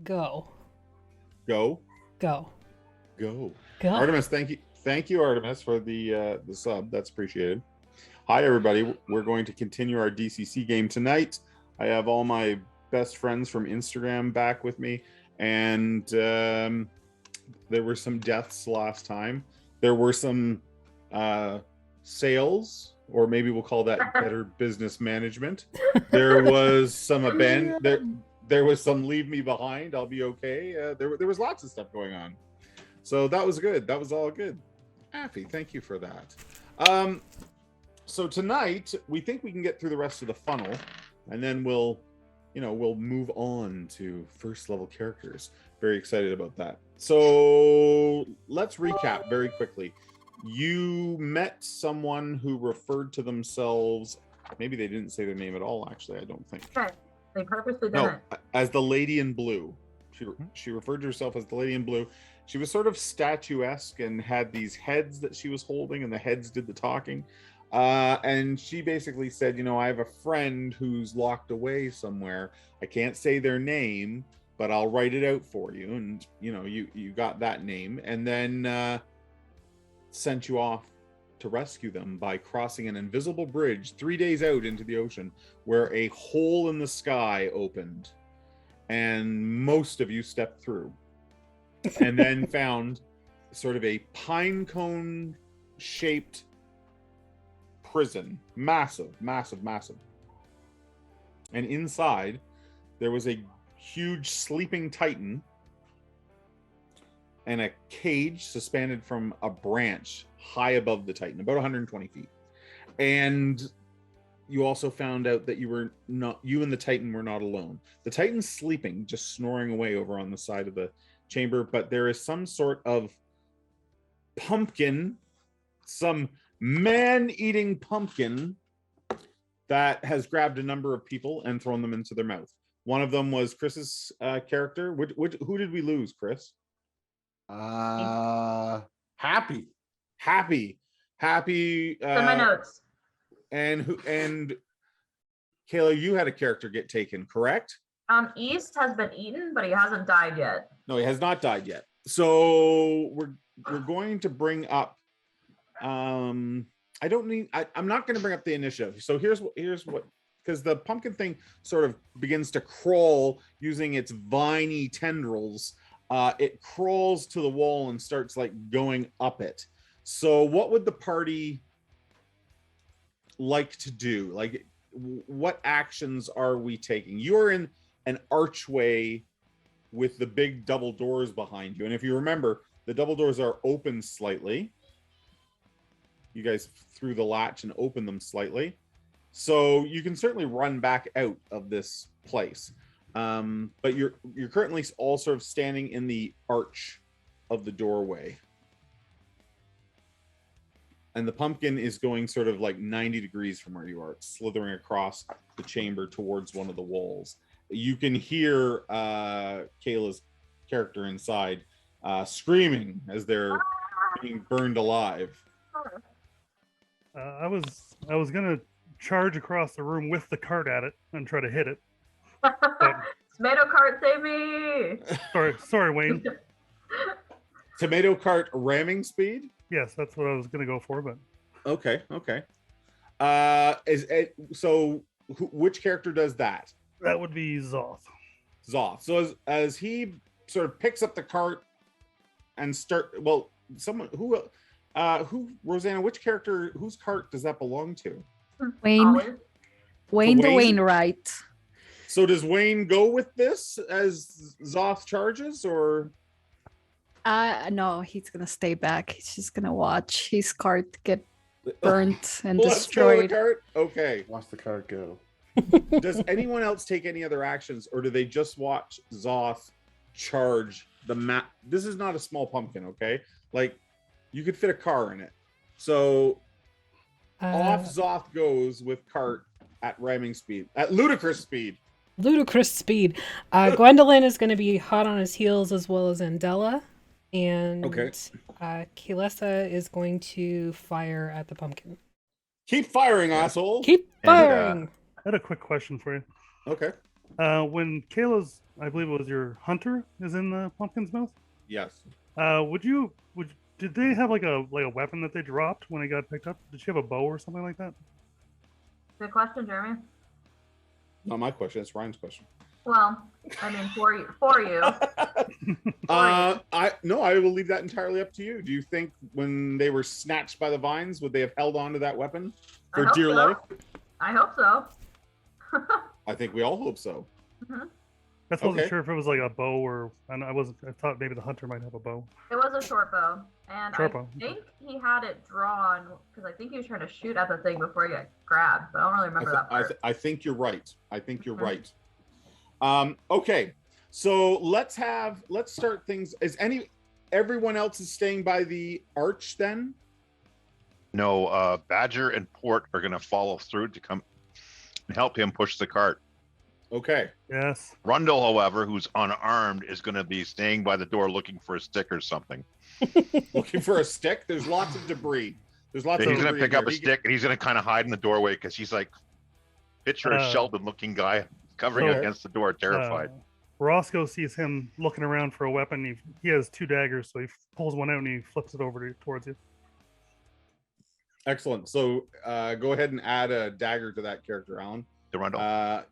Go. Go. Go. Go. Go. Artemis, thank you, Artemis, for the sub. That's appreciated. Hi, everybody. We're going to continue our DCC game tonight. I have all my best friends from Instagram back with me, and there were some deaths last time. There were some sales, or maybe we'll call that better business management. There was some there was some leave me behind, I'll be okay. There was lots of stuff going on. So that was good. That was all good. Affy, thank you for that. So tonight, we think we can get through the rest of the funnel, and then we'll move on to first level characters. Very excited about that. So let's recap very quickly. You met someone who referred to themselves, maybe they didn't say their name at all, actually, I don't think. Okay. They purposely didn't. No, as the Lady in Blue. She referred to herself as the Lady in Blue. She was sort of statuesque and had these heads that she was holding, and the heads did the talking. And she basically said, I have a friend who's locked away somewhere. I can't say their name, but I'll write it out for you. And, you got that name. And then sent you off to rescue them by crossing an invisible bridge 3 days out into the ocean where a hole in the sky opened. And most of you stepped through. And then found sort of a pine cone shaped prison. Massive. And inside there was a huge sleeping titan and a cage suspended from a branch high above the titan, about 120 feet. And you also found out that you and the titan were not alone. The titan's sleeping, just snoring away over on the side of the chamber, but there is some sort of pumpkin, some man-eating pumpkin that has grabbed a number of people and thrown them into their mouth. One of them was Chris's character. Who did we lose, Chris? Happy. In my notes. And Kayla, you had a character get taken, correct? East has been eaten, but he hasn't died yet. No, he has not died yet. So we're going to bring up. I'm not going to bring up the initiative. So here's what, because the pumpkin thing sort of begins to crawl using its viney tendrils. It crawls to the wall and starts like going up it. So what would the party like to do? Like, what actions are we taking? You're in an archway with the big double doors behind you. And if you remember, the double doors are open slightly. You guys threw the latch and opened them slightly. So you can certainly run back out of this place. But you're currently all sort of standing in the arch of the doorway. And the pumpkin is going sort of like 90 degrees from where you are. It's slithering across the chamber towards one of the walls. You can hear Kayla's character inside screaming as they're being burned alive. I was gonna charge across the room with the cart at it and try to hit it. But, Tomato cart, save me! sorry, Wayne. Tomato cart ramming speed? Yes, that's what I was gonna go for, but Okay. Which character does that? that would be Zoth. Zoth. So as he sort of picks up the cart and Rosanna, which character, whose cart does that belong to? Wayne the Wainwright. So does Wayne go with this as Zoth charges, or? No, he's gonna stay back. He's just gonna watch his cart get burnt and Let's go with the destroyed. cart? Okay. Watch the cart go. Does anyone else take any other actions, or do they just watch Zoth charge the map? This is not a small pumpkin, okay? Like, you could fit a car in it. So off Zoth goes with cart at ramming speed, at ludicrous speed. Gwendolyn is going to be hot on his heels, as well as Andella. And Kaylessa is going to fire at the pumpkin. Keep firing, asshole. Keep firing. I had a quick question for you. Okay. When Kayla's, I believe it was your hunter, is in the pumpkin's mouth. Yes. Did they have like a weapon that they dropped when it got picked up? Did she have a bow or something like that? Good question, Jeremy. Not my question. It's Ryan's question. Well, I mean, for you. I will leave that entirely up to you. Do you think when they were snatched by the vines, would they have held on to that weapon for dear life? I hope so. I think we all hope so. Mm-hmm. I wasn't sure if it was like a bow or, and I thought maybe the hunter might have a bow. It was a short bow, and Short I bow. think he had it drawn because I think he was trying to shoot at the thing before he got grabbed. But I don't really remember that part. I think you're right. I think you're right. Okay, so let's start things. Everyone else is staying by the arch then? No, Badger and Port are going to follow through to come and help him push the cart. Okay. Yes. Rundle, however, who's unarmed, is going to be staying by the door looking for a stick or something. Looking for a stick? There's lots of debris. He's going to pick up a stick and he's going to kind of hide in the doorway because he's like, picture a Sheldon-looking guy covering against the door, terrified. Roscoe sees him looking around for a weapon. He has 2 daggers, so he pulls one out and he flips it over towards you. Excellent. So go ahead and add a dagger to that character, Alan. The Rundle.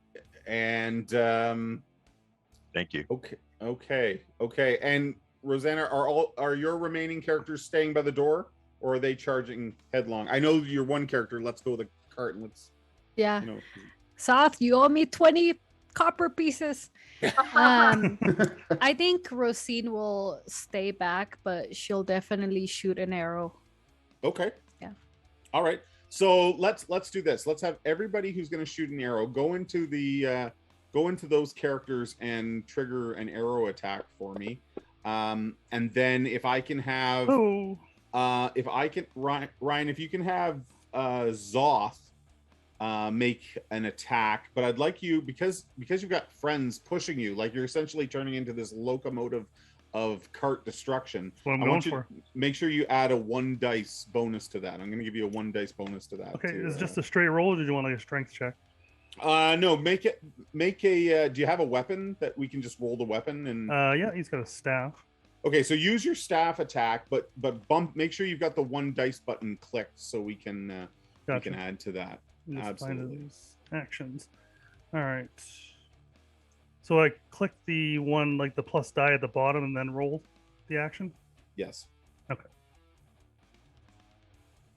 Thank you. Okay. And Rosanna, are your remaining characters staying by the door, or are they charging headlong? I know you're one character. Let's go with the cart and let's. Yeah. Soft, you owe me 20 copper pieces. I think Rosine will stay back, but she'll definitely shoot an arrow. Okay. Yeah. All right. So let's do this. Let's have everybody who's going to shoot an arrow go into those characters and trigger an arrow attack for me. And then if I can have, Ryan, if you can have Zoth make an attack, but I'd like you, because you've got friends pushing you, like you're essentially turning into this locomotive of cart destruction. That's what I'm I going want you for. to make sure you add a 1 dice bonus to that. I'm going to give you a 1 dice bonus to that. Okay, is it just a straight roll, or did you want like a strength check? No, make a do you have a weapon that we can just roll the weapon and yeah, he's got a staff. Okay, so use your staff attack, but make sure you've got the 1 dice button clicked so we can add to that. Just Absolutely. find those actions. All right. So I click the one, like the plus die at the bottom, and then roll the action? Yes. Okay.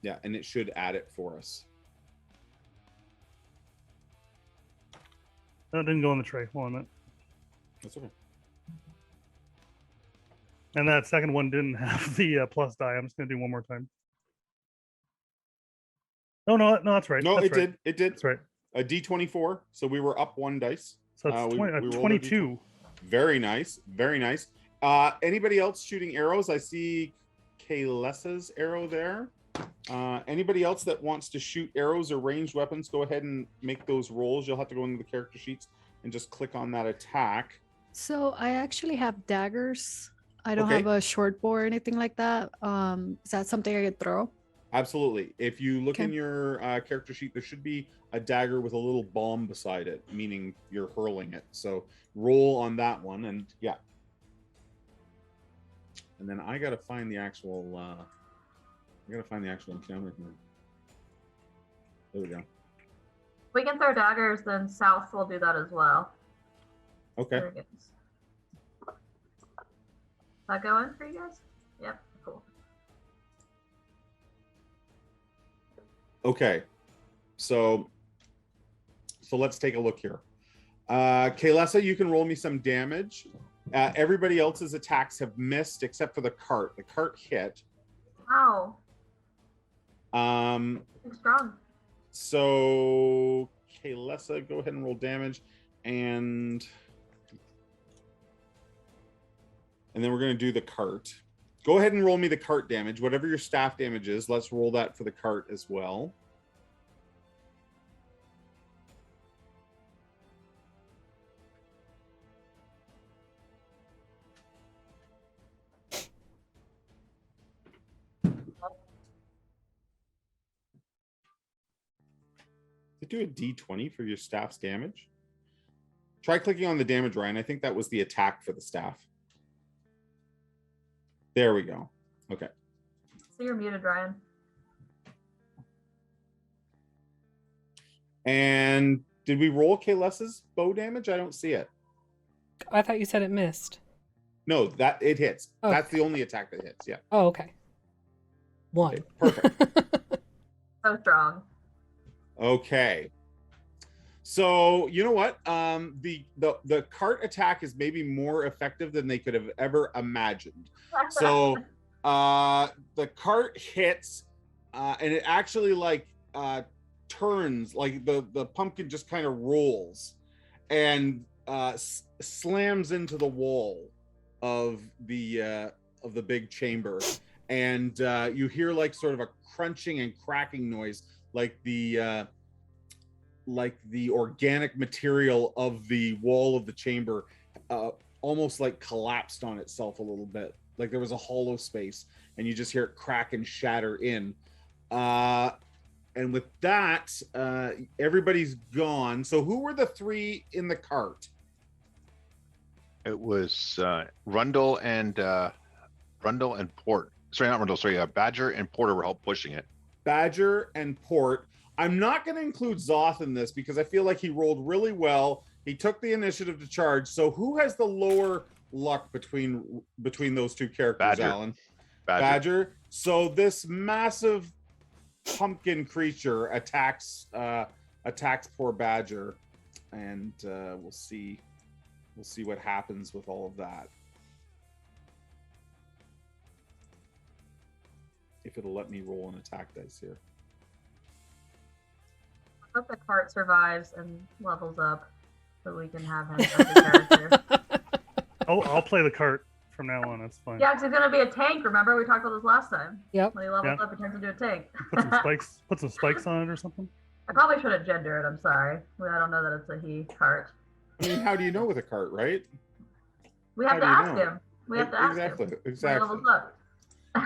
Yeah, and it should add it for us. That didn't go in the tray. Hold on a minute. That's okay. And that second one didn't have the plus die. I'm just going to do one more time. No, that's right. No, that's it right. did. It did. That's right. A D24, so we were up 1 dice. So it's we rolled a 22. Very nice. Very nice. Anybody else shooting arrows? I see Kaylesa's arrow there. Anybody else that wants to shoot arrows or ranged weapons, go ahead and make those rolls. You'll have to go into the character sheets and just click on that attack. So I actually have daggers. I don't have a short bow or anything like that. Is that something I could throw? Absolutely. If you look in your character sheet, there should be a dagger with a little bomb beside it, meaning you're hurling it. So roll on that one, and yeah. And then I gotta find the actual. Encounter here. There we go. We can throw daggers, then South will do that as well. Okay. Is that going for you guys? Yep. Cool. Okay. So let's take a look here. Kaylesa, you can roll me some damage. Everybody else's attacks have missed except for the cart. The cart hit. Wow. Too strong. So Kaylesa, go ahead and roll damage, and then we're going to do the cart. Go ahead and roll me the cart damage. Whatever your staff damage is, let's roll that for the cart as well. Do a D20 for your staff's damage. Try clicking on the damage, Ryan. I think that was the attack for the staff. There we go. Okay. So you're muted, Ryan. And did we roll Kaylessa's bow damage? I don't see it. I thought you said it missed. No, that it hits. Oh. That's the only attack that hits. Yeah. Oh, okay. 1. Okay, perfect. So strong. Okay. So you know what? The cart attack is maybe more effective than they could have ever imagined. So the cart hits, and it actually like turns, like the pumpkin just kind of rolls and slams into the wall of the big chamber, and you hear like sort of a crunching and cracking noise, like the organic material of the wall of the chamber almost like collapsed on itself a little bit, like there was a hollow space, and you just hear it crack and shatter in. And with that, everybody's gone. So who were the 3 in the cart? It was Rundle and Port. Sorry, not Rundle. Sorry, Badger and Porter were help pushing it. Badger and Port. I'm not going to include Zoth in this because I feel like he rolled really well. He took the initiative to charge. So who has the lower luck between those 2 characters, Badger. Alan? Badger. So this massive pumpkin creature attacks poor Badger, and we'll see what happens with all of that. If it'll let me roll an attack dice here. I hope the cart survives and levels up so we can have him as a character. I'll play the cart from now on. That's fine. Yeah, because he's going to be a tank, remember? We talked about this last time. Yep. When he levels up, he turns into a tank. Put some spikes on it or something. I probably shouldn't gender it, I'm sorry. I don't know that it's a he cart. I mean, how do you know with a cart, right? We have to How do you ask know? him. We have to ask him. Exactly. When he Exactly. levels up.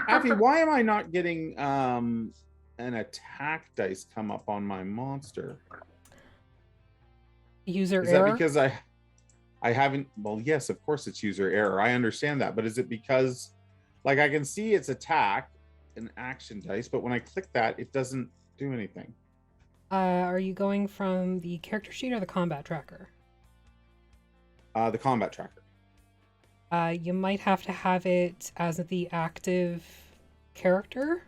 Avi, why am I not getting an attack dice come up on my monster? User Is error? that because I haven't? Well, yes, of course it's user error. I understand that, but is it because, like, I can see its attack and action dice, but when I click that, it doesn't do anything. Are you going from the character sheet or the combat tracker? The combat tracker. You might have to have it as the active character.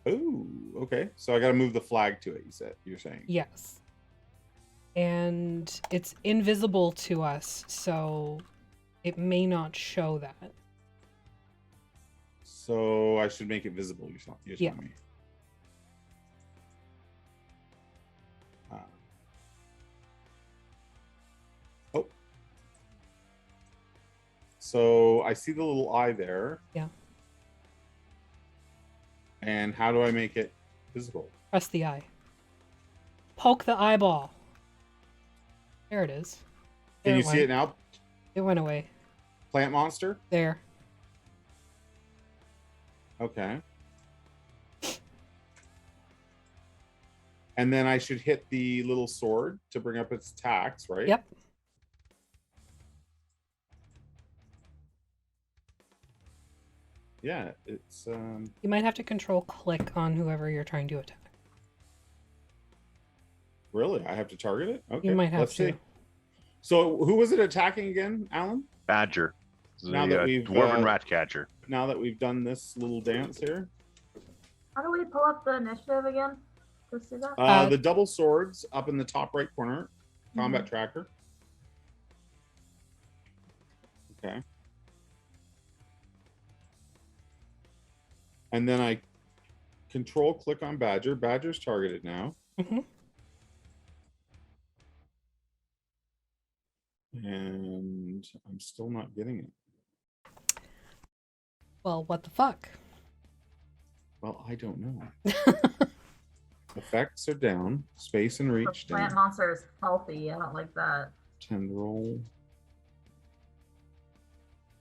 Oh, okay. So I got to move the flag to it. You're saying? Yes. And it's invisible to us, so it may not show that. So I should make it visible. You're telling me. Oh. So I see the little eye there. Yeah. And how do I make it visible? Press the eye. Poke the eyeball. There it is. Can There you see it now? It went away. Plant monster? There. Okay. And then I should hit the little sword to bring up its attacks, right? Yep. Yeah, it's You might have to control click on whoever you're trying to attack. really, I have to target it? Okay. You might have let's to. see. So who was it attacking again, Alan? Badger. Now The that we've, dwarven rat catcher. Now that we've done this little dance here. How do we pull up the initiative again? To see that? The double swords up in the top right corner, combat tracker. Okay. And then I control click on Badger. Badger's targeted now. Mm-hmm. And I'm still not getting it. Well, what the fuck? Well, I don't know. Effects are down. Space and The reach plant down. monster is healthy. I don't like that. Tendril.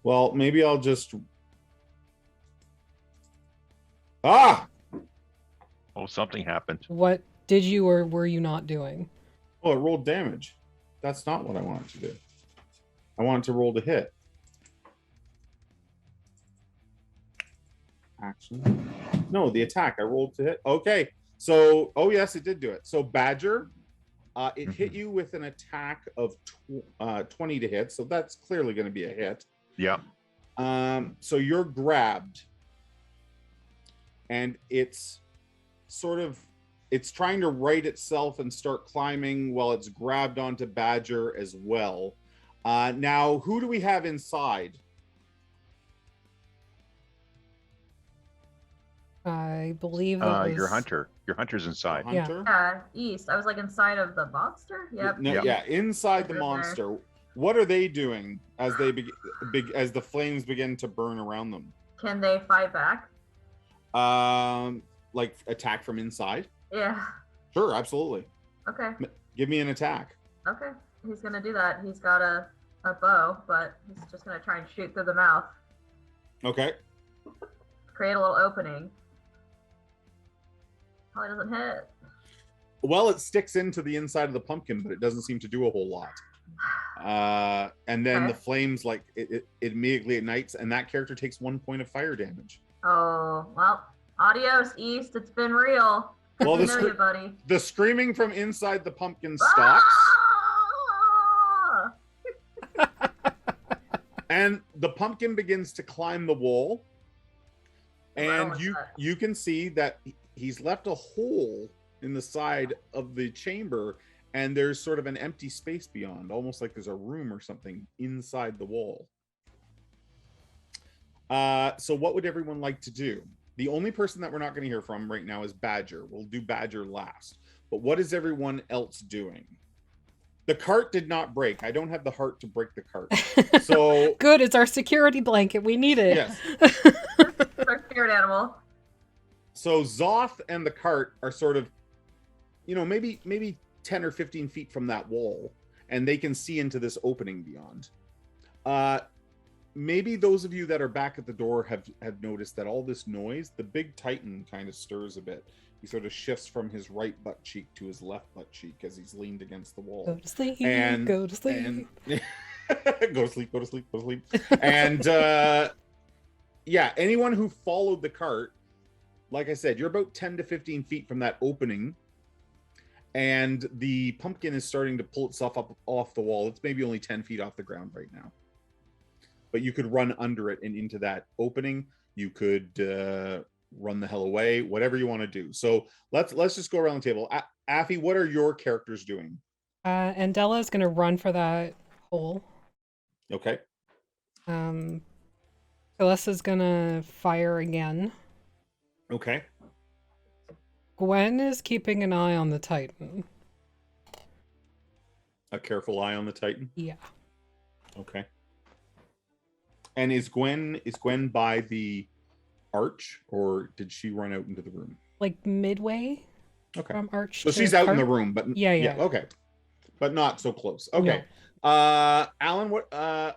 Well, maybe I'll just... Ah! Oh, something happened. What did you or were you not doing? Oh, it rolled damage. That's not what I want to do. I want to roll to hit. Action. No, the attack. I rolled to hit. Okay. So, oh yes, it did do it. So Badger, it hit you with an attack of 20 to hit. So that's clearly going to be a hit. Yeah. So you're grabbed, and it's trying to right itself and start climbing while it's grabbed onto Badger as well. Now, who do we have inside? I believe it was... your hunter. Your hunter's inside. Yeah. Hunter? Yeah, east. I was like inside of the monster. Yep. No, yeah, inside the They're there. monster. What are they doing as they as the flames begin to burn around them? Can they fight back? Like attack from inside? Yeah. Sure, absolutely. Okay. Give me an attack. Okay. He's gonna do that. He's got a bow, but he's just gonna try and shoot through the mouth. Okay. Create a little opening. Probably doesn't hit. Well, it sticks into the inside of the pumpkin, but it doesn't seem to do a whole lot. And then Okay. the flames, like it immediately ignites, and that character takes 1 point of fire damage. Oh, well, adios, East. It's been real. Well, I know you, buddy. the screaming from inside the pumpkin stops, Ah! and the pumpkin begins to climb the wall. And Wow, you can see that he's left a hole in the side of the chamber, and there's sort of an empty space beyond, almost like there's a room or something inside the wall. So what would everyone like to do? The only person that we're not going to hear from right now is Badger. We'll do Badger last. But what is everyone else doing? The cart did not break. I don't have the heart to break the cart. So Good, it's our security blanket. We need it. yes. Our spirit animal. So Zoth and the cart are sort of, maybe 10 or 15 feet from that wall, and they can see into this opening beyond. Maybe those of you that are back at the door have noticed that all this noise, the big Titan kind of stirs a bit. He sort of shifts from his right butt cheek to his left butt cheek as he's leaned against the wall. Go to sleep, And- go to sleep. And go to sleep, go to sleep, go to sleep. And yeah, anyone who followed the cart, like I said, you're about 10 to 15 feet from that opening, and the pumpkin is starting to pull itself up off the wall. It's maybe only 10 feet off the ground right now, but you could run under it and into that opening. You could run the hell away, whatever you want to do. So let's just go around the table. Affy, what are your characters doing? Andella is going to run for that hole. Okay. Celesta's going to fire again. Okay. Gwen is keeping an eye on the Titan. A careful eye on the Titan. Yeah. Okay. And is Gwen by the arch, or did she run out into the room? Like midway Okay. from arch. So to she's out in cart? the room, but Yeah. okay. But not so close. Okay. Alan, what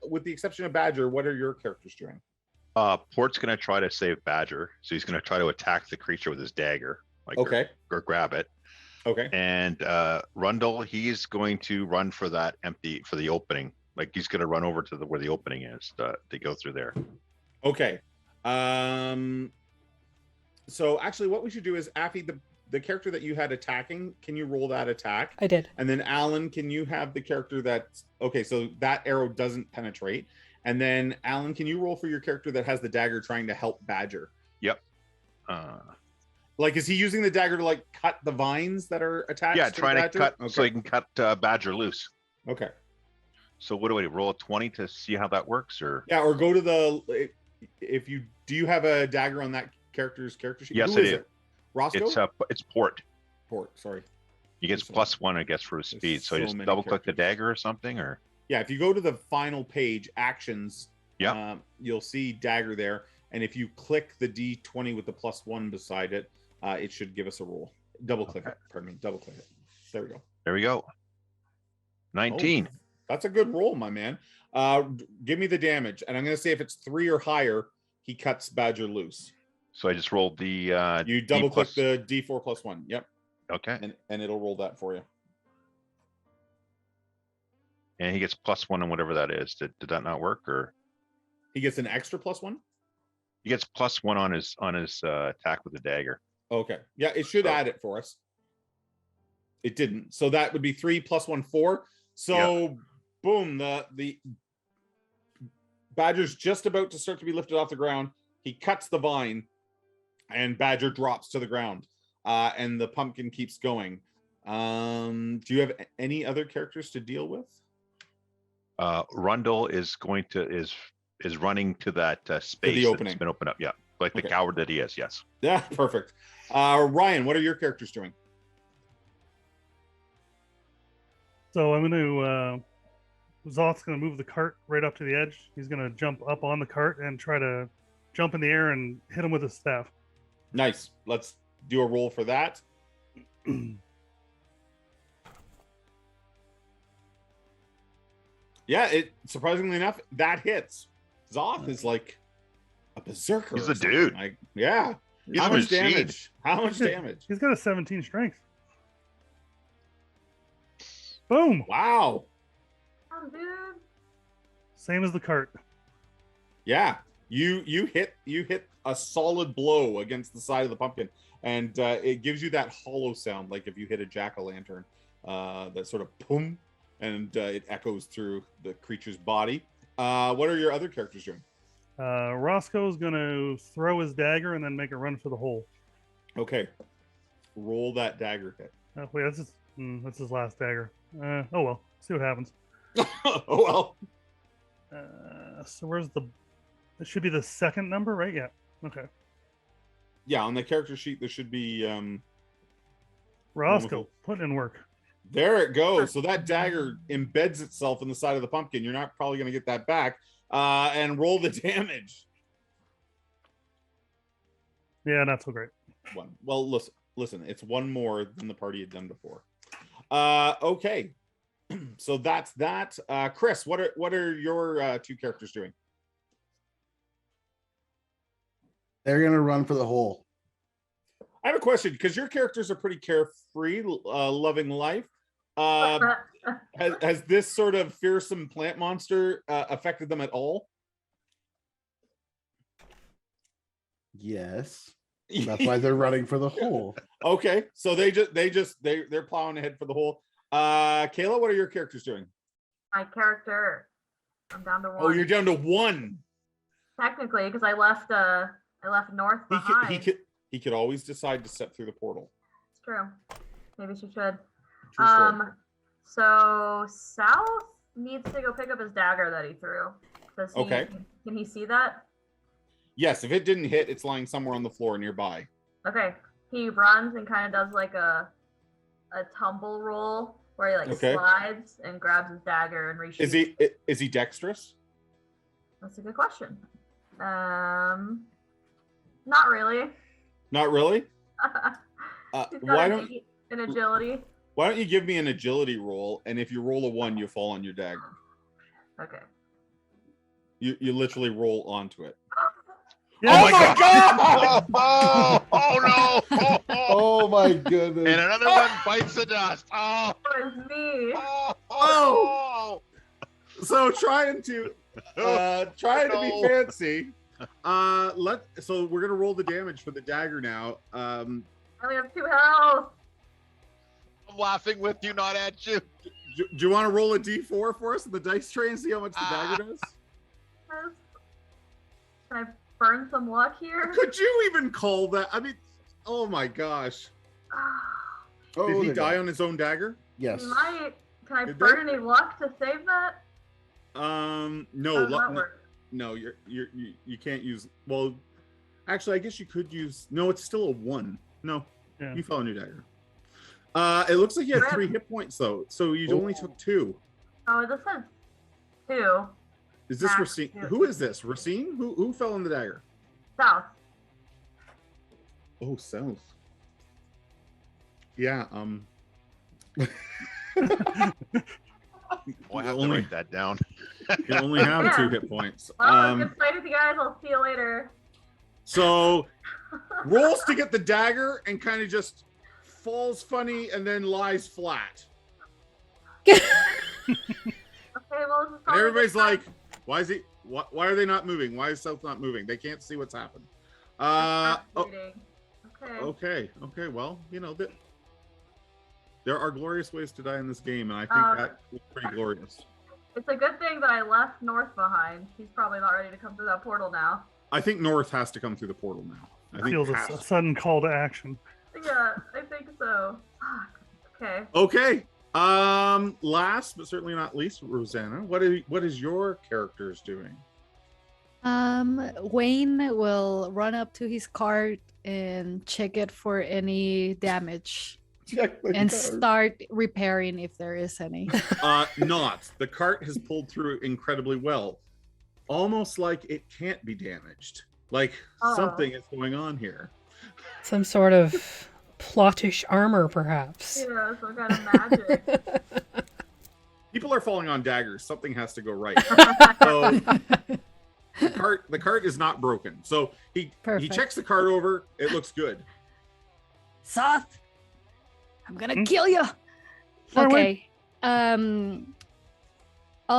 with the exception of Badger, what are your characters doing? Port's gonna try to save Badger, so he's gonna try to attack the creature with his dagger, like Okay. or grab it. Okay. And Rundle, he's going to run for the opening. Like he's gonna run over to where the opening is to go through there. Okay. So actually what we should do is, Affy, the character that you had attacking, can you roll that attack? I did. And then Alan, can you have the character that's okay, so that arrow doesn't penetrate. And then Alan, can you roll for your character that has the dagger trying to help Badger? Yep. Like, is he using the dagger to like cut the vines that are attached? Yeah, to trying to Badger? cut Okay. so he can cut Badger loose. Okay. So what do I do? Roll a 20 to see how that works, or Yeah, or go to the do you have a dagger on that character's character sheet? Yes, Who I is do. it? Roscoe? it's Port. Port, sorry. He gets So- +1, I guess, for his there's speed. So I so just many double click the characters. dagger or something, or Yeah, if you go to the final page, actions, Yeah. You'll see dagger there. And if you click the D20 with the +1 beside it, it should give us a roll. Double click Okay. it. Pardon me. Double click it. There we go. there we go. 19. Oh, that's a good roll, my man. Give me the damage. And I'm going to say if it's 3 or higher, he cuts Badger loose. So I just rolled the You double click plus- the D4 +1. Yep. okay. And it'll roll that for you. And he gets +1 on whatever that is. Did that not work, or He gets an extra +1. he gets +1 on his attack with the dagger? Okay. Yeah, it should So- add it for us. It didn't. So that would be 3 +1, 4. So boom, the Badger's just about to start to be lifted off the ground. He cuts the vine, and Badger drops to the ground. And the pumpkin keeps going. Do you have any other characters to deal with? Rundle is running to that space that's opening. been opened up. Yeah, like the Okay. coward that he is. Yes. Yeah, perfect. Ryan, what are your characters doing? So I'm going to. Zoth's going to move the cart right up to the edge. He's going to jump up on the cart and try to jump in the air and hit him with his staff. Nice. Let's do a roll for that. Yeah, it surprisingly enough, that hits. Zoth is like a berserker. He's or a something. dude. Like, yeah. He's How a much machine. damage? How much damage? He's got a 17 strength. Boom! Wow. Oh, dude. Same as the cart. Yeah. You hit a solid blow against the side of the pumpkin, and it gives you that hollow sound, like if you hit a jack-o'-lantern, that sort of boom, and it echoes through the creature's body. What are your other characters doing? Roscoe's going to throw his dagger and then make a run for the hole. Okay. Roll that dagger hit. Wait, that's his last dagger. Oh well, see what happens. Oh, well. So where's the? It should be the second number, right? Yeah. Okay. Yeah, on the character sheet, there should be... Roscoe, put in work. There it goes. So that dagger embeds itself in the side of the pumpkin. You're not probably going to get that back. And roll the damage. Yeah, not so great. One. Well, listen. It's one more than the party had done before. Okay. So that's that. Chris, what are your two characters doing? They're gonna run for the hole. I have a question because your characters are pretty carefree, loving life. Has this sort of fearsome plant monster affected them at all? Yes. That's why they're running for the hole. Okay, so they're plowing ahead for the hole. Kayla, what are your characters doing? My character, I'm down to one. Oh, you're down to one. Technically, because I left north behind. He could always decide to step through the portal. It's true. Maybe she should. True story. So South needs to go pick up his dagger that he threw. Okay. Can he see that? Yes, if it didn't hit, it's lying somewhere on the floor nearby. Okay. He runs and kind of does like a tumble roll where he like slides and grabs his dagger and reshoots. Is he dexterous? That's a good question. Not really. Not really. He's got Why don't an agility? Why don't you give me an agility roll, and if you roll a 1, you fall on your dagger. Okay. You literally roll onto it. Yeah, Oh my god! Oh no! Oh my goodness. And another one bites the dust. Oh, It was me. oh. So trying to be fancy. So we're gonna roll the damage for the dagger now. I only have 2 health. I'm laughing with you, not at you. Do you want to roll a d4 for us in the dice tray and see how much the dagger does? Can I burn some luck here? Could you even call that? I mean, oh my gosh. Oh, Did he they're die dead. on his own dagger? Yes. Can I Did burn any luck to save that? No, How does that work? no, you can't use. Well, actually, I guess you could use. No, it's still a 1. No, Yeah. you fell on your dagger. It looks like you had 3 hit points though, so you only took 2. Oh, this says 2. Is this Max Racine? 2. Who is this? Racine? Who fell on the dagger? South. Oh, South. Yeah. Oh, I have to Only- write that down. You only have Yeah. 2 hit points. Well, good fight with you guys. I'll see you later. So rolls to get the dagger and kind of just falls funny and then lies flat. Okay, well, this is And probably everybody's the time. like, why are they not moving? Why is South not moving? They can't see what's happened. Oh, Okay. okay. Well, there are glorious ways to die in this game, and I think that was pretty glorious. It's a good thing that I left North behind. He's probably not ready to come through that portal now. I think North has to come through the portal now. I think Feels a sudden call to action. Yeah, I think so. Fuck. Okay. Okay. Last but certainly not least, Rosanna, what is your characters doing? Wayne will run up to his cart and check it for any damage and start repairing if there is any. Not. The cart has pulled through incredibly well. Almost like it can't be damaged. Like something is going on here. Some sort of plottish armor, perhaps. Yeah, some kind of magic. People are falling on daggers. Something has to go right. So the cart is not broken. So he checks the cart over. It looks good. Soth, I'm gonna kill you. Okay. I'll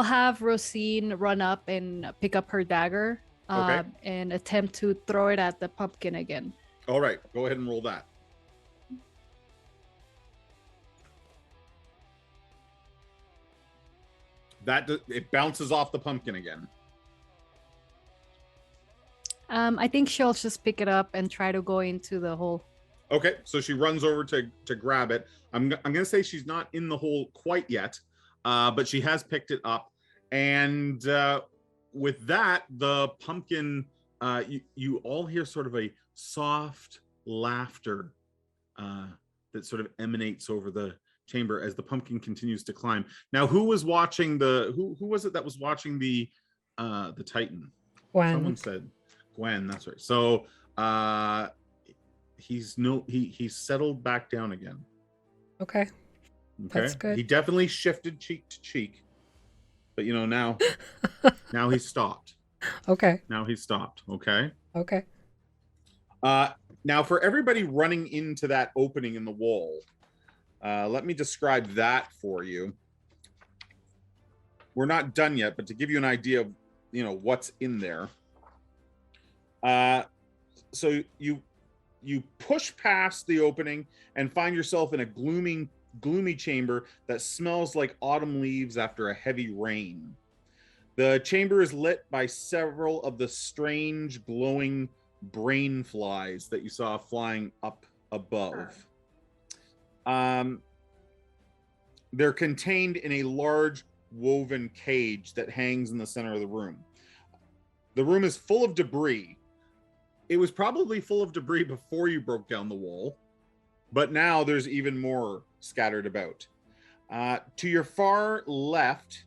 have Rosine run up and pick up her dagger and attempt to throw it at the pumpkin again. All right, go ahead and roll that. It bounces off the pumpkin again. I think she'll just pick it up and try to go into the hole. Okay, so she runs over to grab it. I'm gonna say she's not in the hole quite yet, but she has picked it up, and with that, the pumpkin, you all hear sort of a soft laughter that sort of emanates over the chamber as the pumpkin continues to climb. Now, who was watching who was it that was watching the Titan? Gwen. Someone said Gwen. That's right. So he's settled back down again. Okay. That's good. He definitely shifted cheek to cheek, but now he's stopped. Okay. Now he's stopped. Okay. Okay. Now for everybody running into that opening in the wall, let me describe that for you. We're not done yet, but to give you an idea of what's in there. So you push past the opening and find yourself in a gloomy chamber that smells like autumn leaves after a heavy rain. The chamber is lit by several of the strange glowing brain flies that you saw flying up above. They're contained in a large woven cage that hangs in the center of the room. The room is full of debris. It was probably full of debris before you broke down the wall, but now there's even more scattered about. To your far left,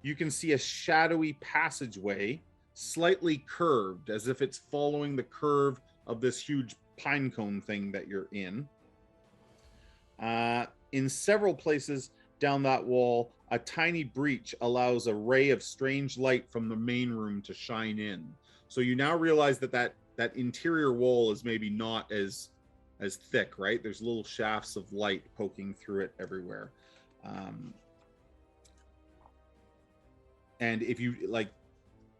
you can see a shadowy passageway, slightly curved, as if it's following the curve of this huge pine cone thing that you're in. In several places down that wall, a tiny breach allows a ray of strange light from the main room to shine in. So you now realize that interior wall is maybe not as thick, right? There's little shafts of light poking through it everywhere. And if you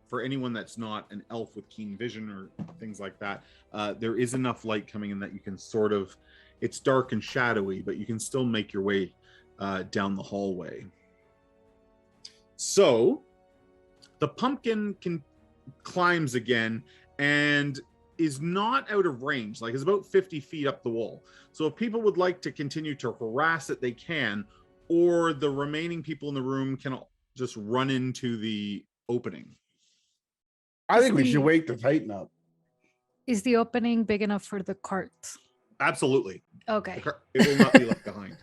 for anyone that's not an elf with keen vision or things like that, there is enough light coming in that you can sort of, it's dark and shadowy, but you can still make your way down the hallway. So the pumpkin climbs again and is not out of range, it's about 50 feet up the wall. So if people would like to continue to harass it, they can, or the remaining people in the room can just run into the opening. I think we should wake the Titan up. Is the opening big enough for the cart? Absolutely. Okay. It will not be left behind.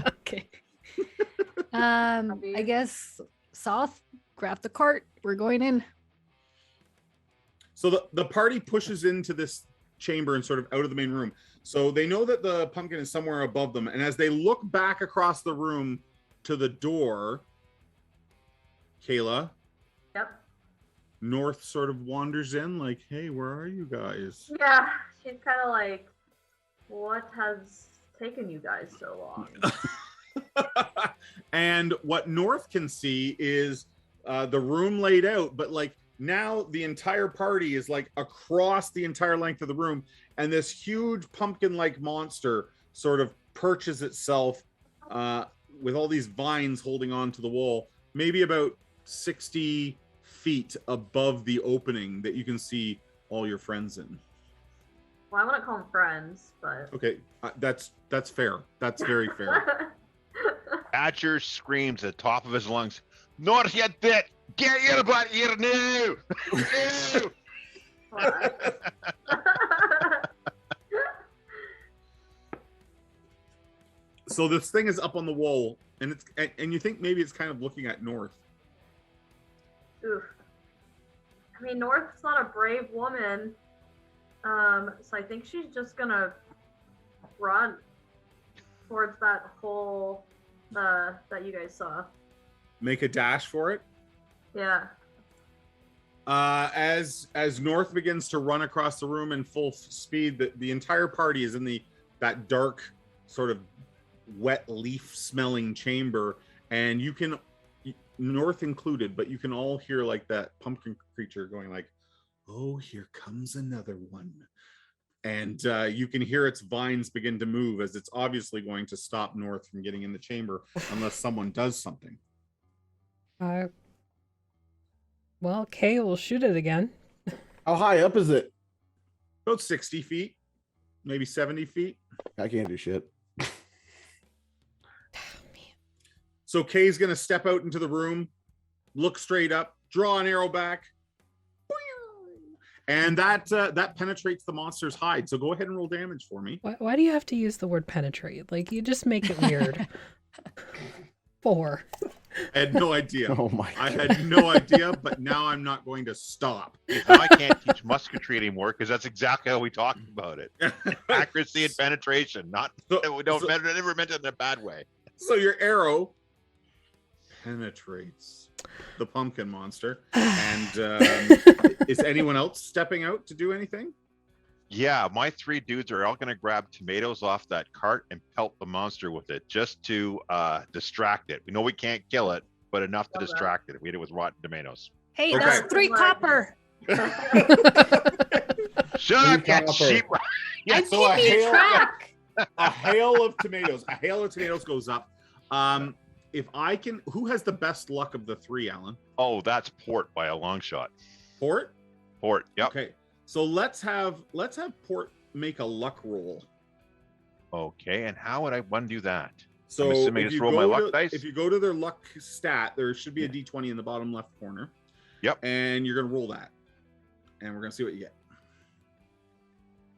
Okay. I guess South, grab the cart. We're going in. So the party pushes into this chamber and sort of out of the main room. So they know that the pumpkin is somewhere above them. And as they look back across the room to the door, Kayla. Yep. North sort of wanders in hey, where are you guys? Yeah, she's kind of like, what has taken you guys so long? And what North can see is the room laid out, but like now the entire party is like across the entire length of the room, and this huge pumpkin-like monster sort of perches itself with all these vines holding on to the wall, maybe about 60 feet above the opening that you can see all your friends in. Well, I wouldn't call them friends, but okay, that's fair. That's very fair. Badger screams at the top of his lungs, "Not yet, bit! Get your butt here now!" So this thing is up on the wall, and you think maybe it's kind of looking at North. Oof. I mean, North's not a brave woman, so I think she's just gonna run towards that hole that you guys saw. Make a dash for it. Yeah. As North begins to run across the room in full speed, the entire party is in that dark, sort of wet leaf smelling chamber, and you can, North included, but you can all hear like that pumpkin creature going like, "Oh, here comes another one." And you can hear its vines begin to move as it's obviously going to stop North from getting in the chamber unless someone does something. Well, Kay will shoot it again. How high up is it? About 60 feet, maybe 70 feet. I can't do shit. So Kay's going to step out into the room, look straight up, draw an arrow back, and that penetrates the monster's hide. So go ahead and roll damage for me. Why do you have to use the word penetrate? Like, you just make it weird. 4. I had no idea. Oh my I God. had no idea, but now I'm not going to stop. Now I can't teach musketry anymore because that's exactly how we talked about it. Accuracy and penetration. Not we don't never meant it in a bad way. So your arrow penetrates the pumpkin monster. And is anyone else stepping out to do anything? Yeah, my 3 dudes are all going to grab tomatoes off that cart and pelt the monster with it just to distract it. We know we can't kill it, but enough to distract it. We hit it with rotten tomatoes. Hey, Okay. that's 3 copper. Shut up, cat copper. sheep. Yeah, I'm so keeping track. a hail of tomatoes goes up. If I can, who has the best luck of the 3, Alan? Oh, that's Port by a long shot. Port? Port, yep. Okay. So let's have Port make a luck roll. Okay, and how would I do that? So I'm assuming I if just you roll my go luck to, dice? if you go to their luck stat, there should be a D20 in the bottom left corner. Yep. And you're gonna roll that, and we're gonna see what you get.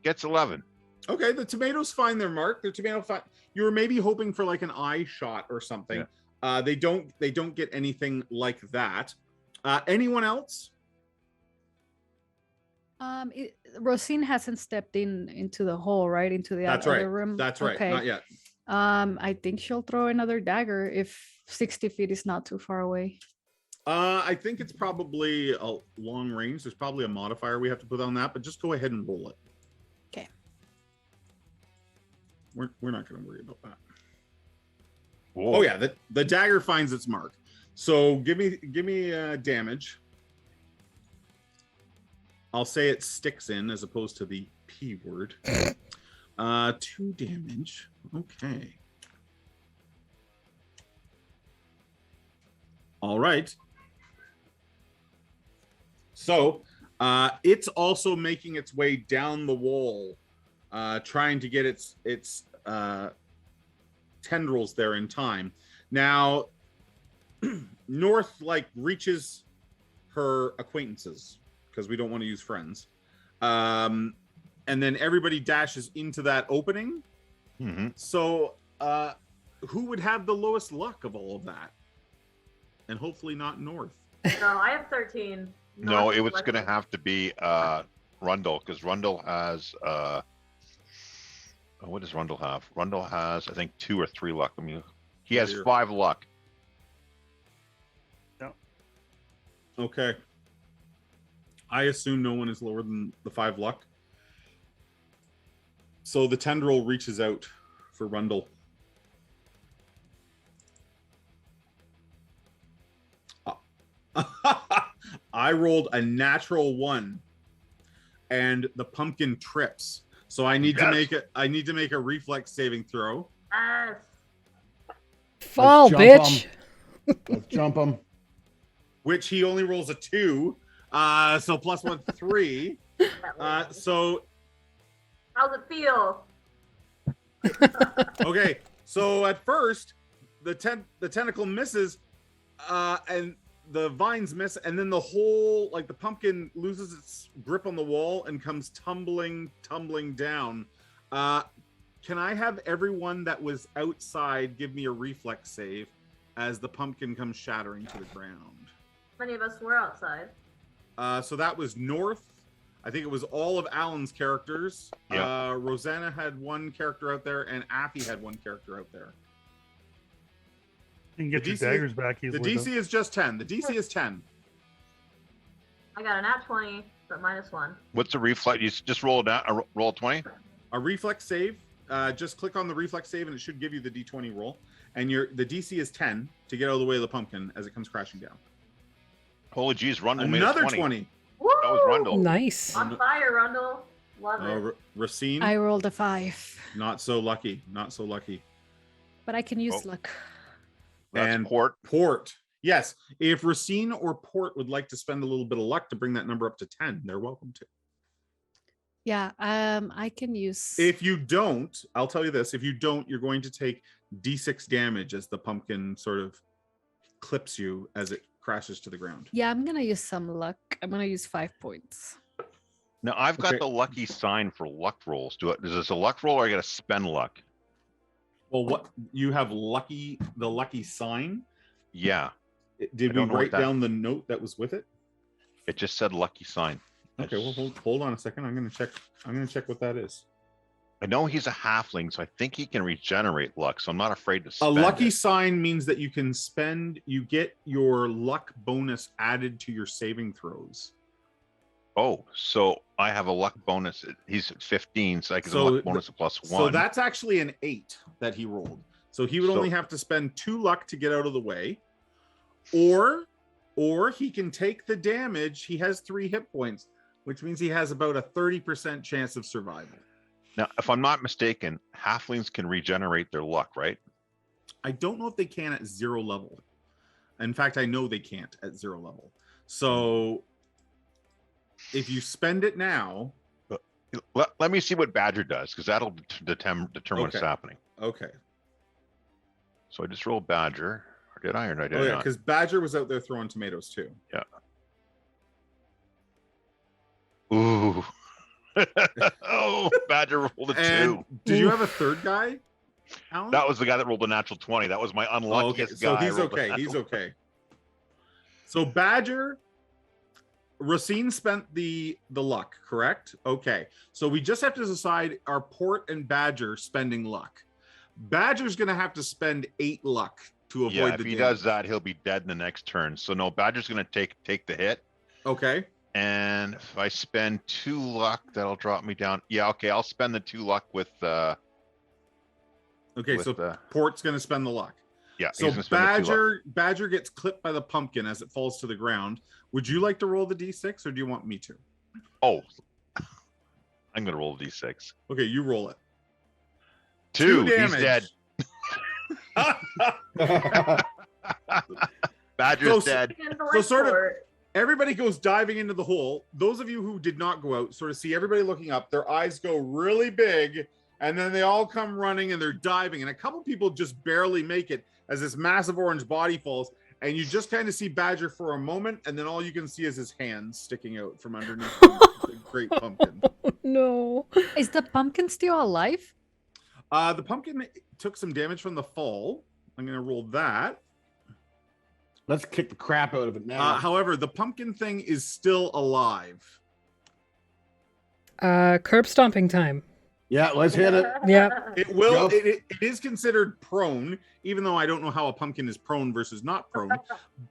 Gets 11. Okay, the tomatoes find their mark. The tomato find. You were maybe hoping for like an eye shot or something. Yeah. They don't get anything like that. Anyone else? Rosine hasn't stepped into the hole, right? Into the That's other right. room. That's right. Okay. Not yet. I think she'll throw another dagger if 60 feet is not too far away. I think it's probably a long range. There's probably a modifier we have to put on that, but just go ahead and roll it. Okay. We're not going to worry about that. Whoa. Oh yeah, the dagger finds its mark. So give me damage. I'll say it sticks in as opposed to the P word. 2 damage. Okay. All right. So it's also making its way down the wall, trying to get its tendrils there in time. Now, North reaches her acquaintances because we don't want to use friends. And then everybody dashes into that opening. Mm-hmm. So who would have the lowest luck of all of that? And hopefully not North. No, I have 13. No, it was going to have to be Rundle, because Rundle has what does Rundle have? Rundle has, I think, 2 or 3 luck. I mean, he has 5 luck. Okay. I assume no one is lower than the 5 luck. So the tendril reaches out for Rundle. I rolled a natural 1, and the pumpkin trips. So I need to make a reflex saving throw. Yes. Fall, jump bitch. Let's jump him. Which he only rolls a 2. So plus 1, 3. So How's it feel? okay. So at first, the tentacle misses, and the vines miss, and then the whole the pumpkin loses its grip on the wall and comes tumbling down. Can I have everyone that was outside give me a reflex save as the pumpkin comes shattering to the ground? How many of us were outside? So that was North. I think it was all of Alan's characters. Yeah. Rosanna had 1 character out there, and Affy had 1 character out there. You can get The your DC daggers back The easily. DC is just 10. The DC is 10. I got a nat 20, but -1. What's the reflex? You just roll it down. Roll a 20. A reflex save. Just click on the reflex save, and it should give you the D20 roll. And the DC is 10 to get out of the way of the pumpkin as it comes crashing down. Holy jeez, Rundle made Another a 20. Woo! That was Rundle. Nice. On fire, Rundle. Love it. Racine, I rolled a 5, not so lucky. Not so lucky. but I can use Oh. luck. That's And Port. Yes. If Racine or Port would like to spend a little bit of luck to bring that number up to 10, they're welcome to. Yeah, I can use. If you don't, I'll tell you this. If you don't, you're going to take D6 damage as the pumpkin sort of clips you as it crashes to the ground. Yeah, I'm gonna use some luck. I'm gonna use 5 points. Now I've got Okay. the lucky sign for luck rolls. Is this a luck roll or I got to spend luck? Well, what you have the lucky sign. Yeah, Did we don't know what write that- down the note that was with it? it just said lucky sign. Okay, well hold on a second. I'm gonna check what that is. I know he's a halfling, so I think he can regenerate luck. So I'm not afraid to A spend lucky it. sign means that you get your luck bonus added to your saving throws. Oh, so I have a luck bonus. He's at 15, so I get a So luck bonus of +1. So that's actually an 8 that he rolled. So he would So- only have to spend 2 luck to get out of the way, or he can take the damage. He has 3 hit points, which means he has about a 30% chance of survival. Now, if I'm not mistaken, halflings can regenerate their luck, right? I don't know if they can at 0 level. In fact, I know they can't at 0 level. So if you spend it now, Let me see what Badger does, because that'll determine what's Okay. happening. okay. So I just rolled Badger. Or did I? Or did I Oh yeah, not? because Badger was out there throwing tomatoes too. Ooh. Oh, Badger rolled a 2. And did you have a third guy, Alan? That was the guy that rolled a natural 20. That was my Oh, okay. unluckiest So guy. he's rolled a okay. natural He's okay. So Badger, Racine spent the luck, correct? Okay. So we just have to decide, are Port and Badger spending luck? Badger's gonna have to spend 8 luck to avoid Yeah, the if he damage. does that, he'll be dead in the next turn. So no, Badger's gonna take the hit. Okay. And if I spend 2 luck, that'll drop me down. Yeah, okay, I'll spend the 2 luck with Okay, with, so Port's gonna spend the luck. yeah. So he's gonna spend the 2 luck. Badger gets clipped by the pumpkin as it falls to the ground. Would you like to roll the d6 or do you want me to? Oh, I'm gonna roll a d6. Okay, you roll it. 2. He's damage. dead. Badger's So- dead. So sort of- Everybody goes diving into the hole. Those of you who did not go out sort of see everybody looking up. Their eyes go really big, and then they all come running and they're diving. And a couple people just barely make it as this massive orange body falls. And you just kind of see Badger for a moment, and then all you can see is his hands sticking out from underneath the great pumpkin. No. Is the pumpkin still alive? The pumpkin took some damage from the fall. I'm going to roll that. Let's kick the crap out of it now. However, the pumpkin thing is still alive. Curb stomping time. Yeah, let's hit it. Yeah. It will. Yep. It is considered prone, even though I don't know how a pumpkin is prone versus not prone.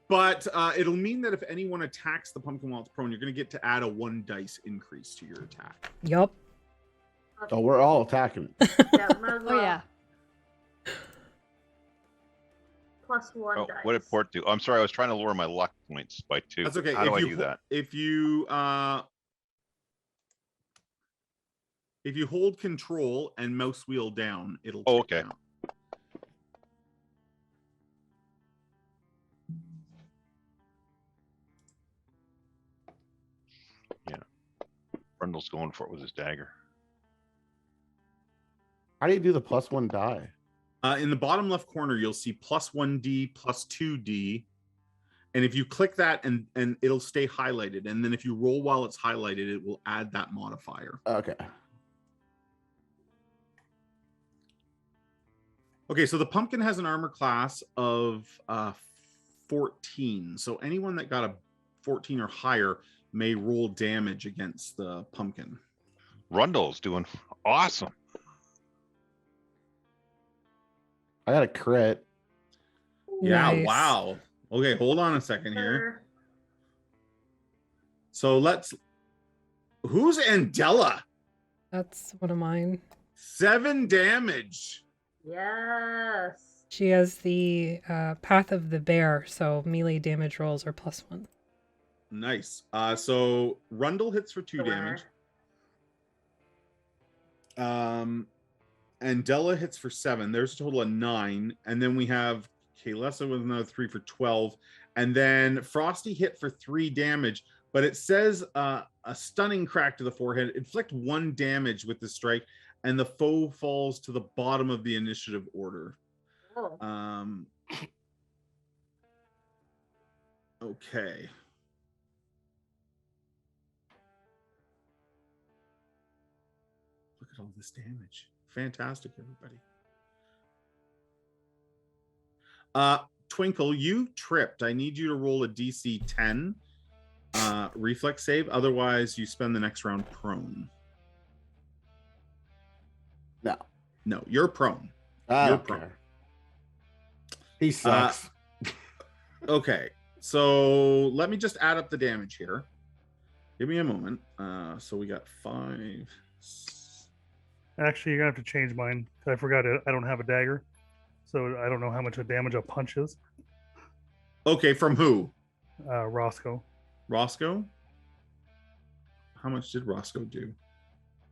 But it'll mean that if anyone attacks the pumpkin while it's prone, you're going to get to add a 1 dice increase to your attack. Yup. So we're all attacking. Yeah, might as Oh well. yeah. +1 Oh, dice. what did port do? I'm sorry, I was trying to lower my luck points by 2. That's okay. How do I do that? If you hold control and mouse wheel down, it'll Oh, tick okay. down. Brundle's going for it with his dagger. How do you do the +1 die? In the bottom left corner, you'll see +1D, +2D. And if you click that and it'll stay highlighted. And then if you roll while it's highlighted, it will add that modifier. Okay. Okay, so the pumpkin has an armor class of 14. So anyone that got a 14 or higher may roll damage against the pumpkin. Rundle's doing awesome. I got a crit. Yeah, Nice. wow. Okay, hold on a second here. Sure. So who's Andella? That's one of mine. 7 damage. Yes. She has the Path of the Bear, so melee damage rolls are +1. Nice. So Rundle hits for 2 The damage. winner. Andella hits for 7. There's a total of 9. And then we have Kaylessa with another 3 for 12. And then Frosty hit for 3 damage. But it says a stunning crack to the forehead. Inflict 1 damage with the strike. And the foe falls to the bottom of the initiative order. Oh. Okay. Look at all this damage. Fantastic, everybody. Twinkle, you tripped. I need you to roll a DC 10 reflex save. Otherwise, you spend the next round prone. No. No, you're prone. I You're don't prone. care. He sucks. Okay, so let me just add up the damage here. Give me a moment. So we got 5. Actually, you're gonna have to change mine. 'Cause I forgot it. I don't have a dagger, so I don't know how much of damage a punch is. Okay, from who? Roscoe. Roscoe? How much did Roscoe do?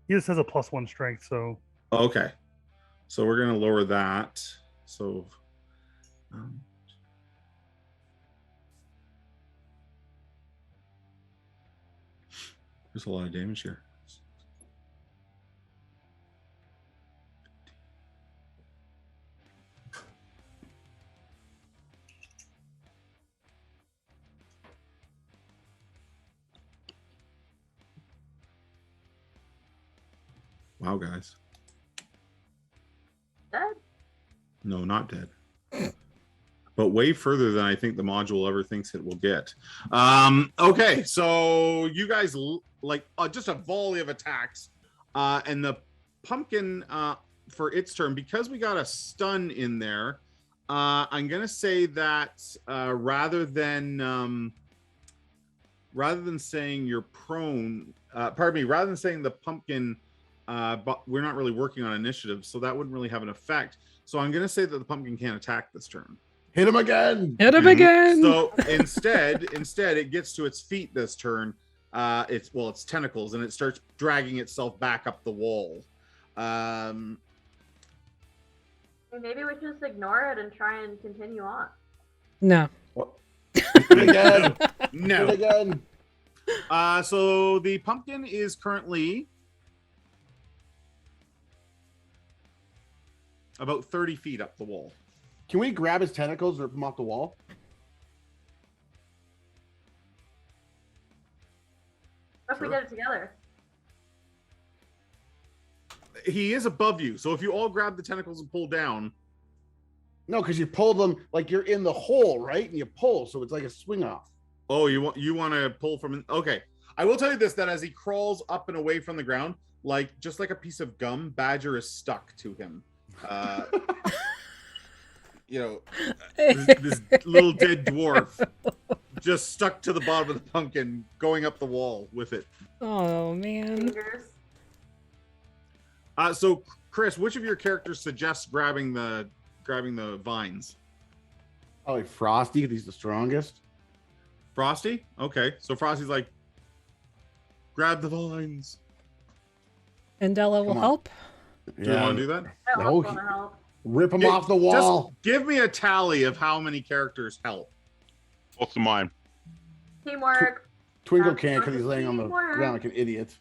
He just has a +1 strength, so Okay, so we're gonna lower that. So, there's a lot of damage here. Wow, guys. Dead? No, not dead. But way further than I think the module ever thinks it will get. Okay, so you guys just a volley of attacks. And the pumpkin for its turn, because we got a stun in there, I'm gonna say that rather than saying you're prone, rather than saying the pumpkin, but we're not really working on initiative, so that wouldn't really have an effect. So I'm gonna say that the pumpkin can't attack this turn. Hit him again. Hit him again. So instead, it gets to its feet this turn. Its tentacles, and it starts dragging itself back up the wall. Maybe we just ignore it and try and continue on. No. Hit it again. No. Hit it again. So the pumpkin is currently about 30 feet up the wall. Can we grab his tentacles and rip him off the wall? What if we did it together? He is above you, so if you all grab the tentacles and pull down. No, because you pulled them like you're in the hole, right? And you pull, so it's like a swing off. Oh, you want to pull from? Okay, I will tell you this: that as he crawls up and away from the ground, just like a piece of gum, Badger is stuck to him. This little dead dwarf just stuck to the bottom of the pumpkin, going up the wall with it. Oh man. Fingers. So Chris, which of your characters suggests grabbing the vines? Probably Frosty, because he's the strongest. Frosty? Okay. So Frosty's like, grab the vines. And Della will Come on. help. Do you want to do that? I No, also want to help. Rip him Gi- off the wall. Just give me a tally of how many characters help. Both of mine. Teamwork. Twinkle That's can't because he's laying on the teamwork. ground like an idiot.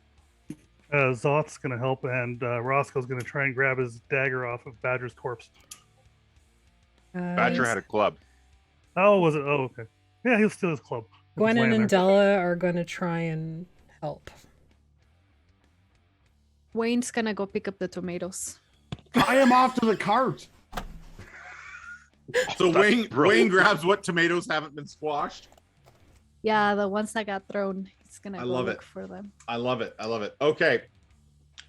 Zoth's gonna help, and Roscoe's gonna try and grab his dagger off of Badger's corpse. Badger had a club. Oh, was it? Oh, okay. Yeah, he'll steal his club. If it's Gwennon laying and there. Della are going to try and help. Wayne's gonna go pick up the tomatoes. Tie him off to the cart. So That's Wayne brilliant. grabs what tomatoes haven't been squashed. Yeah, the ones that got thrown. He's gonna I go love look it. for them. I love it. I love it. Okay.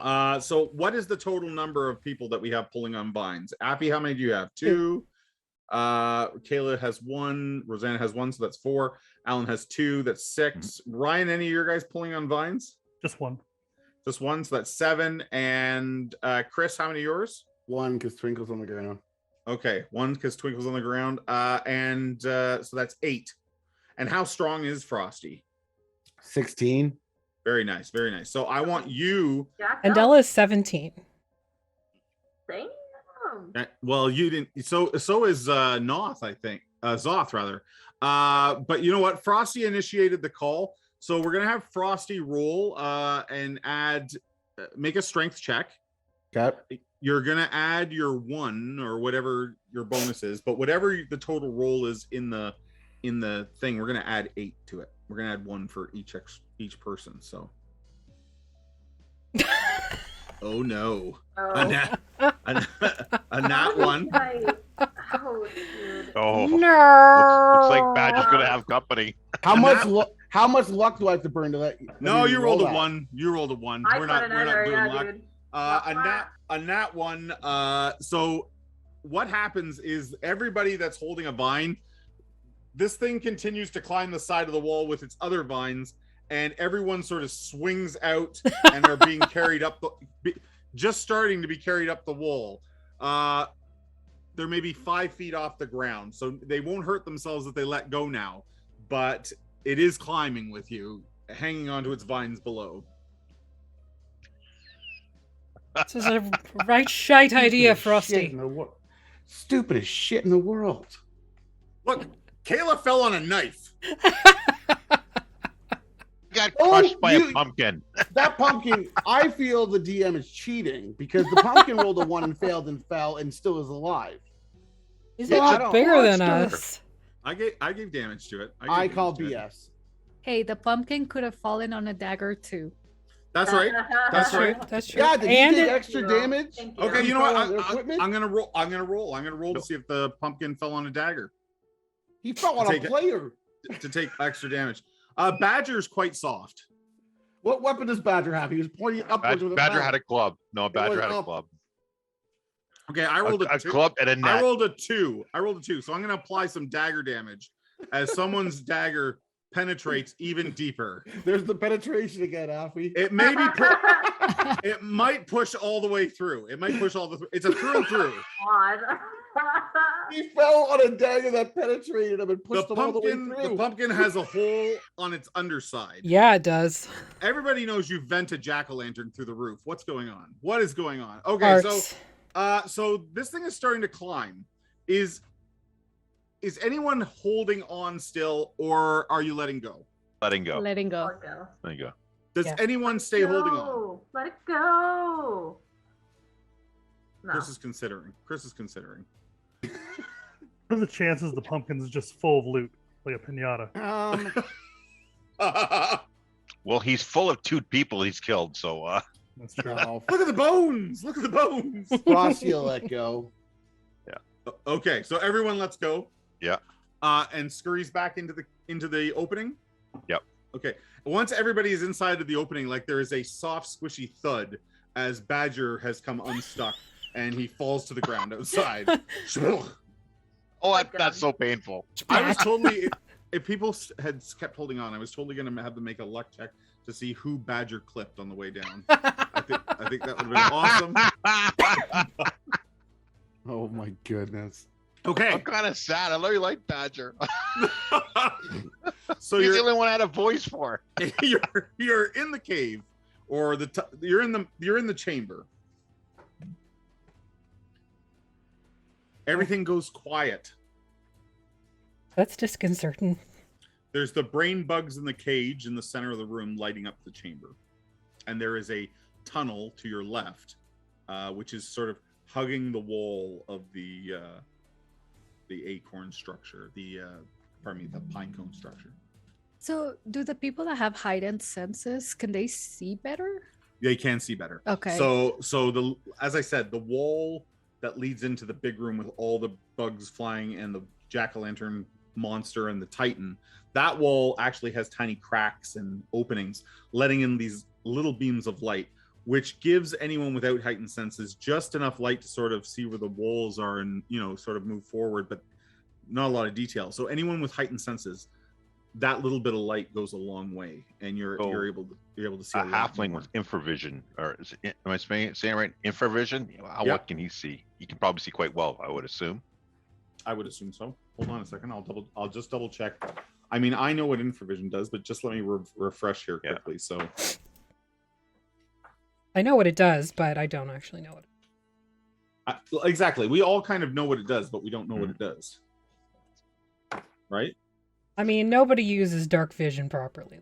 So what is the total number of people that we have pulling on vines? Appy, how many do you have? 2. Kayla has 1. Rosanna has 1, so that's 4. Alan has 2. That's 6. Ryan, any of your guys pulling on vines? Just one. Just 1, so that's 7. And Chris, how many of yours? 1 because Twinkle's on the ground. Okay, 1 because Twinkle's on the ground. So that's 8. And how strong is Frosty? 16. Very nice, very nice. So I want you. Jack And up. Della is 17. Damn. Well, you didn't. So is Noth, I think. Zoth rather. But you know what? Frosty initiated the call, so we're gonna have Frosty roll and add, make a strength check. Okay. You're gonna add your 1 or whatever your bonus is, but whatever the total roll is in the thing, we're gonna add 8 to it. We're gonna add 1 for each person. So. Oh no. Oh. A nat 1. Right. Oh, dude. Oh, No. looks like Badger's gonna have company. How And much that- how much luck do I have to burn to let No, you rolled a that? 1. You rolled a 1. I We're put not an doing yeah, luck. dude. A nat 1. So what happens is everybody that's holding a vine, this thing continues to climb the side of the wall with its other vines, and everyone sort of swings out and are being carried up just starting to be carried up the wall. They're maybe 5 feet off the ground, so they won't hurt themselves if they let go now, but it is climbing with you, hanging onto its vines below. This is a right shite idea, Stupidest shit Frosty. in the wor- Stupidest shit in the world. Look, Kayla fell on a knife. Got Oh, crushed by you- a pumpkin. That pumpkin, I feel the DM is cheating because the pumpkin rolled a 1 and failed and fell and still is alive. He's Yeah, a I lot don't- bigger than monster. us. I gave damage to it. I gave call damage to it. BS. Hey, the pumpkin could have fallen on a dagger too. That's right. That's True. right. That's true. Yeah, did he And take it, extra Thank you. damage? Thank you. Okay, He you know fell what? on their equipment? I'm gonna roll. I'm gonna roll to see if the pumpkin fell on a dagger He fell on a Take it. player. to take extra damage. Badger's quite soft. What weapon does Badger have? He was pointing upwards with a Badger pen. had a club. No, Badger was had a up. club. Okay, I rolled a, A 2. club and a I net. rolled a 2. So I'm gonna apply some dagger damage as someone's dagger penetrates even deeper. There's the penetration again, Alfie. It may be. It might push all the way through. It might push all the. It's a through and through. God. He fell on a dagger that penetrated him and pushed him all the way The through. pumpkin has a hole on its underside. yeah, it does. Everybody knows you vent a jack-o'-lantern through the roof. What's going on? What is going on? Okay, Arts. so this thing is starting to climb. Is anyone holding on still, or are you letting go? Letting go. Letting go. Let it go. There you go. Does Yeah. anyone stay holding on? No, let it go. No. Chris is considering. What are the chances the pumpkin's just full of loot, like a pinata? Well, he's full of 2 people he's killed, so That's true. No, Look at the bones. Look at the bones. Frosty will let go. Okay, so everyone lets go. Yeah. And scurries back into the opening. Yep. Okay. Once everybody is inside of the opening, like there is a soft, squishy thud as Badger has come unstuck and he falls to the ground outside. that's so painful. I was totally, if people had kept holding on, I was totally going to have them make a luck check to see who Badger clipped on the way down. I think that would have been awesome. Oh my goodness. Okay. I'm kind of sad. I know you like Badger. So He's you're the only one I had a voice for. you're in the cave, or you're in the chamber. Everything goes quiet. That's disconcerting. There's the brain bugs in the cage in the center of the room lighting up the chamber. And there is a tunnel to your left, which is sort of hugging the wall of the acorn structure, the pine cone structure. So, do the people that have heightened senses, can they see better? They can see better. Okay. So as I said, the wall that leads into the big room with all the bugs flying and the jack-o'-lantern monster and the titan, that wall actually has tiny cracks and openings, letting in these little beams of light, which gives anyone without heightened senses just enough light to sort of see where the walls are and, sort of move forward, but not a lot of detail. So anyone with heightened senses, that little bit of light goes a long way, and you're able to see a halfling with infravision, or am I saying it right? Infravision. What can he see? He can probably see quite well, I would assume. I would assume so. Hold on a second. I'll just double check. I mean, I know what infravision does, but just let me refresh here quickly. So I know what it does, but I don't actually know it. Exactly. We all kind of know what it does, but we don't know what it does. Right? I mean, nobody uses dark vision properly.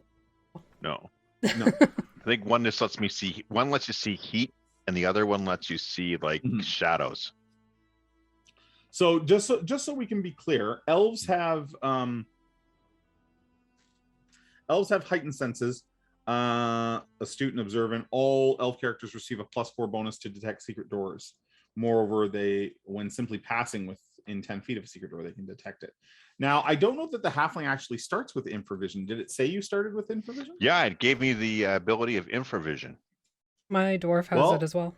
No. No. I think one just lets me see. One lets you see heat, and the other one lets you see like shadows. So just so we can be clear, elves have heightened senses, astute and observant. All elf characters receive a +4 bonus to detect secret doors. Moreover, when simply passing within 10 feet of a secret door, they can detect it. Now, I don't know that the halfling actually starts with infravision. Did it say you started with infravision? Yeah, it gave me the ability of infravision. My dwarf has it as well.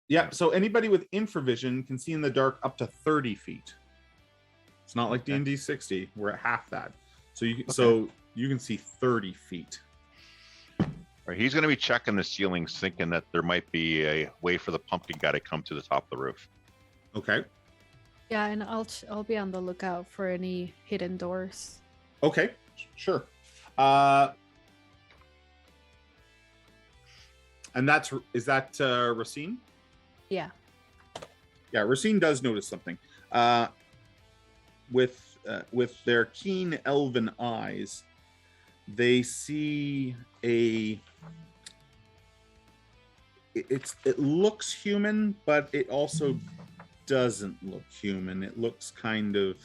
Yeah, so anybody with infravision can see in the dark up to 30 feet. It's not like D&D 60. We're at half that. So you can see 30 feet. Right, he's going to be checking the ceilings, thinking that there might be a way for the pumpkin guy to come to the top of the roof. Okay. Yeah, and I'll be on the lookout for any hidden doors. Okay, sure. And is that Racine? Yeah. Yeah, Racine does notice something. With their keen elven eyes, they see it looks human, but it also doesn't look human. It looks kind of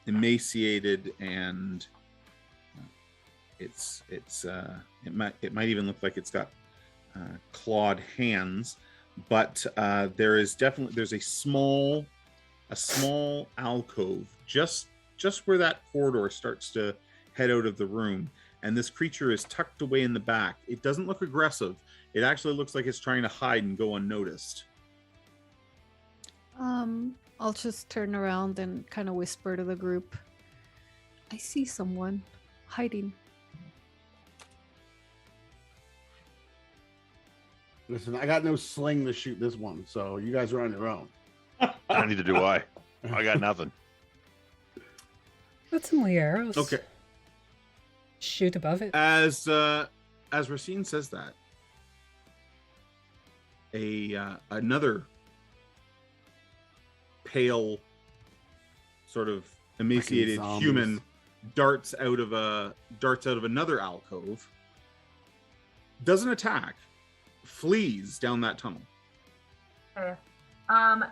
emaciated, and it might even look like it's got clawed hands. But there's a small alcove just where that corridor starts to head out of the room, and this creature is tucked away in the back. It doesn't look aggressive. It actually looks like it's trying to hide and go unnoticed. I'll just turn around and kind of whisper to the group. I see someone hiding. Listen, I got no sling to shoot this one, so you guys are on your own. Neither do I. I got nothing. Got some arrows. Okay. Shoot above it. As Racine says that, another pale, sort of emaciated human darts out of another alcove. Doesn't attack. Flees down that tunnel. Okay.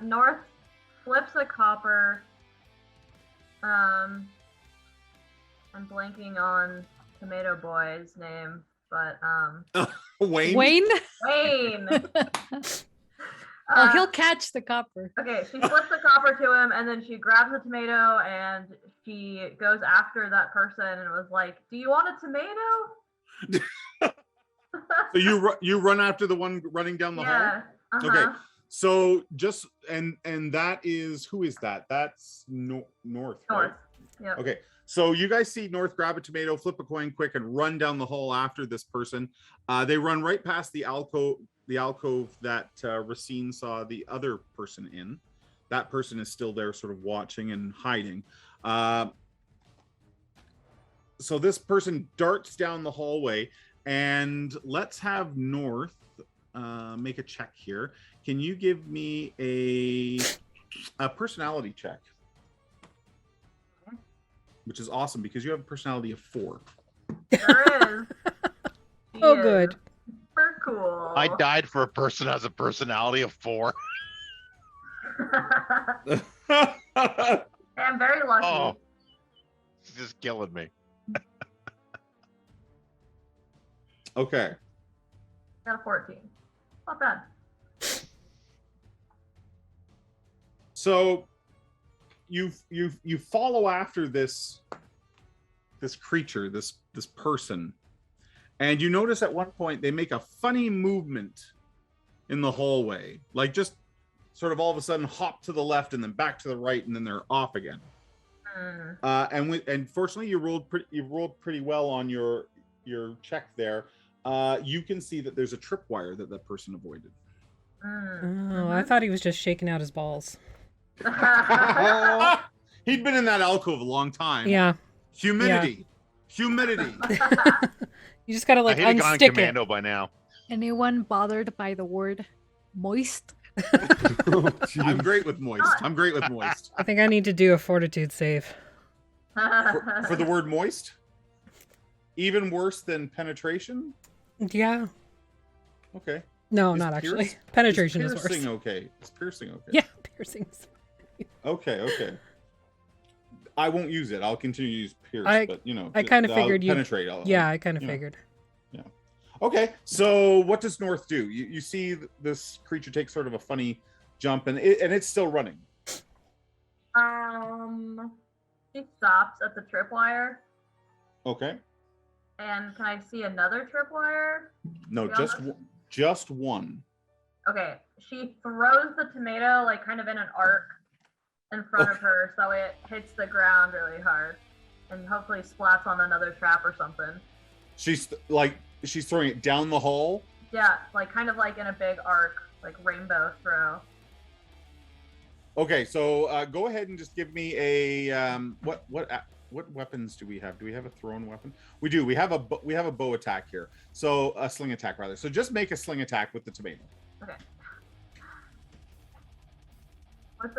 North flips a copper. I'm blanking on Tomato Boy's name, but Wayne. Wayne. Oh, he'll catch the copper. Okay, she flips the copper to him, and then she grabs the tomato, and she goes after that person, and was like, "Do you want a tomato?" So you run after the one running down the hall? Uh-huh. Okay. So just and that is, who is that? That's North. Right? Yep. Okay. So you guys see North grab a tomato, flip a coin quick, and run down the hall after this person. They run right past the alcove that Racine saw the other person in. that person is still there, sort of watching and hiding. So this person darts down the hallway, and let's have North make a check here. Can you give me a personality check? Which is awesome because you have a personality of 4. There is. Oh, good. Super cool. I died for a person that has a personality of 4. I'm very lucky. Oh, it's just killing me. Okay. Got a 14. Not bad. So you follow after this creature, this person, and you notice at one point they make a funny movement in the hallway, like just sort of all of a sudden hop to the left and then back to the right, and then they're off again. And fortunately you rolled pretty well on your check there. You can see that there's a tripwire that person avoided. Oh, I thought he was just shaking out his balls. He'd been in that alcove a long time. Yeah. Humidity. You just gotta like I hit unstick it. commando by now. Anyone bothered by the word moist? I'm great with moist. I think I need to do a fortitude save. For the word moist? Even worse than penetration? Yeah. Okay. No, Is not pierce- actually. Penetration is piercing worse. okay? Is piercing okay? Yeah, piercing is. Okay. I won't use it. I'll continue to use pierce, but I kind of I'll figured you. penetrate. Yeah, I kind of figured. Okay, so what does North do? You see this creature take sort of a funny jump, and it's still running. She stops at the tripwire. Okay. And can I see another tripwire? No, just one. Okay. She throws the tomato like kind of in an arc in front of her, so it hits the ground really hard, and hopefully splats on another trap or something. She's throwing it down the hall. Yeah, like kind of like in a big arc, like rainbow throw. Okay, so go ahead and just give me a what weapons do we have? Do we have a thrown weapon? We do. We have a bow attack here. So a sling attack rather. So just make a sling attack with the tomato. Okay.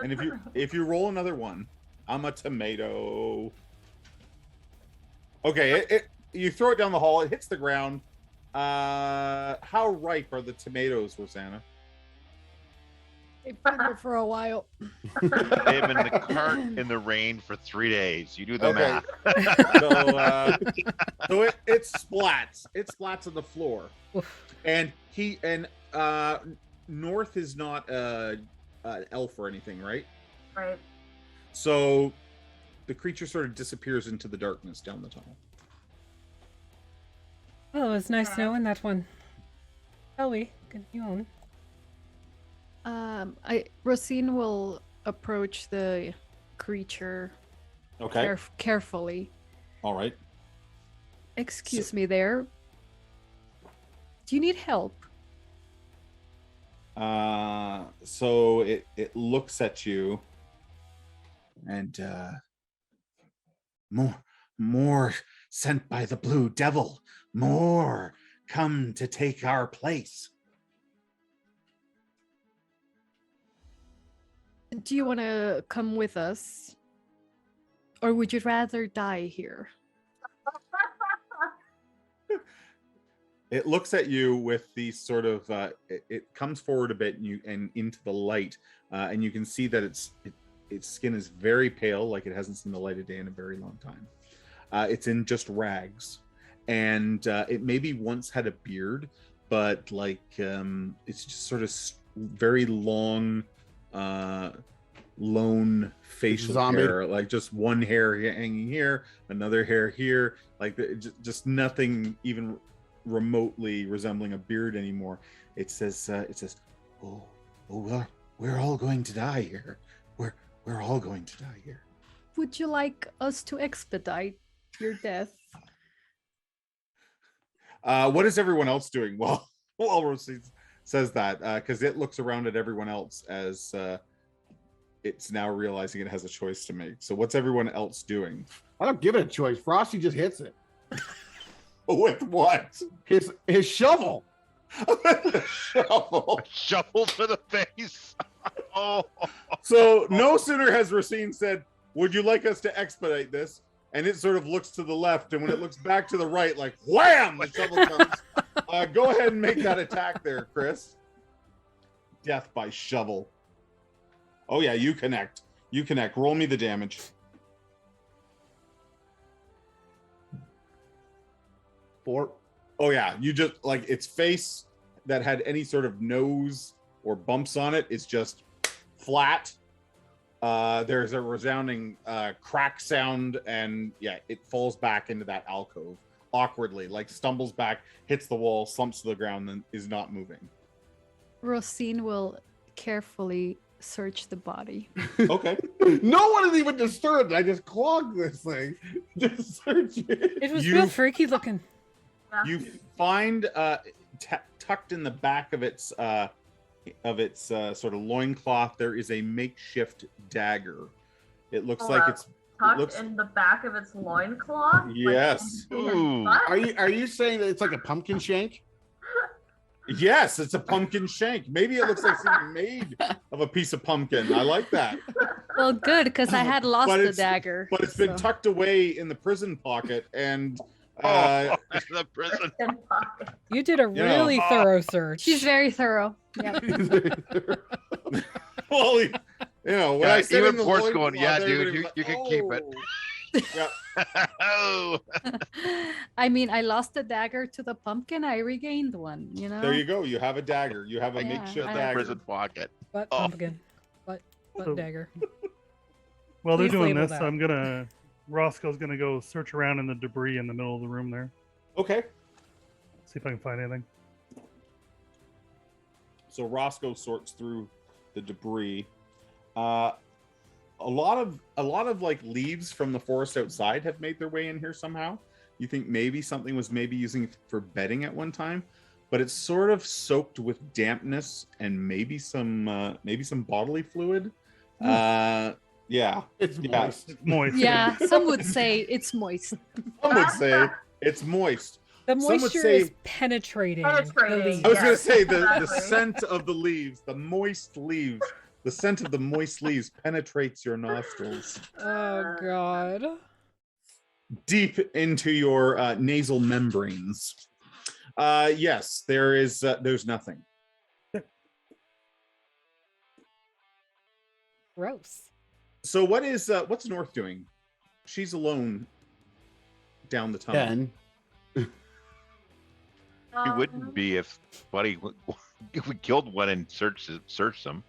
And if you roll another one, I'm a tomato. Okay, you throw it down the hall. It hits the ground. How ripe are the tomatoes, Rosanna? They've been there for a while. They've been in the cart in the rain for 3 days. You do the math. So it splats. It splats on the floor. And North is not an elf or anything, right? Right. So the creature sort of disappears into the darkness down the tunnel. Well, it was nice knowing that one. Ellie, continue on. Rosine will approach the creature Okay. carefully. All right. Excuse me there. Do you need help? So it looks at you and more sent by the blue devil, more come to take our place. Do you want to come with us? Or would you rather die here? It looks at you with these sort of it comes forward a bit and into the light, and you can see that its skin is very pale, like it hasn't seen the light of day in a very long time. It's in just rags, and it maybe once had a beard, but like it's just sort of very long, lone facial hair, like just one hair hanging here, another hair here, like just nothing even remotely resembling a beard anymore. It says, oh, we're all going to die here. We're all going to die here. Would you like us to expedite your death? What is everyone else doing? Well, Rosine says that because it looks around at everyone else as it's now realizing it has a choice to make. So what's everyone else doing? I don't give it a choice. Frosty just hits it. With what? His shovel. Shovel. Shovel to the face. Oh. So no sooner has Racine said, "Would you like us to expedite this?" And it sort of looks to the left, and when it looks back to the right, like wham, the shovel comes. Go ahead and make that attack there, Chris. Death by shovel. Oh yeah, you connect. You connect. Roll me the damage. 4. Oh yeah, you just like its face that had any sort of nose or bumps on it. It's just flat. There's a resounding crack sound, and yeah, it falls back into that alcove awkwardly, like stumbles back, hits the wall, slumps to the ground, and is not moving. Rosine will carefully search the body. Okay. No one is even disturbed. I just clogged this thing. Just search it. It was real freaky looking. You find tucked in the back of its sort of loincloth, there is a makeshift dagger. It looks like it's tucked in the back of its loincloth. Yes. Like, Ooh. Are you saying that it's like a pumpkin shank? Yes, it's a pumpkin shank. Maybe it looks like something made of a piece of pumpkin. I like that. Well, good, because I had lost the dagger. But it's been tucked away in the prison pocket, and the prison. You did a really thorough search. She's very thorough. Yeah. Well, you know, when I said even in the Port's loincloth, going, yeah, dude, everybody you, was you like, can keep it. Yeah. Oh. I mean, I lost the dagger to the pumpkin. I regained one, you know? There you go. You have a dagger. You have a Yeah, makeshift I- dagger. Prison pocket. Butt Oh. pumpkin. Butt So- dagger. While they're Please doing label this, that. Roscoe's gonna go search around in the debris in the middle of the room there. Okay. See if I can find anything. So Roscoe sorts through the debris. A lot of like leaves from the forest outside have made their way in here somehow. You think maybe something was using for bedding at one time, but it's sort of soaked with dampness and maybe some bodily fluid. Yeah, It's moist. It's moist. Yeah, some would say it's moist. some would say it's moist. The Some would moisture say- is penetrating. Penetrating. The leaves. I was going to Yes, say the exactly. scent of the leaves, the moist leaves, the scent of the moist leaves penetrates your nostrils Oh god. deep into your nasal membranes. Yes, there's nothing. Gross. So what's North doing? She's alone down the tunnel. 10. He wouldn't be if Buddy if we killed one and searched them.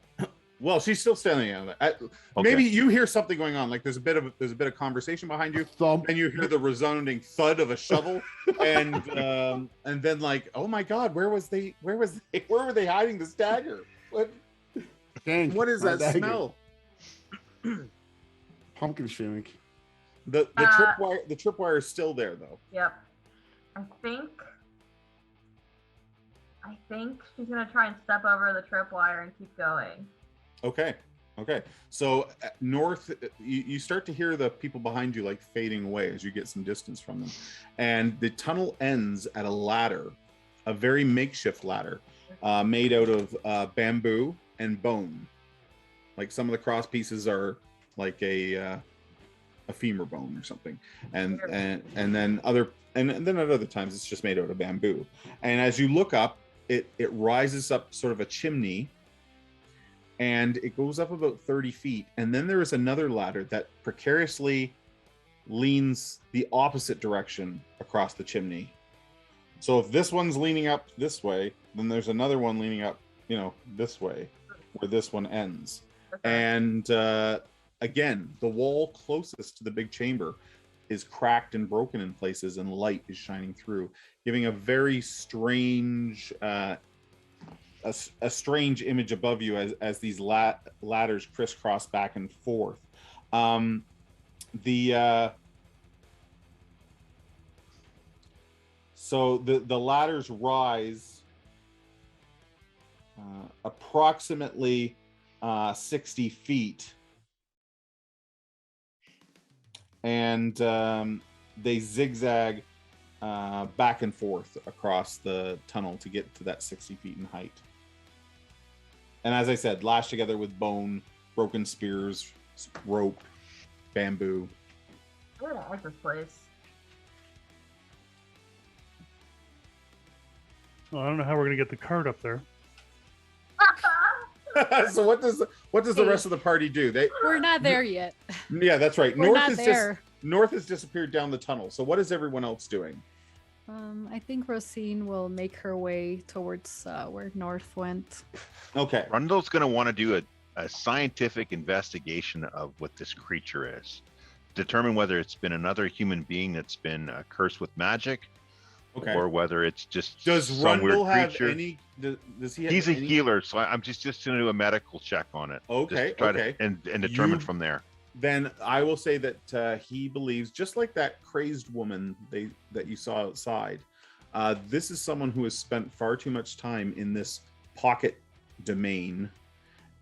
Well, she's still standing on it. Okay. Maybe you hear something going on, like there's a bit of conversation behind you, Thump. and you hear the resounding thud of a shovel, and then like, oh my God, where were they hiding this dagger? What Shank, is my that dagger. smell? Pumpkin shank. The tripwire is still there though. Yep. I think she's gonna try and step over the tripwire and keep going. Okay. So North, you start to hear the people behind you like fading away as you get some distance from them, and the tunnel ends at a ladder, a very makeshift ladder, made out of bamboo and bone. Like some of the cross pieces are like a femur bone or something, and then at other times it's just made out of bamboo. And as you look up, it rises up sort of a chimney, and it goes up about 30 feet. And then there is another ladder that precariously leans the opposite direction across the chimney. So if this one's leaning up this way, then there's another one leaning up, this way, where this one ends. And again, the wall closest to the big chamber is cracked and broken in places, and light is shining through, giving a very strange a strange image above you as these ladders crisscross back and forth. So the ladders rise approximately 60 feet and they zigzag back and forth across the tunnel to get to that 60 feet in height. And as I said, lashed together with bone, broken spears, rope, bamboo. I don't like this place. Well, I don't know how we're gonna get the cart up there. So what does the rest of the party do? We're not there yet. Yeah, that's right. We're not there. North has disappeared down the tunnel. So what is everyone else doing? I think Rosine will make her way towards where North went. Okay. Rundle's going to want to do a scientific investigation of what this creature is. Determine whether it's been another human being that's been cursed with magic, Okay. or whether it's just Does some Rundle weird have creature. any? Does he? Have He's a any... healer, so I'm just going to do a medical check on it. Okay. Just to try Okay. and determine You- from there. Then I will say that he believes, just like that crazed woman that you saw outside, this is someone who has spent far too much time in this pocket domain,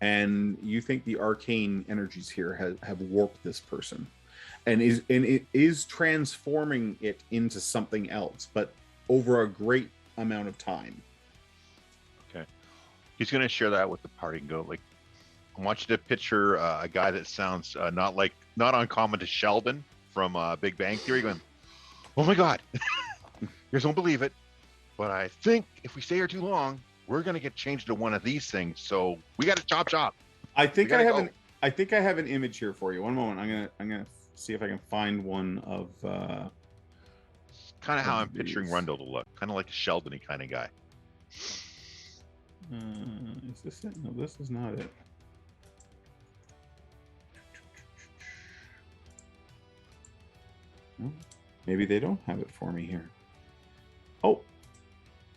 and you think the arcane energies here have warped this person, and it is transforming it into something else, but over a great amount of time. Okay. He's going to share that with the party and go like, I want you to picture a guy that sounds not uncommon to Sheldon from Big Bang Theory going, oh my God, you guys won't believe it, but I think if we stay here too long, we're going to get changed to one of these things. So we got to chop. I think We I gotta have an image here for you. One moment. I'm gonna see if I can find one of Kind of how I'm These. picturing Rundle to look. Kind of like a Sheldon-y kind of guy. is this it? No, this is not it. No, maybe they don't have it for me here. Oh,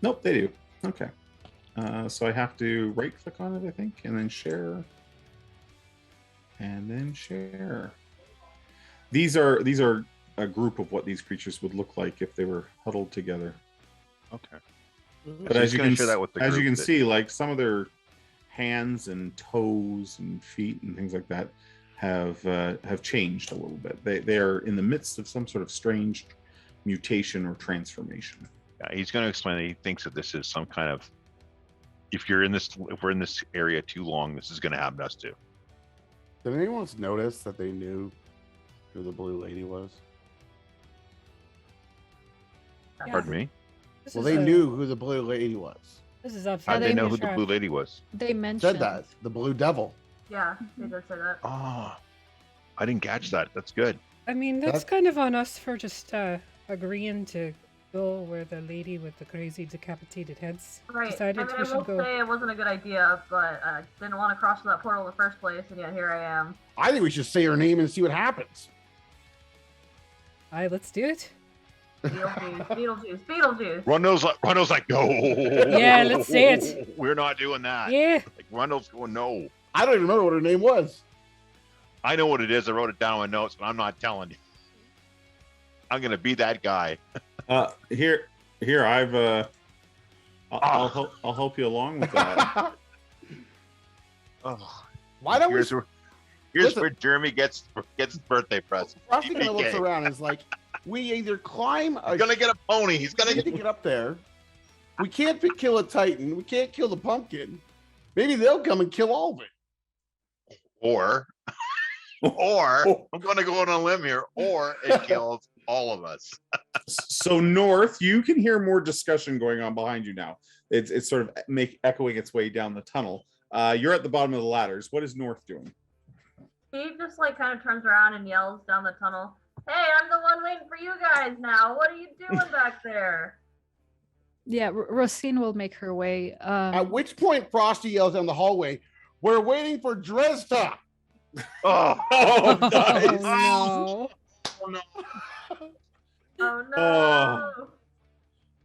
nope, they do. Okay. So I have to right click on it, I think, and then share. And then share. These are a group of what these creatures would look like if they were huddled together. Okay. But So as he's you gonna can share that with the as you group can that- see, like some of their hands and toes and feet and things like that have changed a little bit. They are in the midst of some sort of strange mutation or transformation. Yeah, he's going to explain that he thinks that this is some kind of, if we're in this area too long, this is going to happen to us too. Did anyone else notice that they knew who the blue lady was? Yeah. Pardon me? This Well, is they a- knew who the blue lady was. This is How upside did they they know who the down. blue lady was? They mentioned Said that the blue devil. Yeah, they did say that. Oh, I didn't catch that. That's good. I mean, that's That- kind of on us for just agreeing to go where the lady with the crazy decapitated heads Right. decided I mean, we I should will go. say it wasn't a good idea, but I didn't want to cross that portal in the first place, and yet here I am. I think we should say her name and see what happens. Aye, let's do it. Beetlejuice. Rundle's like, no. Yeah, let's say it. We're not doing that. Yeah. Like Rundle's going, no. I don't even remember what her name was. I know what it is. I wrote it down in my notes, but I'm not telling you. I'm gonna be that guy. Here I'll help you along with that. Oh, Why don't we? here's Listen. where Jeremy gets his birthday present. Frosty kind of looks TPK. around and is like, we either climb a He's gonna get a pony. He's gonna we need to get. get up there. We can't kill a Titan. We can't kill the pumpkin. Maybe they'll come and kill all of it. Or I'm gonna go on a limb here. Or it kills all of us. So North, you can hear more discussion going on behind you now. It's sort of echoing its way down the tunnel. You're at the bottom of the ladders. What is North doing? He just like kind of turns around and yells down the tunnel, "Hey, I'm the one waiting for you guys now. What are you doing back there?" Yeah, Rosine will make her way. At which point, Frosty yells down the hallway, "We're waiting for Dresda." Oh, Oh, nice. no. oh no. Oh no! Oh.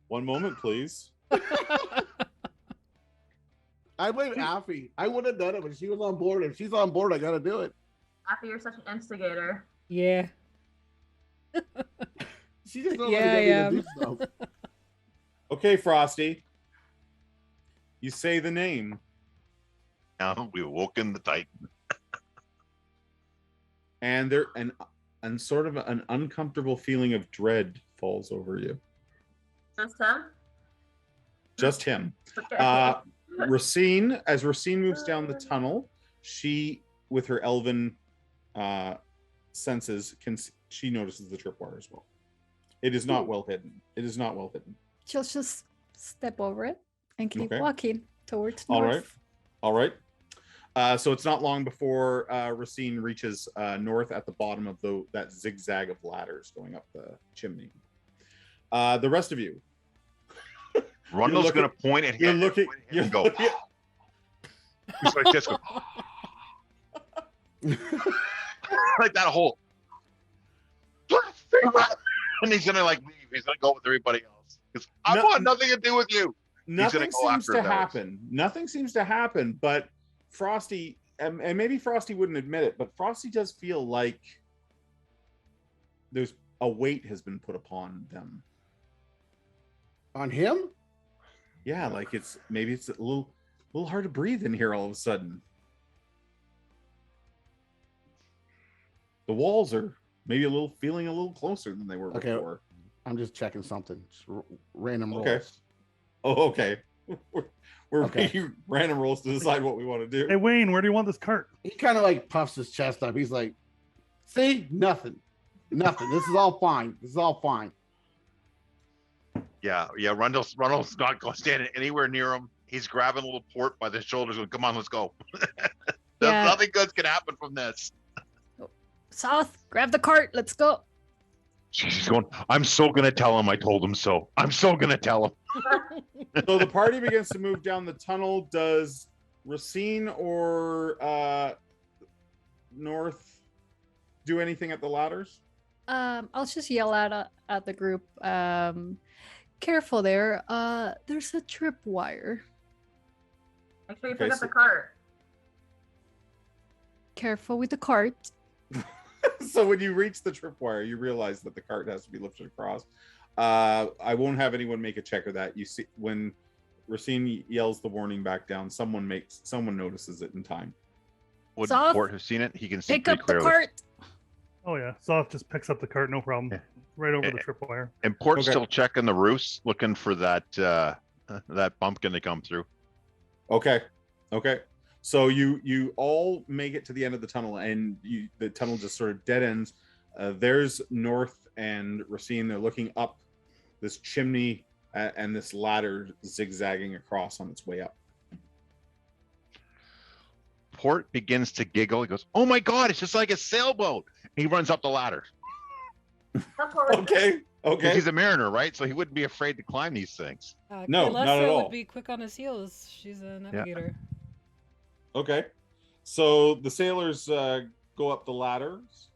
One moment, please. I blame Affy. I would have done it, but she was on board. If she's on board, I got to do it. After you're such an instigator. Yeah. She just don't Yeah, let I me am. do stuff. Okay, Frosty. You say the name. Now we awoken the Titan. And and sort of an uncomfortable feeling of dread falls over you. Just him? Just him. Okay. Racine, as Racine moves down the tunnel, she, with her elven senses, she notices the tripwire as well. It is not well hidden. It is not well hidden. She'll just step over it and keep walking towards All north. All right. So it's not long before Racine reaches north at the bottom of that zigzag of ladders going up the chimney. The rest of you. Rundle's going to point at him. You're go. He's like this. Like that whole. And he's going to like leave. He's going to go with everybody else. Because I want nothing to do with you. Nothing seems to happen. Nothing seems to happen, but Frosty, and maybe Frosty wouldn't admit it, but Frosty does feel like there's a weight has been put upon them. On him? Yeah, like it's a little hard to breathe in here all of a sudden. The walls are maybe feeling a little closer than they were before. I'm just checking something. Just random rolls. Okay. Oh, okay. We're making random rolls to decide what we want to do. Hey, Wayne, where do you want this cart? He kind of like puffs his chest up. He's like, see, nothing. This is all fine. This is all fine. Yeah. Rundle's not going standing anywhere near him. He's grabbing a little port by the shoulders and come on, let's go. Nothing good's gonna happen from this. South, grab the cart. Let's go. She's going, I'm so gonna tell him I told him so. I'm so gonna tell him. So the party begins to move down the tunnel. Does Racine or North do anything at the ladders? I'll just yell at the group. Careful there. There's a tripwire. Make sure you pick up the cart. Careful with the cart. So when you reach the tripwire, you realize that the cart has to be lifted across. I won't have anyone make a check of that. You see, when Racine yells the warning back down, someone notices it in time. Would Soft, Port have seen it? He can see pick pretty up clearly. the cart. Oh yeah, Soft just picks up the cart, no problem. Yeah. Right over the tripwire. And Port's still checking the roofs, looking for that that bumpkin to come through. Okay. So you all make it to the end of the tunnel, and the tunnel just sort of dead ends. There's North and Racine. They're looking up this chimney and this ladder zigzagging across on its way up. Port begins to giggle. He goes, "Oh my God, it's just like a sailboat." He runs up the ladder. Okay. He's a mariner, right? So he wouldn't be afraid to climb these things. No, not at all. Would be quick on his heels. She's a navigator. Okay. So the sailors go up the ladders.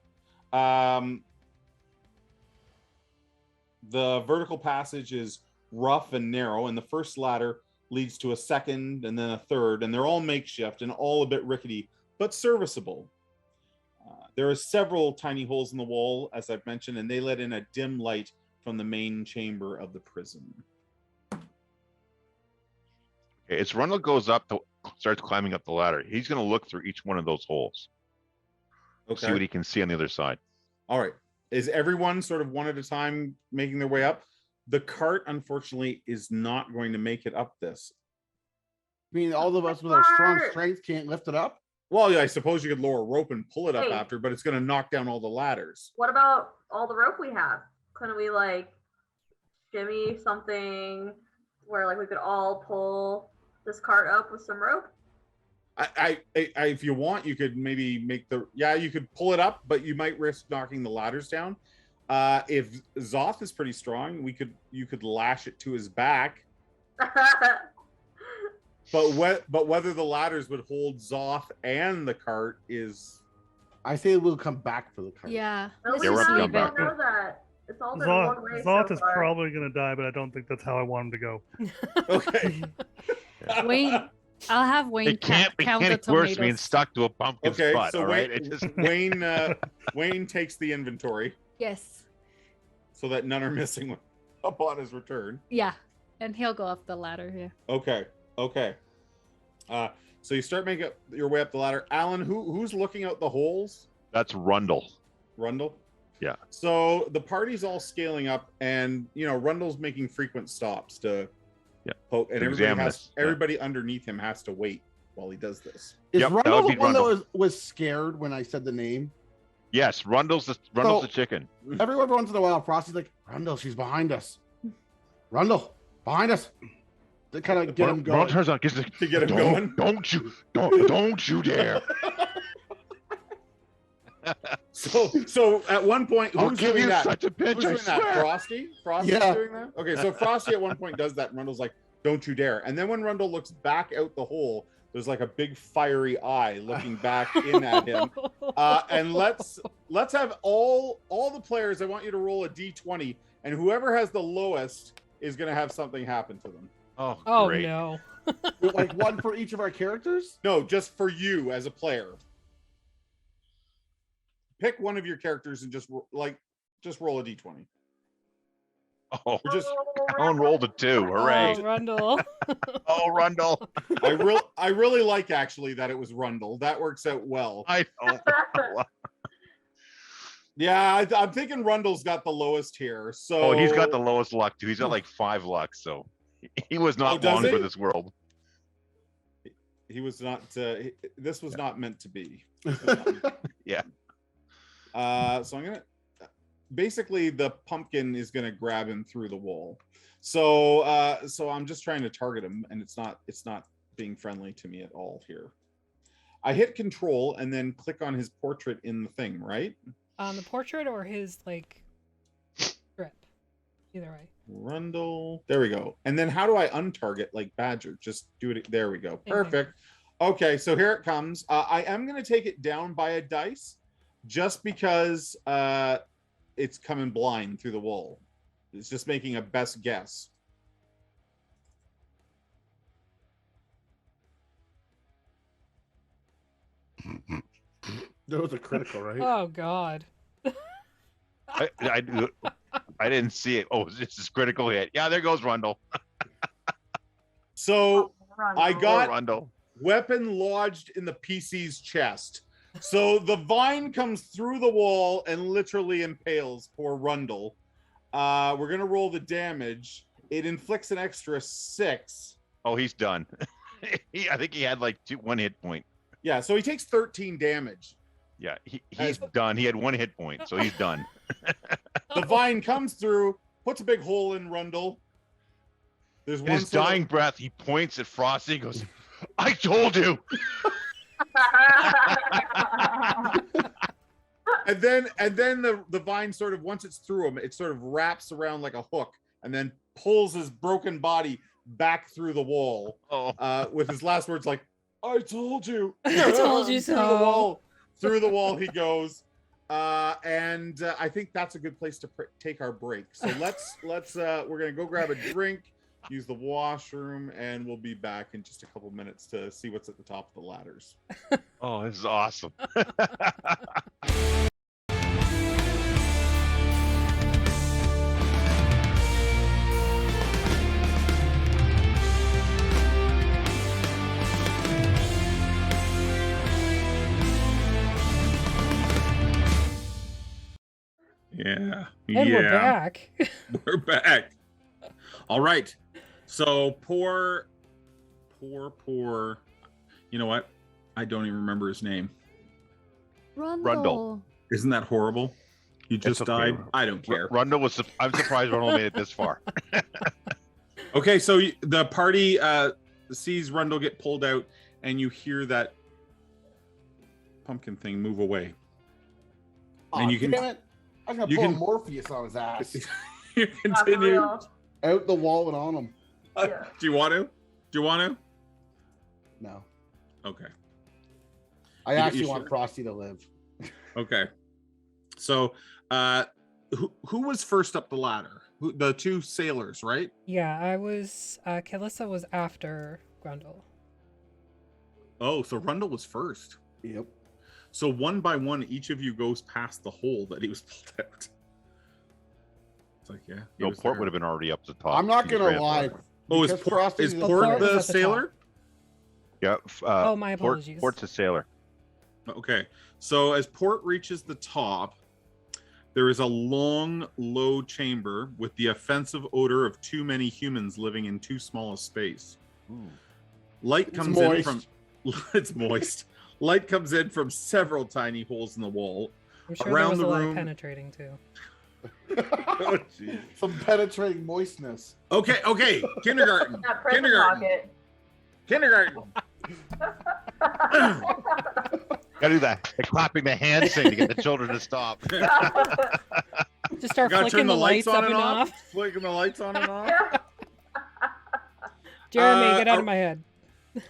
The vertical passage is rough and narrow, and the first ladder leads to a second and then a third, and they're all makeshift and all a bit rickety, but serviceable. There are several tiny holes in the wall, as I've mentioned, and they let in a dim light from the main chamber of the prison. Okay, as Rundle goes up, starts climbing up the ladder, he's going to look through each one of those holes. See what he can see on the other side. All right. Is everyone sort of one at a time making their way up? The cart, unfortunately, is not going to make it up this. I mean, all of us with our strong strength can't lift it up? Well, yeah, I suppose you could lower a rope and pull it up after, but it's going to knock down all the ladders. What about all the rope we have? Couldn't we like shimmy something where like we could all pull this cart up with some rope? I if you want, you could maybe make you could pull it up, but you might risk knocking the ladders down. If Zoth is pretty strong, you could lash it to his back. But whether the ladders would hold Zoth and the cart is... I say we'll come back for the cart. Yeah. No, we we're don't come back. know that. It's all been one way Zoth so is far. probably going to die, but I don't think that's how I want him to go. Okay. Wayne, I'll have Wayne It can't be count any the worse tomatoes. being stuck to a pumpkin's butt, so all right? It just... Wayne takes the inventory Yes. so that none are missing upon his return. Yeah. And he'll go up the ladder here. Okay. So you start making your way up the ladder. Alan, who's looking out the holes? That's Rundle. Rundle? Yeah. So the party's all scaling up, and Rundle's making frequent stops to poke, and everybody underneath him has to wait while he does this. Is Yep, that Rundle would the be one Rundle. that was scared when I said the name? Yes, Rundle's the chicken. Every once in a while, Frosty's like, Rundle, she's behind us. Rundle, behind us. To kind of get him going. Rundle turns on, To get him going. Don't you dare. So at one point, I'll who's give doing you that? such a pinch, Who's I doing that? swear. Frosty? Frosty's Yeah. doing that? Okay, so Frosty at one point does that, and Rundle's like, don't you dare. And then when Rundle looks back out the hole, there's like a big fiery eye looking back in at him. And let's have all the players, I want you to roll a d20, and whoever has the lowest is going to have something happen to them. Oh Great. no. Like one for each of our characters? No, just for you as a player. Pick one of your characters and just roll a d20. Oh, Or just Alan rolled a 2. Hooray. Oh, Rundle. Oh, Rundle. I really like actually that it was Rundle. That works out well. I know. Yeah, I'm thinking Rundle's got the lowest here. So Oh, he's got the lowest luck too. He's got like 5 luck, so he was not does long he? for this world. He was not. This was not meant to be. Yeah. So I'm gonna. Basically, the pumpkin is gonna grab him through the wall. So I'm just trying to target him, and it's not being friendly to me at all here. I hit control and then click on his portrait in the thing, right? On the portrait or his like strip. Either way. Rundle. There we go. And then how do I untarget like Badger? Just do it. There we go. Perfect. Okay, so here it comes. I am going to take it down by a dice just because it's coming blind through the wall. It's just making a best guess. That was a critical, right? Oh God. I didn't see it. Oh, it's this critical hit. Yeah, there goes Rundle. So I Poor got Rundle. weapon lodged in the PC's chest. So the vine comes through the wall and literally impales poor Rundle. We're going to roll the damage. It inflicts an extra 6. Oh, he's done. I think he had like 1 hit point. Yeah, so he takes 13 damage. Yeah, he's done. He had 1 hit point, so he's done. The vine comes through, puts a big hole in Rundle. There's In one his sort of- dying breath, he points at Frosty and goes, I told you. and then the vine sort of, once it's through him, it sort of wraps around like a hook and then pulls his broken body back through the wall. With his last words like, I told you. I told you so. Through the wall he goes. And I think that's a good place to take our break. So let's we're gonna go grab a drink, use the washroom, and we'll be back in just a couple minutes to see what's at the top of the ladders. Oh, this is awesome. Yeah. And we're back. We're back. All right. So poor. You know what? I don't even remember his name. Rundle. Isn't that horrible? He just It's okay. died. I don't care. Rundle was. I'm surprised Rundle made it this far. Okay, so the party sees Rundle get pulled out, and you hear that pumpkin thing move away. And you can- Damn it. I'm gonna you pull can- a Morpheus on his ass. You continue. Out the wall and on him. Yeah. Do you want to? Do you want to? No. Okay. I You actually sure? want Frosty to live. Okay. So, who was first up the ladder? The 2 sailors, right? Yeah, I was Kalissa was after Grundle. Oh, so Rundle was first. Yep. So one by one, each of you goes past the hole that he was pulled out. It's like, yeah. he No, was Port there. would have been already up the top. I'm not He just gonna ran lie. for it. Oh, is because Port Frosty's Port the was at the sailor? Yeah. Oh, my apologies. Port's a sailor. Okay. So as Port reaches the top, There is a long, low chamber with the offensive odor of too many humans living in too small a space. Light comes in from... It's moist. Light comes in from several tiny holes in the wall. I'm sure Around there was the a lot room- of penetrating too. Oh, geez. Some penetrating moistness. Okay. Kindergarten. That prison Kindergarten. Gotta do that. Like clapping the hands thing to get the children to stop. Just start Gotta flicking turn the the lights up and off. Flicking the lights on and off. Jeremy, get out of my head.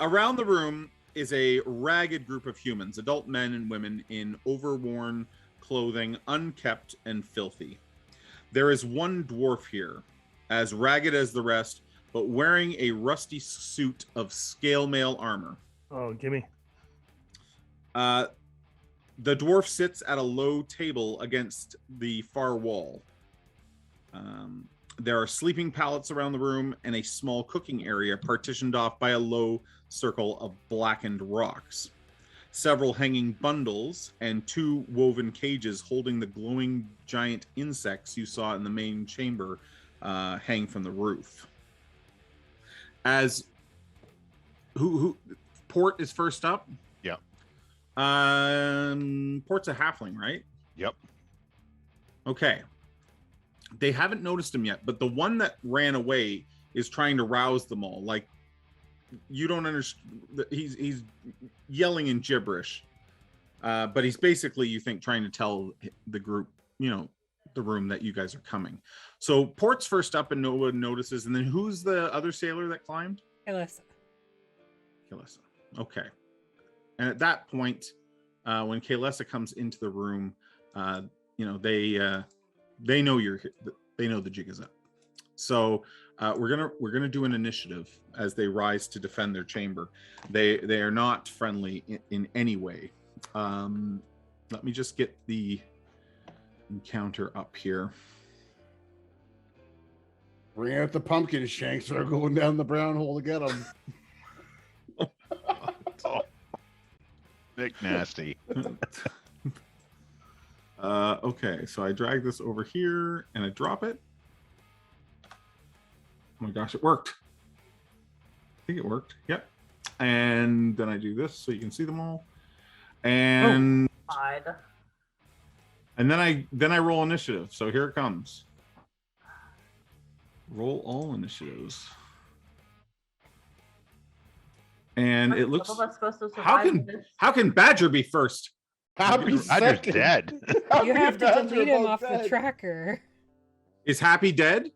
Around the room is a ragged group of humans, adult men and women in overworn clothing, unkept and filthy. There is one dwarf here, as ragged as the rest, but wearing a rusty suit of scale mail armor. Oh, gimme. The dwarf sits at a low table against the far wall. There are sleeping pallets around the room and a small cooking area partitioned off by a low circle of blackened rocks. Several hanging bundles and 2 woven cages holding the glowing giant insects you saw in the main chamber hang from the roof. As who Port is first up? Yep. Port's a halfling, right? Yep. Okay. They haven't noticed him yet, but the one that ran away is trying to rouse them all. Like, you don't understand. He's yelling in gibberish, but he's basically, you think, trying to tell the group, the room that you guys are coming. So Port's first up and no one notices. And then who's the other sailor that climbed? Kalissa. Okay. And at that point, when Kalissa comes into the room, they know you're here. They know the jig is up. So we're gonna do an initiative as they rise to defend their chamber. They are not friendly in any way. Let me just get the encounter up here. Bring out the pumpkin shanks. Are going down the brown hole to get them. Nick nasty. Okay, so I drag this over here and I drop it. Oh my gosh, it worked. I think it worked. Yep. And then I do this so you can see them all. And and then I roll initiative. So here it comes. Roll all initiatives. And it looks. How can Badger be first? Badger's dead. You have to delete him off the tracker. Is Happy dead?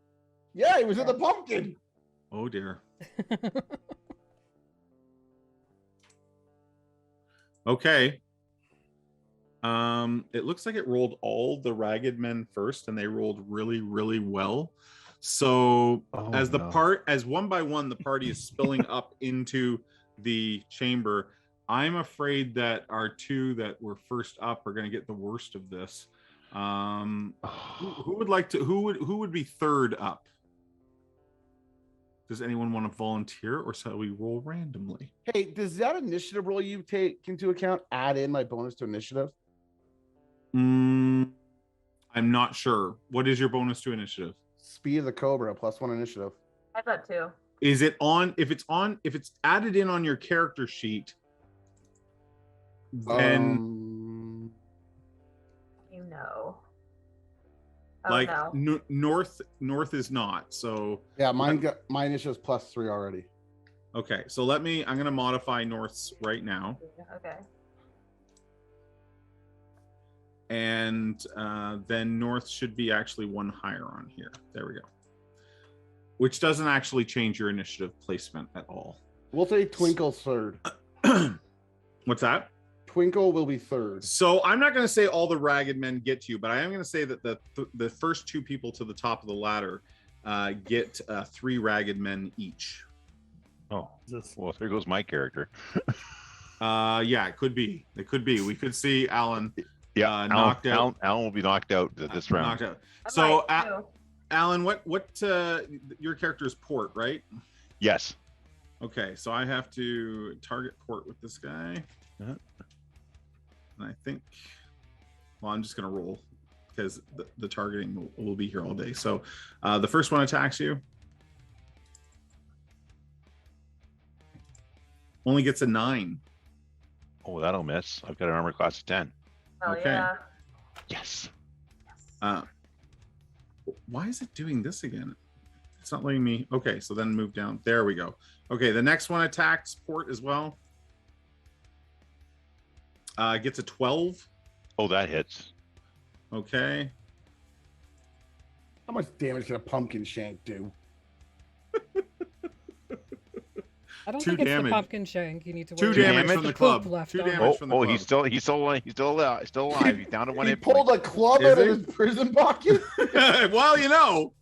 Yeah, he was in the pumpkin. Oh dear. Okay. It looks like it rolled all the ragged men first, and they rolled really, really well. So as one by one the party is spilling up into the chamber, I'm afraid that our 2 that were first up are going to get the worst of this. Who would like to? Who would be third up? Does anyone want to volunteer, or shall we roll randomly? Hey, does that initiative roll you take into account add in my bonus to initiative? I'm not sure. What is your bonus to initiative? Speed of the Cobra +1 initiative. I have that too. Is it on? If it's added in on your character sheet, then like no. north is not. So yeah, my initiative is +3 already. Okay, so I'm going to modify North's right now. Okay. And then North should be actually 1 higher on here. There we go. Which doesn't actually change your initiative placement at all. We'll say Twinkle's third. What's that? Twinkle will be third. So I'm not going to say all the ragged men get to you, but I am going to say that the first 2 people to the top of the ladder get 3 ragged men each. Oh, well, there goes my character. Yeah, it could be. It could be. We could see Alan. Yeah, knocked out. Alan will be knocked out this round. Knocked out. So, Alan, what your character is Port, right? Yes. Okay, so I have to target Port with this guy. And I think, well, I'm just gonna roll because the targeting will be here all day. So the first one attacks you. Only gets a 9. Oh, that'll miss. I've got an armor class of 10. Oh Okay. yeah. Yes. Why is it doing this again? It's not letting me. Okay, so then move down. There we go. Okay, the next one attacks Port as well. Gets a 12. Oh, that hits. Okay. How much damage can a pumpkin shank do? I don't 2 think it's damage. the pumpkin shank. You need to 2 worry damage about from the poop club. left 2 on it. damage from the club. He's still alive. He's down to 1 He hit pulled point. a club Is out of he? his prison pocket. Well, you know.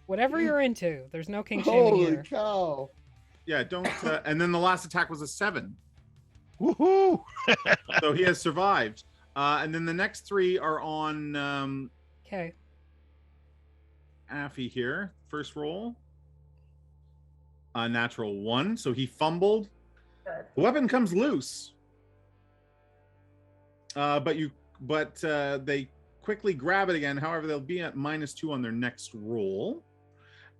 Whatever you're into, there's no king shaming Holy here. cow! Yeah, don't. And then the last attack was a 7. Woohoo! So he has survived. And then the next 3 are on Okay. Affy here. First roll. A natural 1. So he fumbled. Good. The weapon comes loose. But they quickly grab it again. However, they'll be at -2 on their next roll.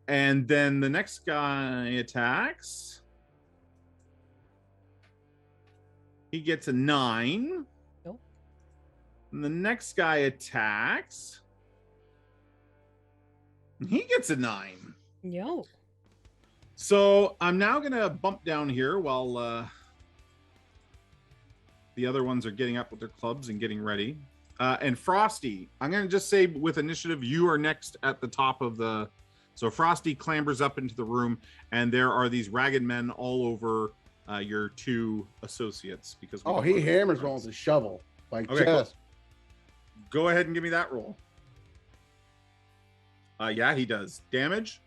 And then the next guy attacks. He gets a 9. Nope. And the next guy attacks. And he gets a 9. Yo. So I'm now going to bump down here while the other ones are getting up with their clubs and getting ready. And Frosty, I'm going to just say with initiative, you are next at the top of the... So Frosty clambers up into the room, and there are these ragged men all over your 2 associates. Because He hammers one with a shovel. Like Okay, chess. Go ahead and give me that roll. Yeah, he does. Damage?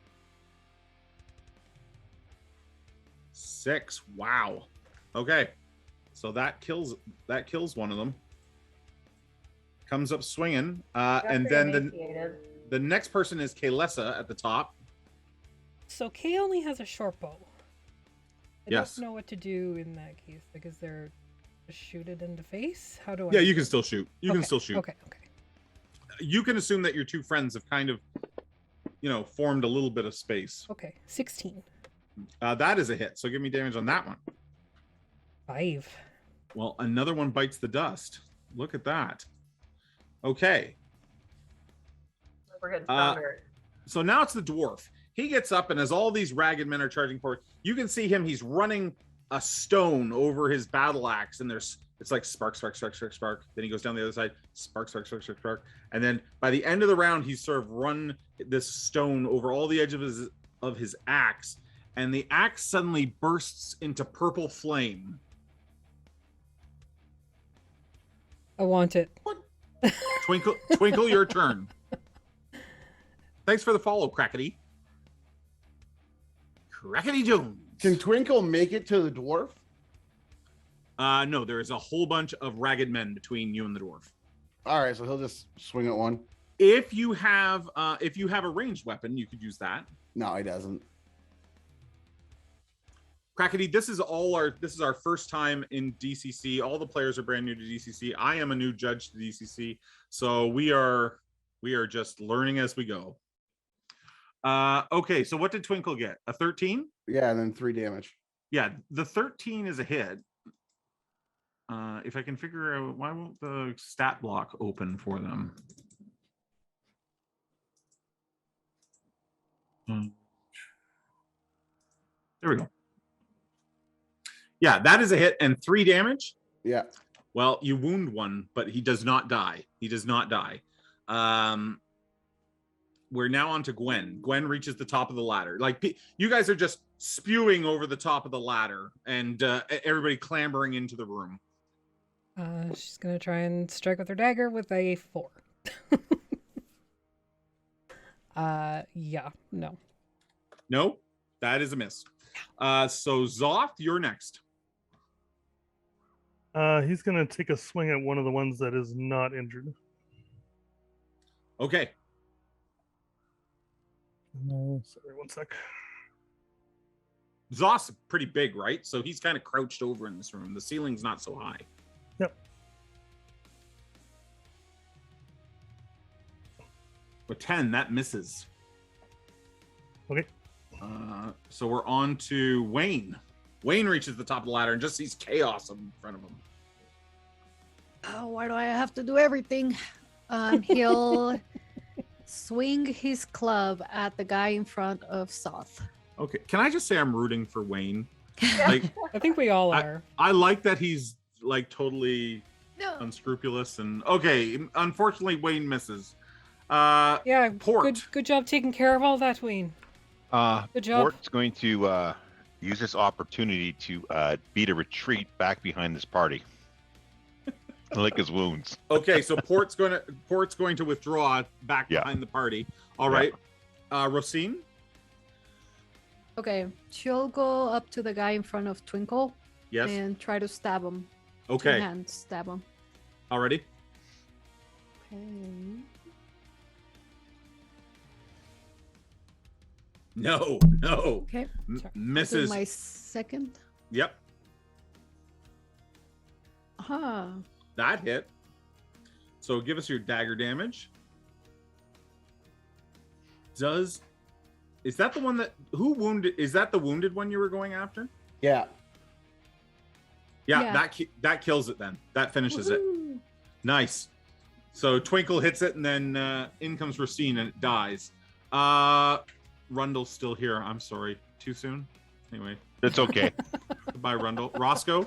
6. Wow. Okay. So that kills one of them. Comes up swinging. And then the next person is Kaylessa at the top. So Kay only has a short bow. I Yes. don't know what to do in that case because they're shoot it in the face. How do I? Yeah, you can still shoot. You can Okay, still shoot. Okay. You can assume that your 2 friends have kind of, formed a little bit of space. Okay. 16. That is a hit. So give me damage on that one. 5. Well, another one bites the dust. Look at that. Okay. We're getting stronger. So now it's the dwarf. He gets up, and as all these ragged men are charging forward, you can see him. He's running a stone over his battle axe, and it's like spark, spark, spark, spark, spark. Then he goes down the other side, spark, spark, spark, spark, spark. And then by the end of the round, he's sort of run this stone over all the edge of his axe, and the axe suddenly bursts into purple flame. I want it. What? Twinkle, your turn. Thanks for the follow, Crackety. Crackety Jones. Can Twinkle make it to the dwarf? No, there is a whole bunch of ragged men between you and the dwarf. All right, so he'll just swing at one. If you have a ranged weapon, you could use that. No, he doesn't. Crackety, this is our first time in DCC. All the players are brand new to DCC. I am a new judge to DCC, so we are just learning as we go. Okay, so what did Twinkle get? A 13? Yeah, and then 3 damage. Yeah, the 13 is a hit. If I can figure out why won't the stat block open for them? There we go. Yeah, that is a hit and 3 damage. Yeah. Well, you wound one, but he does not die. He does not die. We're now on to Gwen. Gwen reaches the top of the ladder. Like, you guys are just spewing over the top of the ladder, and everybody clambering into the room. She's gonna try and strike with her dagger with a 4. Yeah, no. No, that is a miss. So Zoth, you're next. He's gonna take a swing at one of the ones that is not injured. Okay. Sorry, one sec. Zoth's pretty big, right? So he's kind of crouched over in this room. The ceiling's not so high. Yep. 10, that misses. Okay. So we're on to Wayne. Wayne reaches the top of the ladder and just sees chaos in front of him. Oh, why do I have to do everything? He'll swing his club at the guy in front of Soth. Okay, can I just say I'm rooting for Wayne? Yeah. Like, I think we all are. I like that he's like totally No. unscrupulous and okay. Unfortunately, Wayne misses. Yeah, Port. good job taking care of all that, Wayne. Good job. Port's going to use this opportunity to beat a retreat back behind this party. Lick his wounds. Okay, so Port's going to withdraw back Yeah. behind the party. All Yeah. right, Rosine. Okay, she'll go up to the guy in front of Twinkle Yes. and try to stab him. Okay. Two-hand stab him. Already. Okay. No. Okay. M- Sorry. Do misses. my second. Yep, Huh. that hit. So give us your dagger damage. Is that the one who wounded? Is that the wounded one you were going after? Yeah. Yeah, Yeah. that kills it then. That finishes it. Woohoo. Nice. So Twinkle hits it, and then in comes Racine, and it dies. Rundle's still here. I'm sorry. Too soon? Anyway. It's okay. Goodbye, Rundle. Roscoe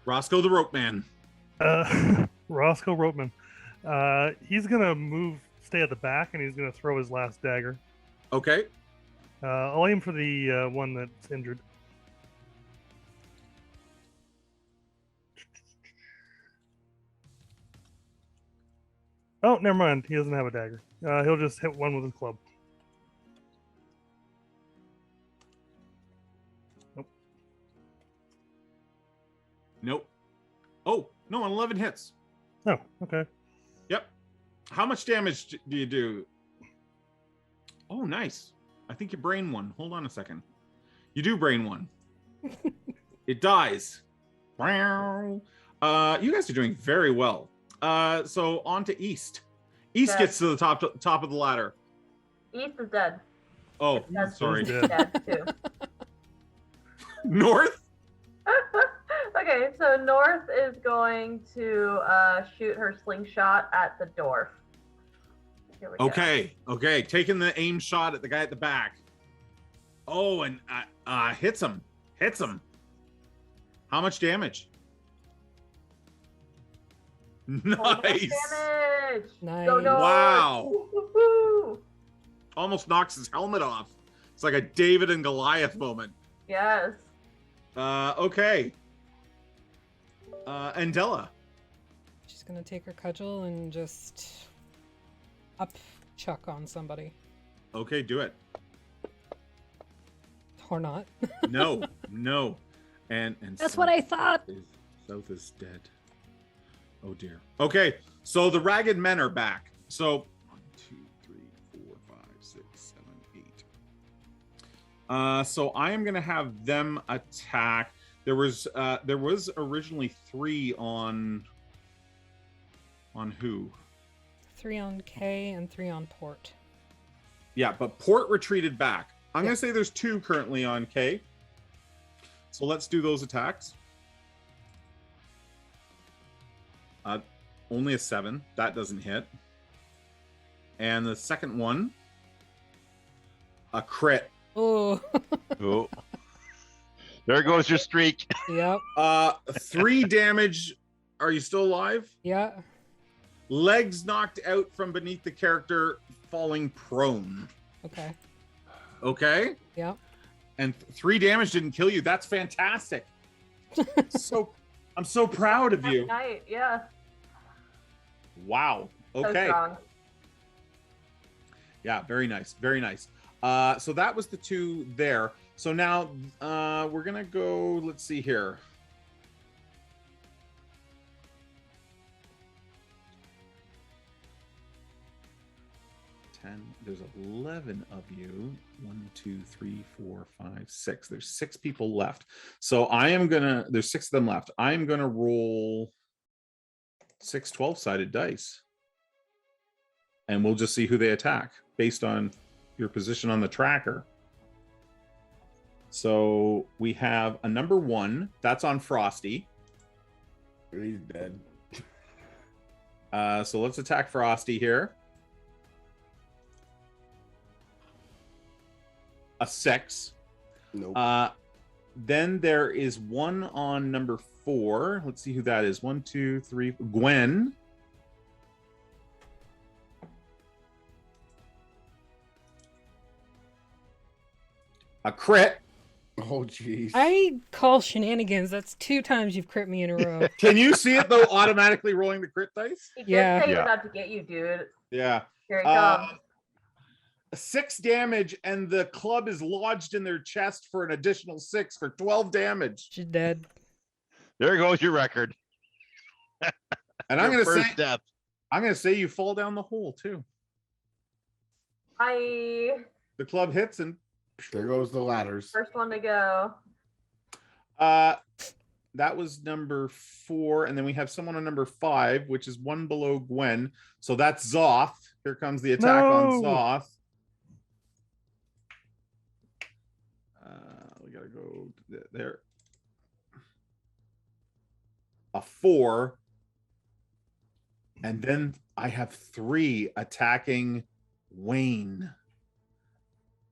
the Rope Man. Roscoe Ropeman. He's gonna stay at the back, and he's gonna throw his last dagger. Okay. I'll aim for the one that's injured. Oh, never mind. He doesn't have a dagger. He'll just hit one with his club. Nope. Oh, no, 11 hits. Oh, okay. Yep. How much damage do you do? Oh, nice. I think you brain one. Hold on a second. You do brain one. It dies. You guys are doing very well. So on to East. East Okay. gets to the top of the ladder. East is dead. Oh, That's sorry. Dead. dead too. North? Okay, so North is going to shoot her slingshot at the dwarf. Here we go. Okay. Taking the aim shot at the guy at the back. Oh, and hits him. How much damage? Oh, much Nice. damage. Nice. Go North. Wow. Woo-hoo-hoo. Almost knocks his helmet off. It's like a David and Goliath moment. Yes. Okay. Andella. She's gonna take her cudgel and just up chuck on somebody. Okay, do it. Or not. No. And That's what I thought. South is dead. Oh dear. Okay, so the ragged men are back. So 1, 2, 3, 4, 5, 6, 7, 8. So I am gonna have them attack. There was originally 3 on who? 3 on K and 3 on Port. Yeah, but Port retreated back. I'm Yeah. gonna say there's 2 currently on K. So let's do those attacks. Only a 7. That doesn't hit. And the second one, a crit. Oh. Oh. There goes your streak. Yep. 3 damage. Are you still alive? Yeah. Legs knocked out from beneath the character, falling prone. Okay. Okay. Yep. And 3 damage didn't kill you. That's fantastic. I'm so proud of you. Night. Yeah. Wow. So Okay. strong. Yeah, very nice. Very nice. So that was the 2 there. So now we're going to go, let's see here. There's 11 of you. 1, 2, 3, 4, 5, 6. There's 6 people left. So there's 6 of them left. I'm going to roll 6 12-sided dice. And we'll just see who they attack based on your position on the tracker. So we have a number 1. That's on Frosty. He's dead. So let's attack Frosty here. A 6. Nope. Then there is one on number 4. Let's see who that is. 1, 2, 3. Gwen. A crit. Oh, jeez. I call shenanigans. That's 2 times you've crit me in a row. Can you see it though? Automatically rolling the crit dice. He did Yeah. say he was Yeah. out to get you, dude. Yeah. Here he comes. 6 damage, and the club is lodged in their chest for an additional 6 for 12 damage. She's dead. There goes your record. And I'm Your gonna first say, death. I'm gonna say you fall down the hole too. The club hits, and There goes the ladders. First one to go. that was number 4, and then we have someone on number 5, which is one below Gwen. So that's Zoth. Here comes the attack on No. Zoth. We gotta go there. A 4, and then I have 3 attacking Wayne.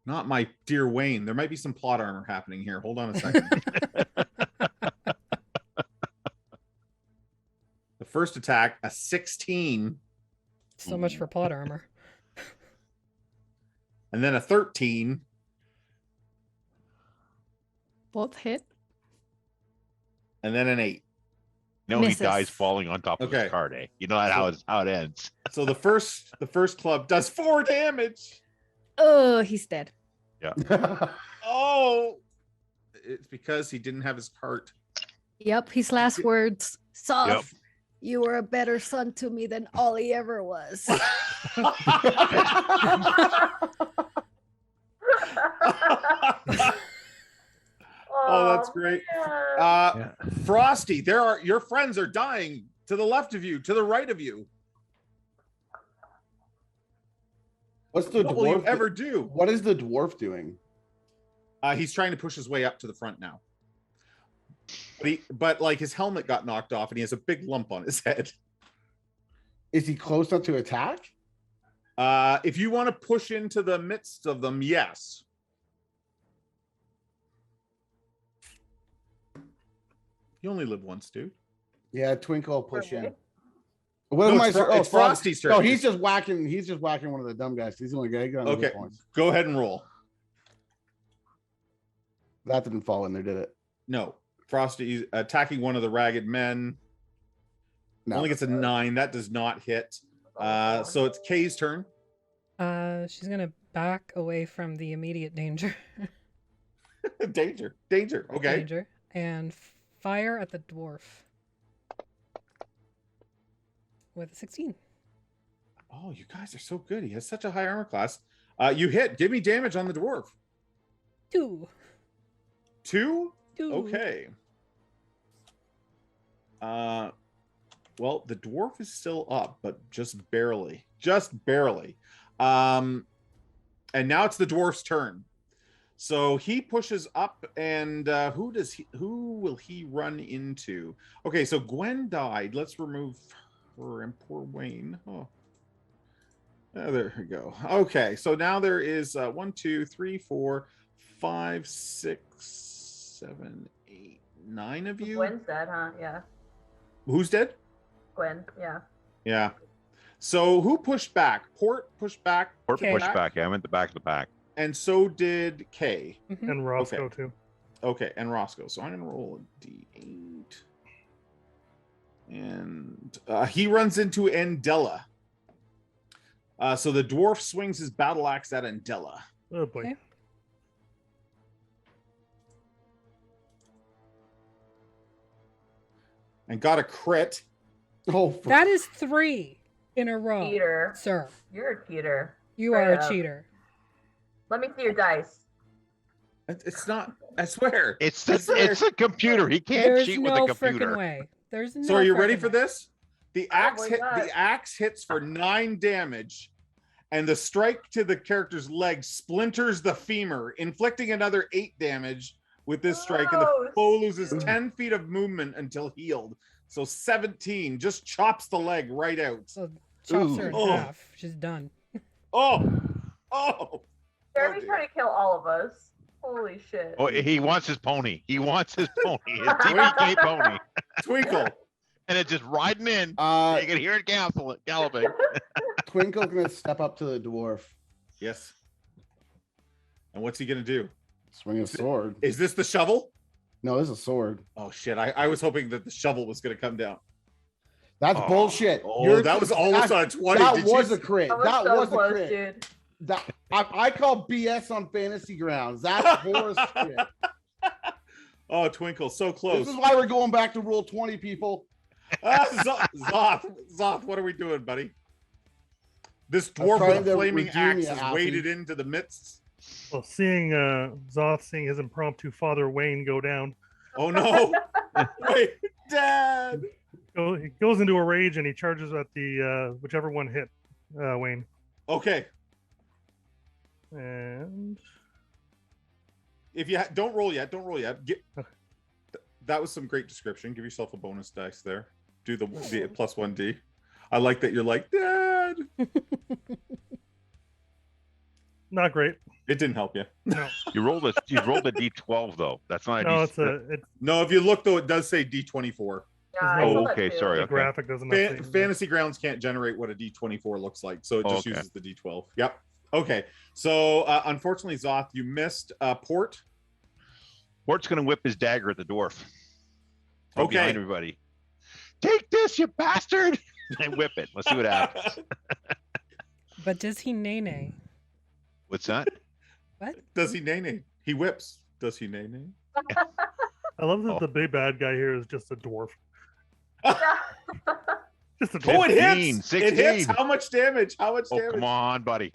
Not my dear Wayne. There might be some plot armor happening here. Hold on a second. The first attack, a 16, So much for plot armor. and then a 13, Both hit. and then an 8. No, Misses. he dies falling on top of Okay. his card. Eh? You know that how it ends. So the first club does 4 damage. Oh, he's dead. Oh, it's because he didn't have his cart. Yep, his last words. Soft, you were a better son to me than Ollie ever was. Oh, that's great. man. Frosty, your friends are dying to the left of you, to the right of you. What's the What will you dwarf ever do? What is the dwarf doing? He's trying to push his way up to the front now. But like his helmet got knocked off, and he has a big lump on his head. Is he close enough to attack? If you want to push into the midst of them, yes. You only live once, dude. Yeah, Twinkle will push in. Okay. What No, am I? it's Fro- it's Frosty's turn. No, he's just whacking. He's just whacking one of the dumb guys. He's the only guy. He got Okay. points. Go ahead and roll. That didn't fall in there, did it? No. Frosty attacking one of the ragged men. No. Only gets a 9. That does not hit. So it's Kay's turn. She's gonna back away from the immediate danger. Danger. Okay. Danger. And fire at the dwarf. With a 16. Oh, you guys are so good. He has such a high armor class. You hit. Give me damage on the dwarf. 2. 2? 2. Okay. Well, the dwarf is still up, but just barely. Just barely. And now it's the dwarf's turn. So he pushes up, and who will he run into? Okay, so Gwen died. Let's remove her and poor Wayne. Oh. There we go. Okay, so now there is 1, 2, 3, 4, 5, 6, 7, 8, 9 of you. Gwen's dead, huh? Yeah. Who's dead? Gwen, yeah. Yeah. So who pushed back? Port pushed back. Or Okay. push back. I'm at the back of the pack. And so did Kay. Mhm. And Roscoe too. Okay, and Roscoe. So I'm gonna roll a D8. And he runs into Andella. So the dwarf swings his battle axe at Andella. Oh boy. Okay. And got a crit. Oh, That is 3 in a row. Cheater. Sir, You're a cheater. you Straight are a up. cheater. Let me see your dice. It's not, I swear. It's swear. a computer. He can't There's cheat no with a freaking computer. way. There's no. So are you ready frickin' for way. this? The axe my God. the axe hits for 9 damage, and the strike to the character's leg splinters the femur, inflicting another 8 damage with this strike, and the Gross. foe loses 10 feet of movement until healed. So 17 just chops the leg right out. So chops her in Ooh. half. She's done. Oh, Jeremy's dear. trying to kill all of us. Holy shit. Oh, he wants his pony. He wants his pony. His TPK pony. Twinkle. And it's just riding in. You can hear it galloping. Twinkle's gonna step up to the dwarf, Yes. And what's he gonna do? swing a sword. Is this the shovel? No, this is a sword. Oh shit! I was hoping that the shovel was gonna come down. That's Oh. bullshit. Oh, that was almost on 20. That Did was you a crit. That was That so was a close, crit. dude. That I call BS on fantasy grounds. That's horse shit. Oh, Twinkle, so close. This is why we're going back to rule 20, people. Zoth, what are we doing, buddy? This I'm dwarf trying with a to flaming redeem axe you, has Alfie. waded into the midst. Well, seeing Zoth seeing his impromptu father Wayne go down, Oh no! Wait, Dad! he goes into a rage and he charges at the whichever one hit Wayne. Okay, And if you don't roll yet, don't roll yet. That was some great description. Give yourself a bonus dice there. Do the plus 1d. I like that you're like, Dad. not great. It didn't help you. No, You rolled a D12 though. That's not a no, D. it's No, if you look though, it does say D24. Yeah, I Oh, saw that okay, too. sorry. the Okay. graphic doesn't. update. Fantasy Grounds can't generate what a D24 looks like, so it just Okay. uses the D12. Yep. Okay. So unfortunately, Zoth, you missed Port. Port's gonna whip his dagger at the dwarf. From Okay. Behind everybody. Take this, you bastard! And whip it. Let's see what happens. But does he nay? What's that? What? Does he nay? He whips. Does he nay? I love that Oh. the big bad guy here is just a dwarf. Yeah. Just a Oh, dwarf. it 15, hits! It hits! 16. How much damage? How much Oh, damage? come on, buddy.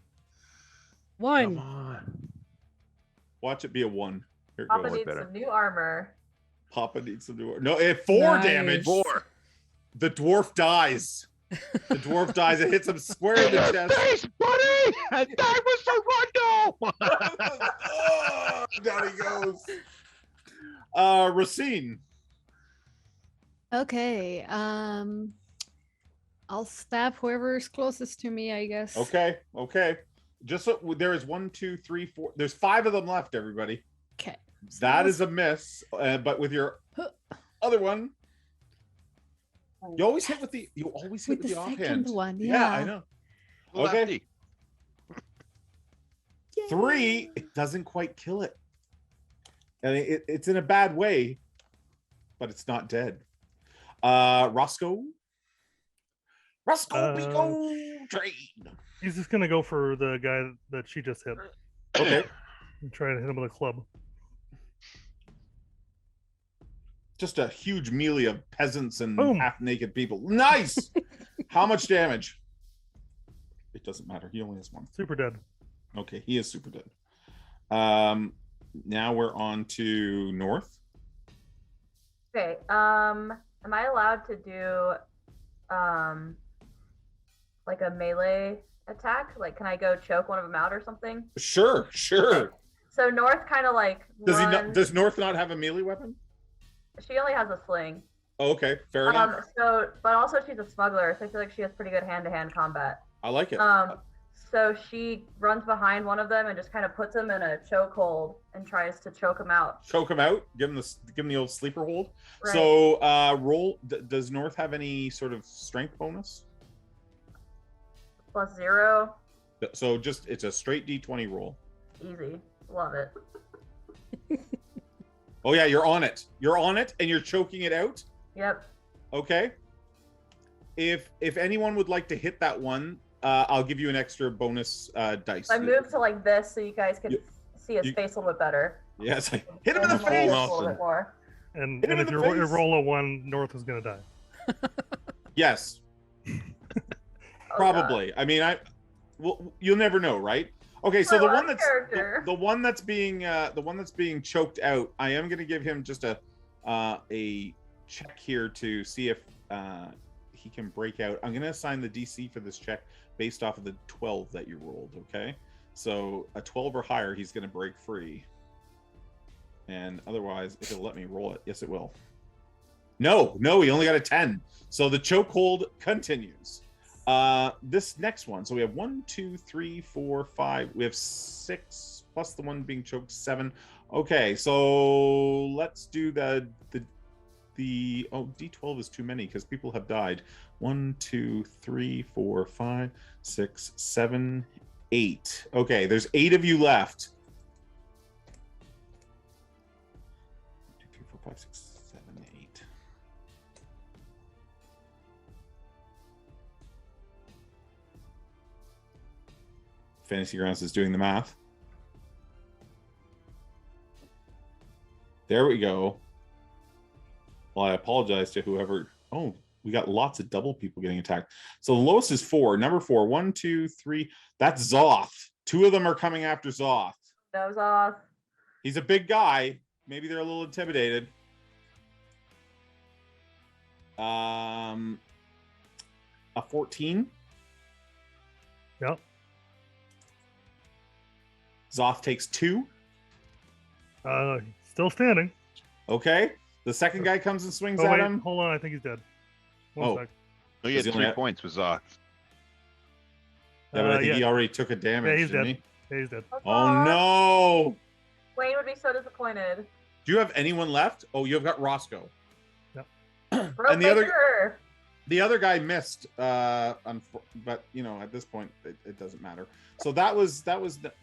Come One. on. Watch it be a 1. Here it Papa goes. needs better. some new armor. Papa needs to do it. No, 4 Nice. damage. 4. The dwarf dies. The dwarf dies. It hits him square in the chest. Face, buddy! And that was the rondo! Oh, down he goes. Racine. Okay. I'll stab whoever's closest to me, I guess. Okay. Just so there is 1, 2, 3, 4. There's 5 of them left, everybody. Okay. That is a miss. But with your other one, you always hit with the With the offhand. second one, Yeah, I yeah. know. Okay. Lefty. 3, it doesn't quite kill it. And it's in a bad way, but it's not dead. Roscoe, we go trade. He's just gonna go for the guy that she just hit Okay. and try to hit him with a club. Just a huge melee of peasants and Boom. half-naked people. Nice. How much damage? It doesn't matter. He only has 1. Super dead. Okay, he is super dead. Now we're on to North. Okay. Am I allowed to do like a melee attack? Like, can I go choke one of them out or something? Sure. So North kind of like Does North not have a melee weapon? She only has a sling. Oh, okay, fair enough. But also she's a smuggler, so I feel like she has pretty good hand-to-hand combat. I like it. So she runs behind one of them and just kind of puts him in a chokehold and tries to choke him out. Choke him out. Give him the old sleeper hold. Right. So roll. Does North have any sort of strength bonus? +0. So it's a straight D20 roll. Easy. Love it. Oh yeah, you're on it. You're on it, and you're choking it out. Yep. Okay. If anyone would like to hit that one, I'll give you an extra bonus dice. I moved to like this so you guys can see his face a little bit better. Yes, hit him in the And my face. wrist a little bit more. And Hit him if in you the face. roll a 1, North is gonna die. Yes, Oh, probably. I mean, well, you'll never know, right? Okay, so My the last one that's character. the one that's being choked out, I am going to give him just a check here to see if he can break out. I'm going to assign the DC for this check based off of the 12 that you rolled. Okay, so a 12 or higher, he's going to break free. And otherwise, if it'll let me roll it, yes, it will. No, he only got a 10. So the chokehold continues. This next one. So we have 1, 2, 3, 4, 5. We have 6 plus the one being choked, 7. Okay, so let's do the D12 is too many because people have died. 1, 2, 3, 4, 5, 6, 7, 8. Okay, there's 8 of you left. 1, 2, 3, 4, 5, 6, 7, 8. Fantasy Grounds is doing the math. There we go. Well, I apologize to whoever. Oh, we got lots of double people getting attacked. So the lowest is 4. Number 4. 1, 2, 3. That's Zoth. 2 of them are coming after Zoth. That was off. He's a big guy. Maybe they're a little intimidated. A 14. Yep. Zoth takes 2. Still standing. Okay. The second guy comes and swings Oh, at wait, him. hold on. I think he's dead. One sec. No, he had Is he 3 only- points with Zoth. Yeah, but I think yeah. he already took a damage. Yeah, he's didn't dead. he? Yeah, he's dead. Oh no! Wayne would be so disappointed. Do you have anyone left? Oh, you've got Roscoe. Bro, And the other- Baker. The other guy missed, but you know, at this point, it doesn't matter. So that was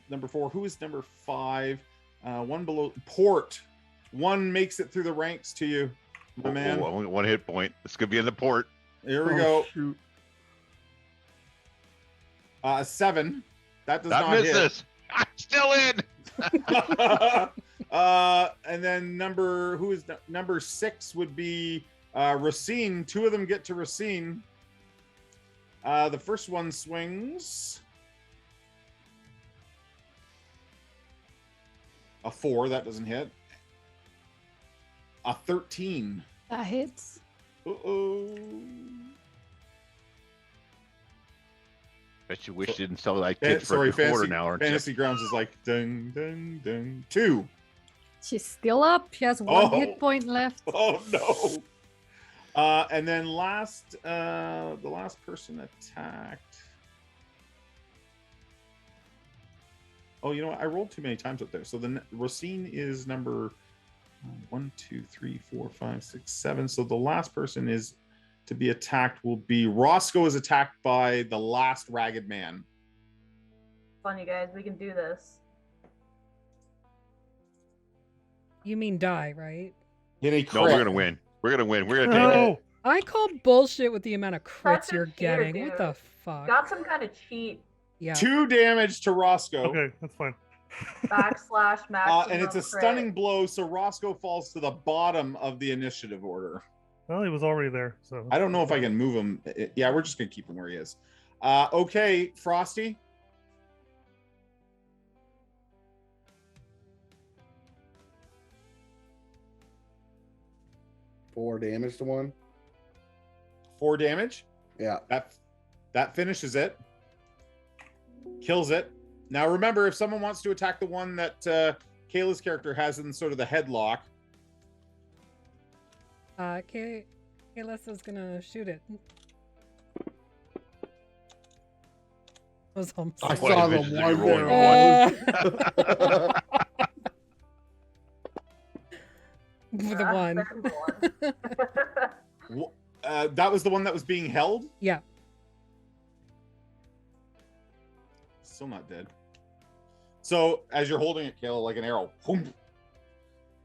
number 4. Who is number 5? One below Port. One makes it through the ranks to you, my man. Oh, 1 hit point. This could be in the port. Here we go. Shoot. 7. That does That not hit. misses. I'm still in. And then number 6 would be Racine. 2 of them get to Racine. The first one swings a 4. That doesn't hit. A 13. That hits. Uh-oh. Bet you wish you didn't sell that kid for Sorry, a quarter now, aren't you? Fantasy Grounds is like ding, ding, ding. 2. She's still up. She has one Oh. hit point left. Oh no. And then the last person attacked. Oh, you know what? I rolled too many times up there. So the Racine is number 1, 2, 3, 4, 5, 6, 7. So the last person is to be attacked will be Roscoe is attacked by the last ragged man. Fun, you guys. We can do this. You mean die, right? In a No, crit. we're gonna win. We're gonna win. We're gonna take it. No. I call bullshit with the amount of crits That's you're just here, getting. What dude. the fuck? Got some kind of cheat. Yeah. 2 damage to Roscoe. Okay, that's fine. Backslash maximum And it's a crit. stunning blow, so Roscoe falls to the bottom of the initiative order. Well, he was already there, so I don't know if I can move him. Yeah, we're just gonna keep him where he is. Okay, Frosty. Four damage to one. 4 damage. Yeah. That finishes it. Kills it. Now remember, if someone wants to attack the one that Kayla's character has in sort of the headlock, Kayla's gonna shoot it. Was almost I What saw the divisions are you one rolling? with the That's one. better than one. that was the one that was being held. Yeah. Still not dead. So as you're holding it, Kayla, like an arrow, boom.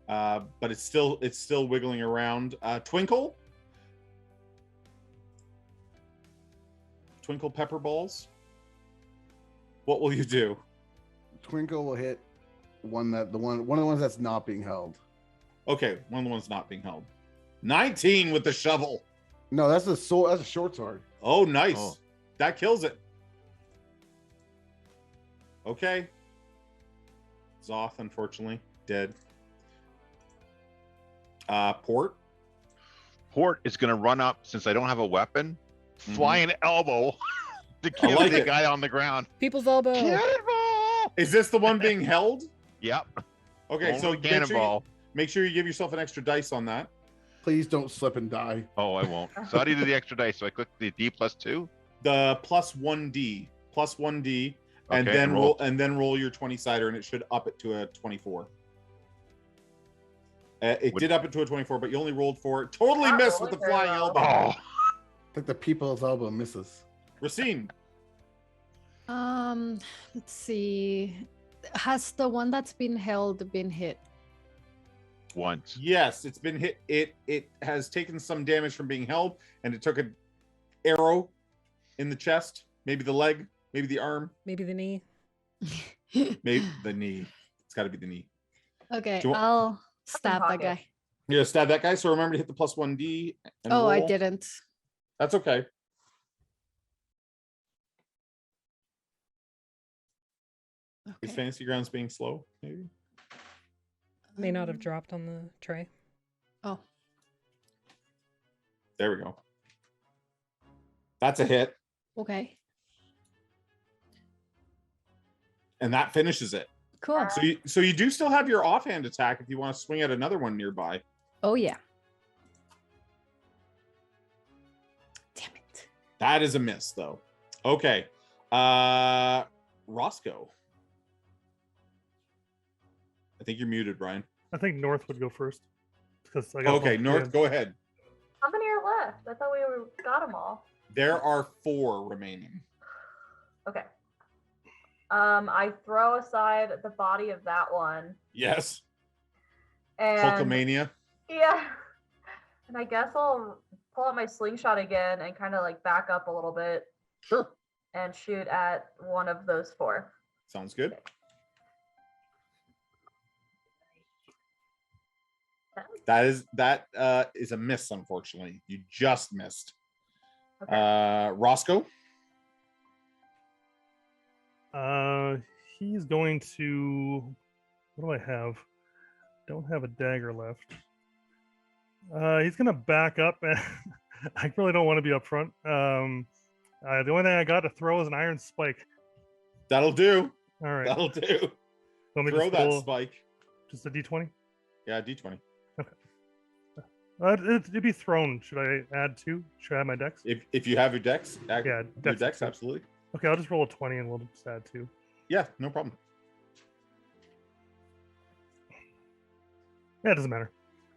But it's still wiggling around. Twinkle pepper balls. What will you do? Twinkle will hit one of the ones that's not being held. Okay, one of the ones not being held. 19 with the shovel. No, that's a sword. That's a short sword. Oh, nice. Oh. That kills it. Okay. Zoth, unfortunately, dead. Port. Port is gonna run up since I don't have a weapon. Flying elbow To kill like the it. guy on the ground. People's elbow. Cannonball! Is this the one being held? Yep. Okay, so Only cannonball. make sure you give yourself an extra dice on that. Please don't slip and die. Oh, I won't. So how do you do the extra dice? So I click the D+2? The +1d, +1d, and Okay, then and roll. roll your 20-sider, and it should up it to a 24. It did up it to a 24, but you only rolled 4. Totally Not missed with rolling the very flying well. elbow. Oh, I think the people's elbow misses. Racine. Let's see. Has the one that's been held been hit? once. Yes, it's been hit. It has taken some damage from being held, and it took an arrow in the chest, maybe the leg, maybe the arm, Maybe the knee. maybe the knee. It's got to be the knee. Okay, Do you want- I'll stab that pocket. guy. You're gonna stab that guy. So remember to hit the +1d. And Oh, I roll. didn't. That's okay. Is Okay. Fantasy Grounds being slow? Maybe. May not have dropped on the tray. Oh, There we go. That's a hit, okay. and that finishes it. Cool. So you do still have your offhand attack if you want to swing at another one nearby. Oh, yeah. Damn it. That is a miss, though. Okay. Roscoe. I think you're muted, Brian. I think North would go first. Because I got Okay, both North, hands. go ahead. How many are left? I thought we got them all. There are 4 remaining. Okay. I throw aside the body of that one. Yes. And Hulkamania. yeah. And I guess I'll pull out my slingshot again and kind of like back up a little bit Sure. and shoot at one of those 4. Sounds good. That is a miss, unfortunately. You just missed. Okay. Roscoe. He's going to. What do I have? Don't have a dagger left. He's gonna back up, and I really don't want to be up front. The only thing I got to throw is an iron spike. That'll do. All right. That'll do. Want me to Throw just that roll spike. Just a d20. Yeah, D20. It'd be thrown. Should I add 2? Should I add my dex? If you have your dex, Yeah, your dex dex, too. absolutely. Okay, I'll just roll a 20 and we'll just add 2. Yeah, no problem. Yeah, it doesn't matter.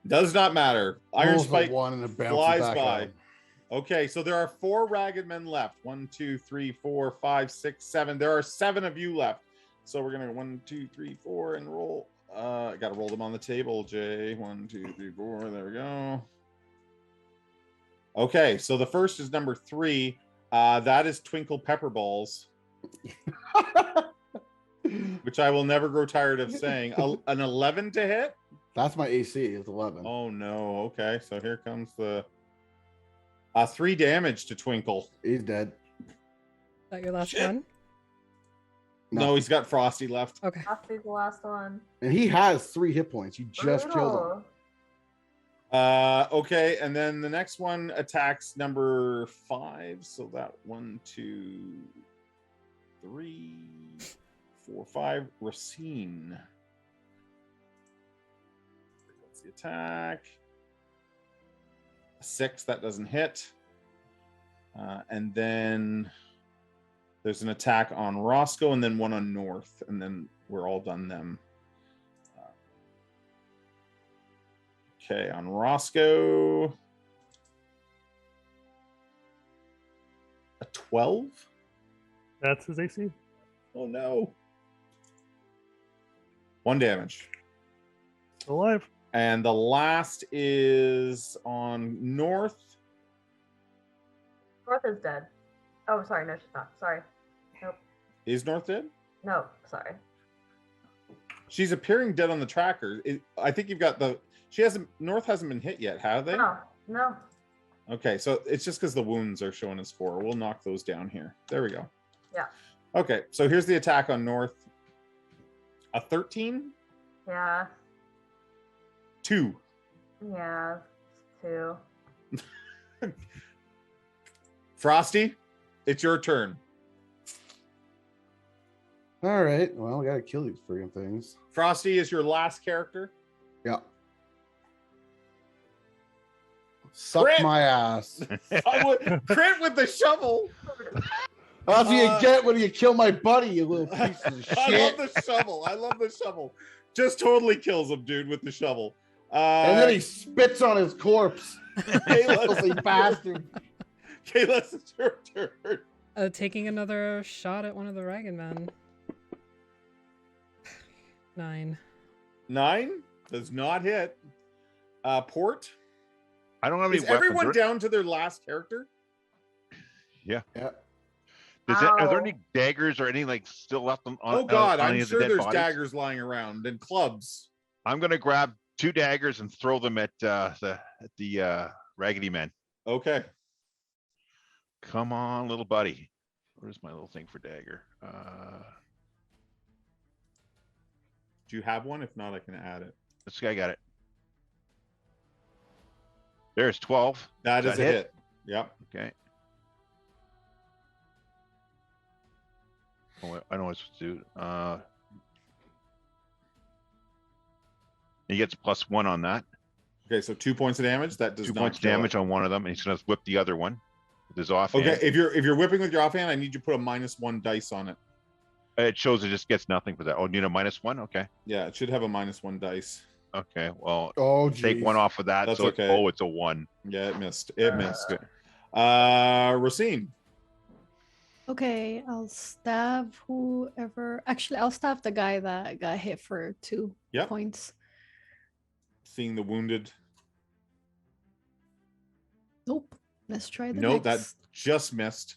Does not matter. Iron Rolls a spike 1 and it bounces flies back by. out. Okay, so there are 4 ragged men left. 1, 2, 3, 4, 5, 6, 7. There are 7 of you left. So we're gonna 1, 2, 3, 4 and roll. Gotta roll them on the table, Jay. 1, 2, 3, 4. There we go. Okay, so the first is number 3. That is Twinkle Pepperballs, which I will never grow tired of saying. An 11 to hit? That's my AC. It's 11. Oh no. Okay, so here comes the 3 damage to Twinkle. He's dead. Is that your last Shit. one? No, he's got Frosty left. Okay. That's the last one. And he has 3 hit points. You just killed him. Brutal. Okay, and then the next one attacks number 5. So that 1, 2, 3, 4, 5. Racine. That's the attack. 6, that doesn't hit. And then there's an attack on Roscoe, and then one on North, and then we're all done them. Okay, on Roscoe, a 12. That's his AC. Oh no! 1 damage. Still alive. And the last is on North. North is dead. Oh, sorry. No, she's not. Sorry. Nope. Is North dead? No, sorry. She's appearing dead on the tracker. I think you've got the. North hasn't been hit yet, have they? No, no. Okay, so it's just because the wounds are showing as 4. We'll knock those down here. There we go. Yeah. Okay, so here's the attack on North. A 13? Yeah. 2. Yeah. 2. Frosty, it's your turn. All right. Well, we gotta kill these freaking things. Frosty is your last character. Yeah. Suck Crit! my ass. I would crit with the shovel. That's what you get when you kill my buddy, you little piece of shit. I love the shovel. I love the shovel. Just totally kills him, dude, with the shovel. And then he spits on his corpse. Filthy bastard. Kayla, it's your turn. Taking another shot at one of the ragged men. 9. 9 does not hit. Port. I don't have any Is weapons. everyone down to their last character? Yeah. Yeah. Are there any daggers or anything like still left on? Oh God, on I'm any of the sure dead there's bodies? daggers lying around and clubs. I'm gonna grab 2 daggers and throw them at the raggedy men. Okay. Come on, little buddy. Where's my little thing for dagger? Do you have one? If not, I can add it. This guy got it. There's 12. That Does is that a hit? hit. Yep. Okay. Oh, I know what to do. He gets +1 on that. Okay, so 2 points of damage. That does 2 not points kill it. damage on one of them, and he's gonna whip the other one with his offhand. Okay, if you're whipping with your offhand, I need you to put a -1 dice on it. It shows it just gets nothing for that. Oh, you need a -1? Okay. Yeah, it should have a -1 dice. Okay. Well, Oh, take geez. one off of that. That's so okay. Oh, it's a 1. Yeah, it missed. It missed. Okay. Racine. Okay, I'll stab whoever. Actually, I'll stab the guy that got hit for 2 Yep. points. Seeing the wounded. Nope. Let's try the No, next. that just missed.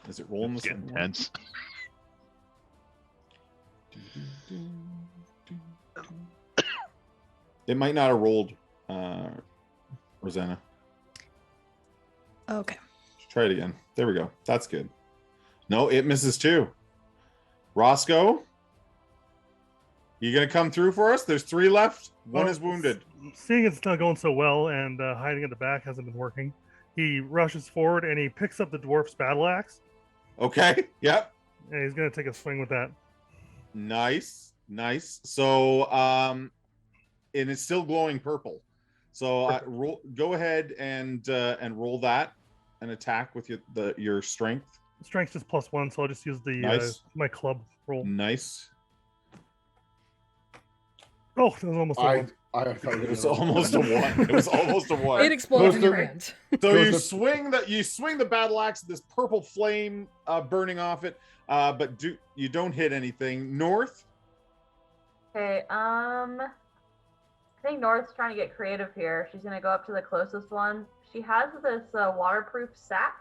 Is it rolling the It's getting same way? tense. It might not have rolled, Rosanna. Okay. Try it again. There we go. That's good. No, it misses too. Roscoe, you gonna come through for us? There's 3 left. One Well, is wounded. Seeing it's not going so well and hiding at the back hasn't been working, he rushes forward and he picks up the dwarf's battle axe Okay. Yep. and he's going to take a swing with that. Nice. Nice. So, and it's still glowing purple. So go ahead and roll that and attack with your strength. Strength is +1, so I'll just use the Nice. my club roll. Nice. Oh, that was almost a one. I thought It was almost a 1. It was almost a 1. It explodes in Most your of- hand. So you Those swing the battle axe, this purple flame burning off it, but you don't hit anything. North. Okay, I think North's trying to get creative here. She's gonna go up to the closest one. She has this waterproof sack.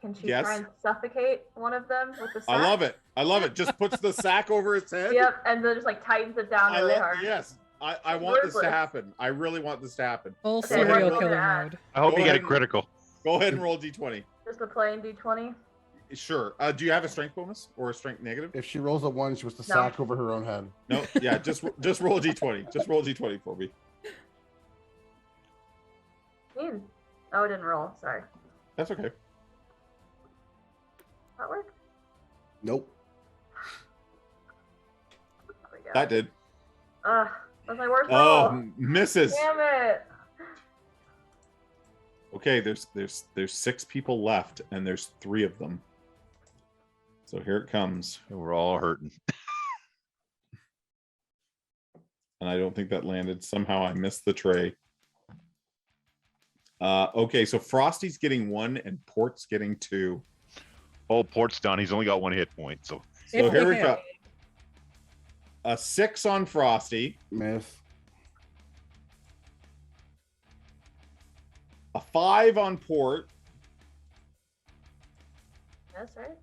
Can she Yes. try and suffocate one of them with the sack? I love it. I love it. Just puts the sack over its head. Yep, and then just like tightens it down I really love. hard. Yes, I want this to Ruthless. happen. I really want this to happen. Full Okay, serial what killer will mode. I hope Go you get ahead a and- critical. Go ahead and roll d20. Just a plain D20. Sure. Do you have a strength bonus or a strength negative? If she rolls a 1, she was to No. sack over her own head. No. Yeah. Just roll a d20. Just roll a d20 for me. Oh, it didn't roll. Sorry. That's okay. That work? Nope. There we go. That did. Ugh, that's my worst Oh, roll. misses. Damn it. Okay. There's 6 people left, and there's 3 of them. So here it comes, We're all hurting. and I don't think that landed. Somehow I missed the tray. Okay, so Frosty's getting 1 and Port's getting 2. Oh, Port's done. He's only got 1 hit point. So So If here we we go. hit. A 6 on Frosty, Miss. a 5 on Port, That's right.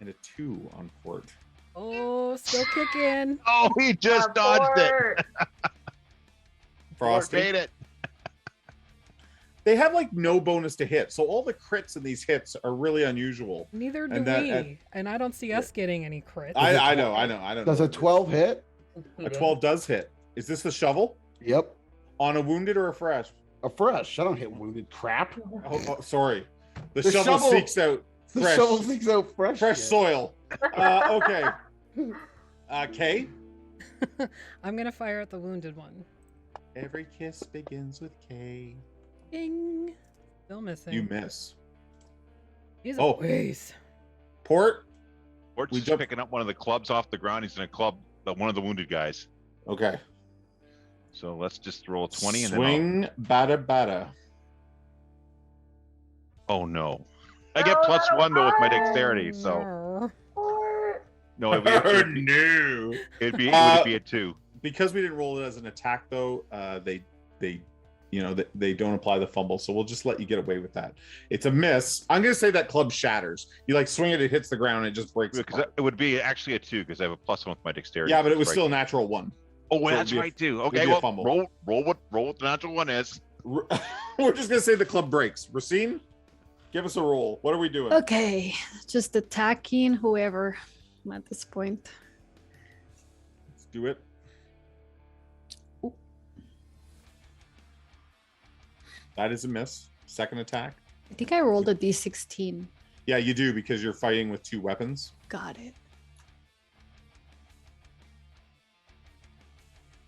and a 2 on Port. Oh, still kicking. oh, he just dodged it. Abort. Port Frosty. made it. They have like no bonus to hit, so all the crits in these hits are really unusual. Neither do And we. that- And I don't see us getting any crits. I know. Does a 12 hit? A 12 does hit. Is this the shovel? Yep. On a wounded or a fresh? A fresh. I don't hit wounded crap. Oh, sorry. The, The shovel shovel- seeks out The fresh, shovel seeks out fresh. fresh shit. soil. Okay. Kay? I'm gonna fire at the wounded one. Every kiss begins with K. Ding. Still missing. You miss. He's Oh. a ways. Port? Port's We just jump- picking up one of the clubs off the ground. He's gonna club one of the wounded guys. Okay. So let's just roll a 20 and then I'll... Swing, bada, bada. Oh no. I get +1 though with my dexterity, so no, no. it would be a 2. Because we didn't roll it as an attack, though, they they don't apply the fumble, so we'll just let you get away with that. It's a miss. I'm gonna say that club shatters. You like swing it, it hits the ground, and it just breaks. Because apart. it would be actually a 2 because I have a +1 with my dexterity. Yeah, but it was Right. still a natural 1. Oh, so that's it'd be a- right too. it'd Okay, be a well, fumble. roll what the natural one is. We're just gonna say the club breaks. Racine, give us a roll. What are we doing? Okay, just attacking whoever at this point. Let's do it. That is a miss. Second attack. I think I rolled a d16. Yeah, you do because you're fighting with 2 weapons. Got it.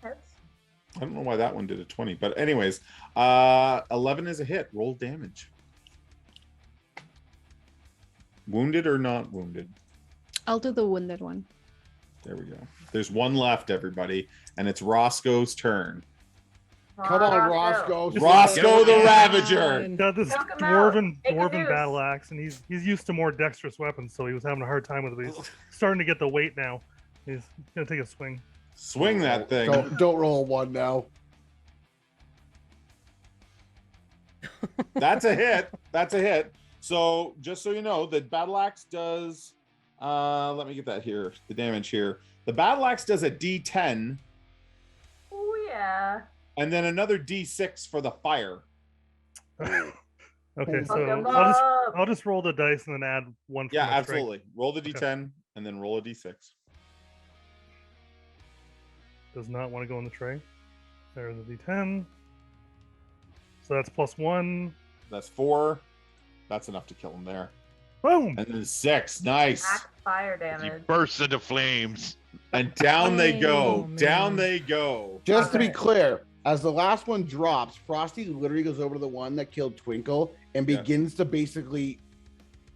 Hits. I don't know why that one did a 20, but anyways, 11 is a hit. Roll damage. Wounded or not wounded? I'll do the wounded one. There we go. There's one left, everybody, and it's Roscoe's turn. Come on, Roscoe. Roscoe the Come Ravager. on. Got this Choke him out. dwarven Make a deuce. battle axe, and he's used to more dexterous weapons, so he was having a hard time with it. But he's starting to get the weight now. He's gonna take a swing. Swing that thing. Don't roll a 1 now. That's a hit. That's a hit. So just so you know, the battle axe does. Let me get that here. The damage here. The battle axe does a D10 Oh yeah. and then another D6 for the fire. Okay, Fuck so him I'll up. just roll the dice and then add 1 for Yeah, my strength. absolutely. Roll the D10 and then roll a D6. Does not want to go in the tray. There's a d10. So that's +1. That's 4. That's enough to kill him there. Boom! And then 6. Nice. Max fire He damage. bursts into flames. And down they Oh, go. Down man. they go. Just to be Okay. clear, as the last one drops, Frosty literally goes over to the one that killed Twinkle and Yeah. begins to basically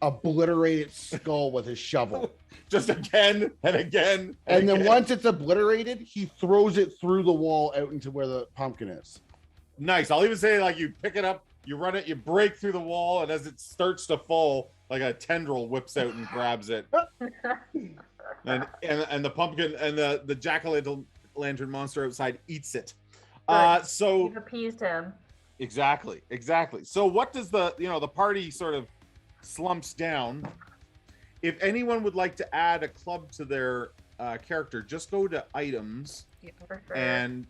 obliterate its skull with his shovel. Just again and again. And then again. once it's obliterated, he throws it through the wall out into where the pumpkin is. Nice. I'll even say, like, you pick it up, you run it, you break through the wall, and as it starts to fall, like a tendril whips out and grabs it. And the pumpkin and the jack-o'-lantern monster outside eats it. So You've appeased him. exactly. So what does the party sort of slumps down? If anyone would like to add a club to their character, just go to items For sure. and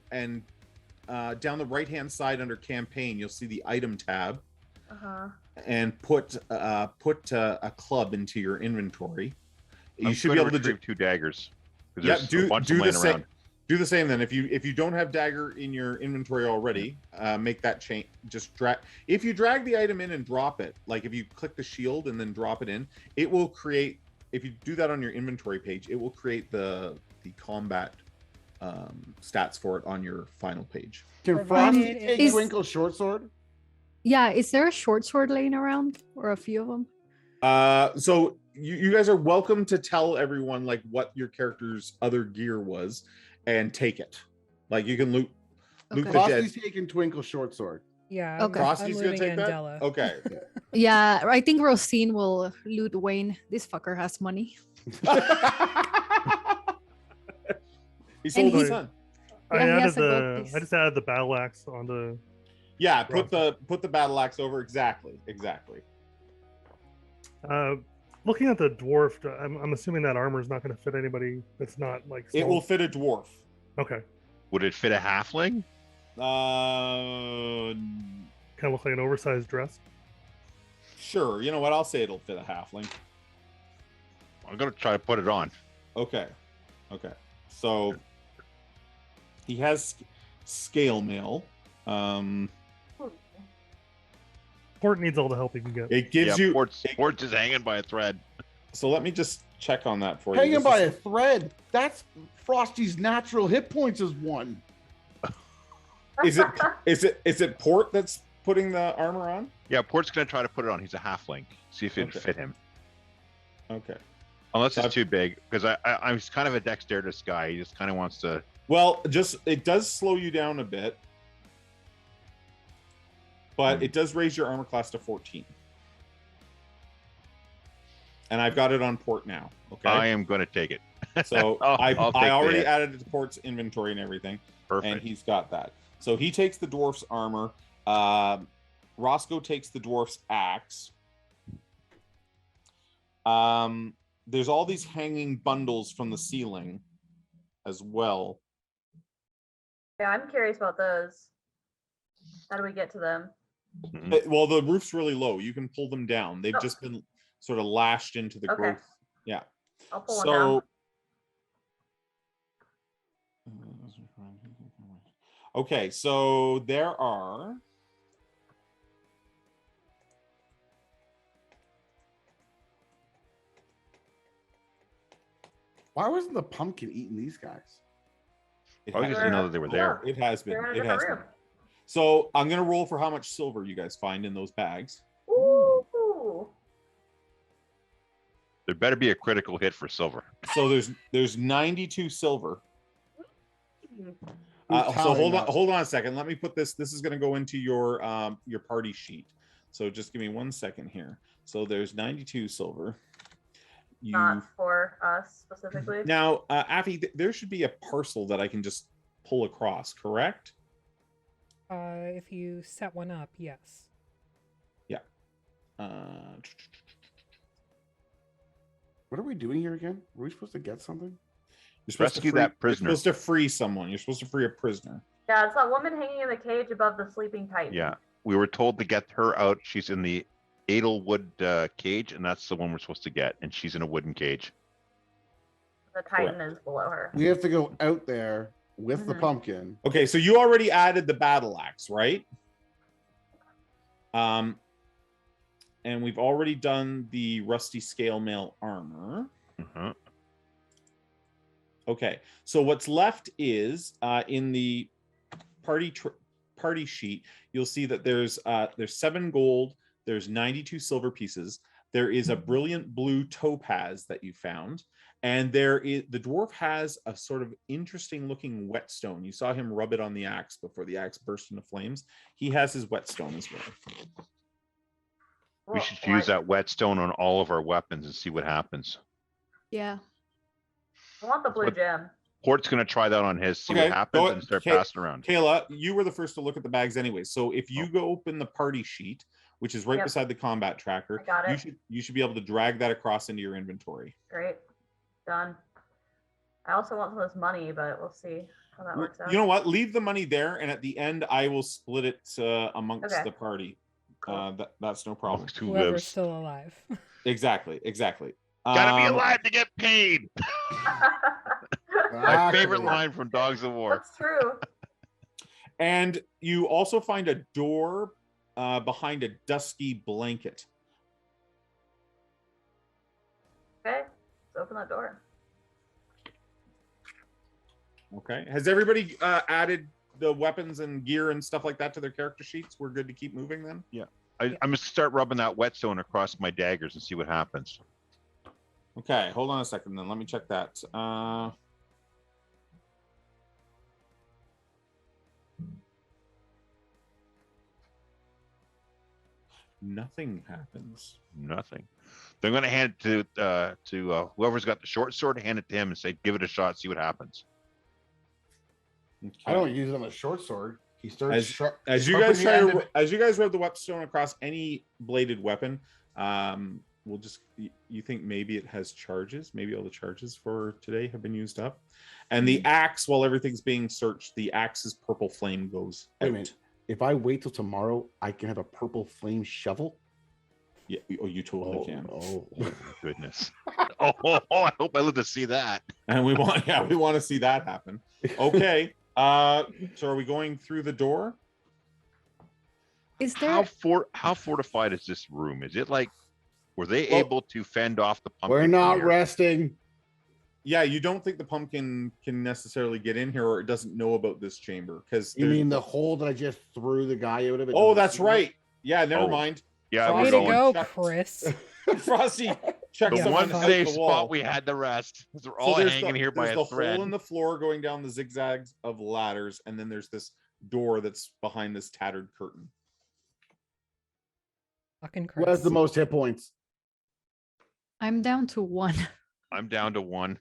down the right hand side under campaign, you'll see the item tab, Uh-huh. and put a club into your inventory. You I'm should be gonna able to do. retrieve 2 daggers. 'Cause Yeah, there's a do bunch do of the laying same. around. Do the same then. If you don't have dagger in your inventory already, make that change. Just drag. If you drag the item in and drop it, like if you click the shield and then drop it in, it will create. If you do that on your inventory page, it will create the combat stats for it on your final page. Can Provided Frosty it take is- Twinkle's short sword? Yeah, is there a short sword laying around or a few of them? So you guys are welcome to tell everyone like what your character's other gear was, and take it. Like you can loot Okay. the dead. Frosty's taking Twinkle's short sword. Yeah. Okay. Frosty's I'm gonna looting take that. Andela. Okay. Yeah, I think Rosine will loot Wayne. This fucker has money. He sold his he's- son. I Yeah, he added has a gold the piece. I just added the battle axe on the Yeah, put the battle axe over. Exactly. looking at the dwarf. I'm assuming that armor is not going to fit anybody that's not like It small. will fit a dwarf. Okay, Would it fit a halfling? kind of look like an oversized dress. Sure. You know what? I'll say it'll fit a halfling. I'm gonna try to put it on. Okay. So He has scale mail. Port needs all the help he can get. It gives you. Port's just hanging by a thread. So let me just check on that for you. Hanging by a thread. That's Frosty's natural hit points is 1. Is it Port that's putting the armor on? Yeah, Port's gonna try to put it on. He's a halfling. See if it fit him. Okay. Unless it's too big, because I'm kind of a dexterous guy. He just kind of wants to. Well, it does slow you down a bit, but it does raise your armor class to 14. And I've got it on Port now. Okay. I am going to take it. So I already added it to Port's inventory and everything. Perfect. And he's got that. So he takes the dwarf's armor. Roscoe takes the dwarf's axe. There's all these hanging bundles from the ceiling as well. Yeah, I'm curious about those. How do we get to them? Well, the roof's really low. You can pull them down. They've just been sort of lashed into the growth. Yeah. I'll pull one down. Okay, so there are. Why wasn't the pumpkin eating these guys? I just didn't know that they were there. It has been. They're in a It has different been. room. So I'm gonna roll for how much silver you guys find in those bags. Ooh. There better be a critical hit for silver. So there's 92 silver. Who's So counting that? hold on a second. Let me put this. This is gonna go into your party sheet. So just give me 1 second here. So there's 92 silver. Not for us specifically. Now, Afi, there should be a parcel that I can just pull across, correct? If you set one up, yes. Yeah. What are we doing here again? Were we supposed to get something? You're supposed Rescue to free, that prisoner. You're supposed to free someone. You're supposed to free a prisoner. Yeah, it's that woman hanging in the cage above the sleeping titan. Yeah, we were told to get her out. She's in the Edelwood cage, and that's the one we're supposed to get. And she's in a wooden cage. The titan is below her. We have to go out there with the Mhm. pumpkin. Okay, so you already added the battle axe, right? And we've already done the rusty scale mail armor. Uh-huh. Okay, so what's left is in the party sheet, you'll see that there's 7 gold, there's 92 silver pieces, there is a brilliant blue topaz that you found, and the dwarf has a sort of interesting looking whetstone. You saw him rub it on the axe before the axe burst into flames. He has his whetstone as well. We should use that whetstone on all of our weapons and see what happens. Yeah. I want the blue What- gem. Port's going to try that on his, see Okay, what happens, go and start ahead. passing around. Kayla, you were the first to look at the bags anyway. So if you go open the party sheet, which is right Yep. beside the combat tracker, I got it. you should be able to drag that across into your inventory. Great. Done. I also want some of this money, but we'll see how that works out. You know what? Leave the money there, and at the end, I will split it amongst Okay. the party. Cool. That's no problem. Who Whoever's lives? still alive. Exactly. Gotta be alive to get paid. My Exactly. favorite line from Dogs of War. That's true. And you also find a door behind a dusky blanket. Okay. Let's open that door. Okay. Has everybody added the weapons and gear and stuff like that to their character sheets? We're good to keep moving then? I'm going to start rubbing that whetstone across my daggers and see what happens. Okay, hold on a second then. Let me check that. Nothing happens. Nothing. They're going to hand it to whoever's got the short sword, hand it to him and say, give it a shot, see what happens. I don't use it on a short sword. He starts As you guys rub the whetstone across any bladed weapon, we'll just you think maybe it has charges, maybe all the charges for today have been used up, and the axe, while everything's being searched, the axe's purple flame goes Wait a out. minute. If I wait till tomorrow, I can have a purple flame shovel. Yeah, you totally can. Oh. Oh, goodness. I hope I live to see that. And we want to see that happen. Okay, So are we going through the door? Is there? How fortified is this room? Is it like, were they Well- able to fend off the pumpkin? We're from not here? resting. Yeah, you don't think the pumpkin can necessarily get in here, or it doesn't know about this chamber because You mean the hole that I just threw the guy out of? It Oh, doesn't that's see it? right. Yeah, never Oh. mind. Yeah, Way we're Way to going. go, Check. Chris. Frosty, check The something one out safe the spot wall. we had the rest. We're So all there's hanging here by there's a the thread. hole in the floor going down the zigzags of ladders, and then there's this door that's behind this tattered curtain. Fucking Who has Chris. the most hit points? I'm down to 1. I'm down to 1.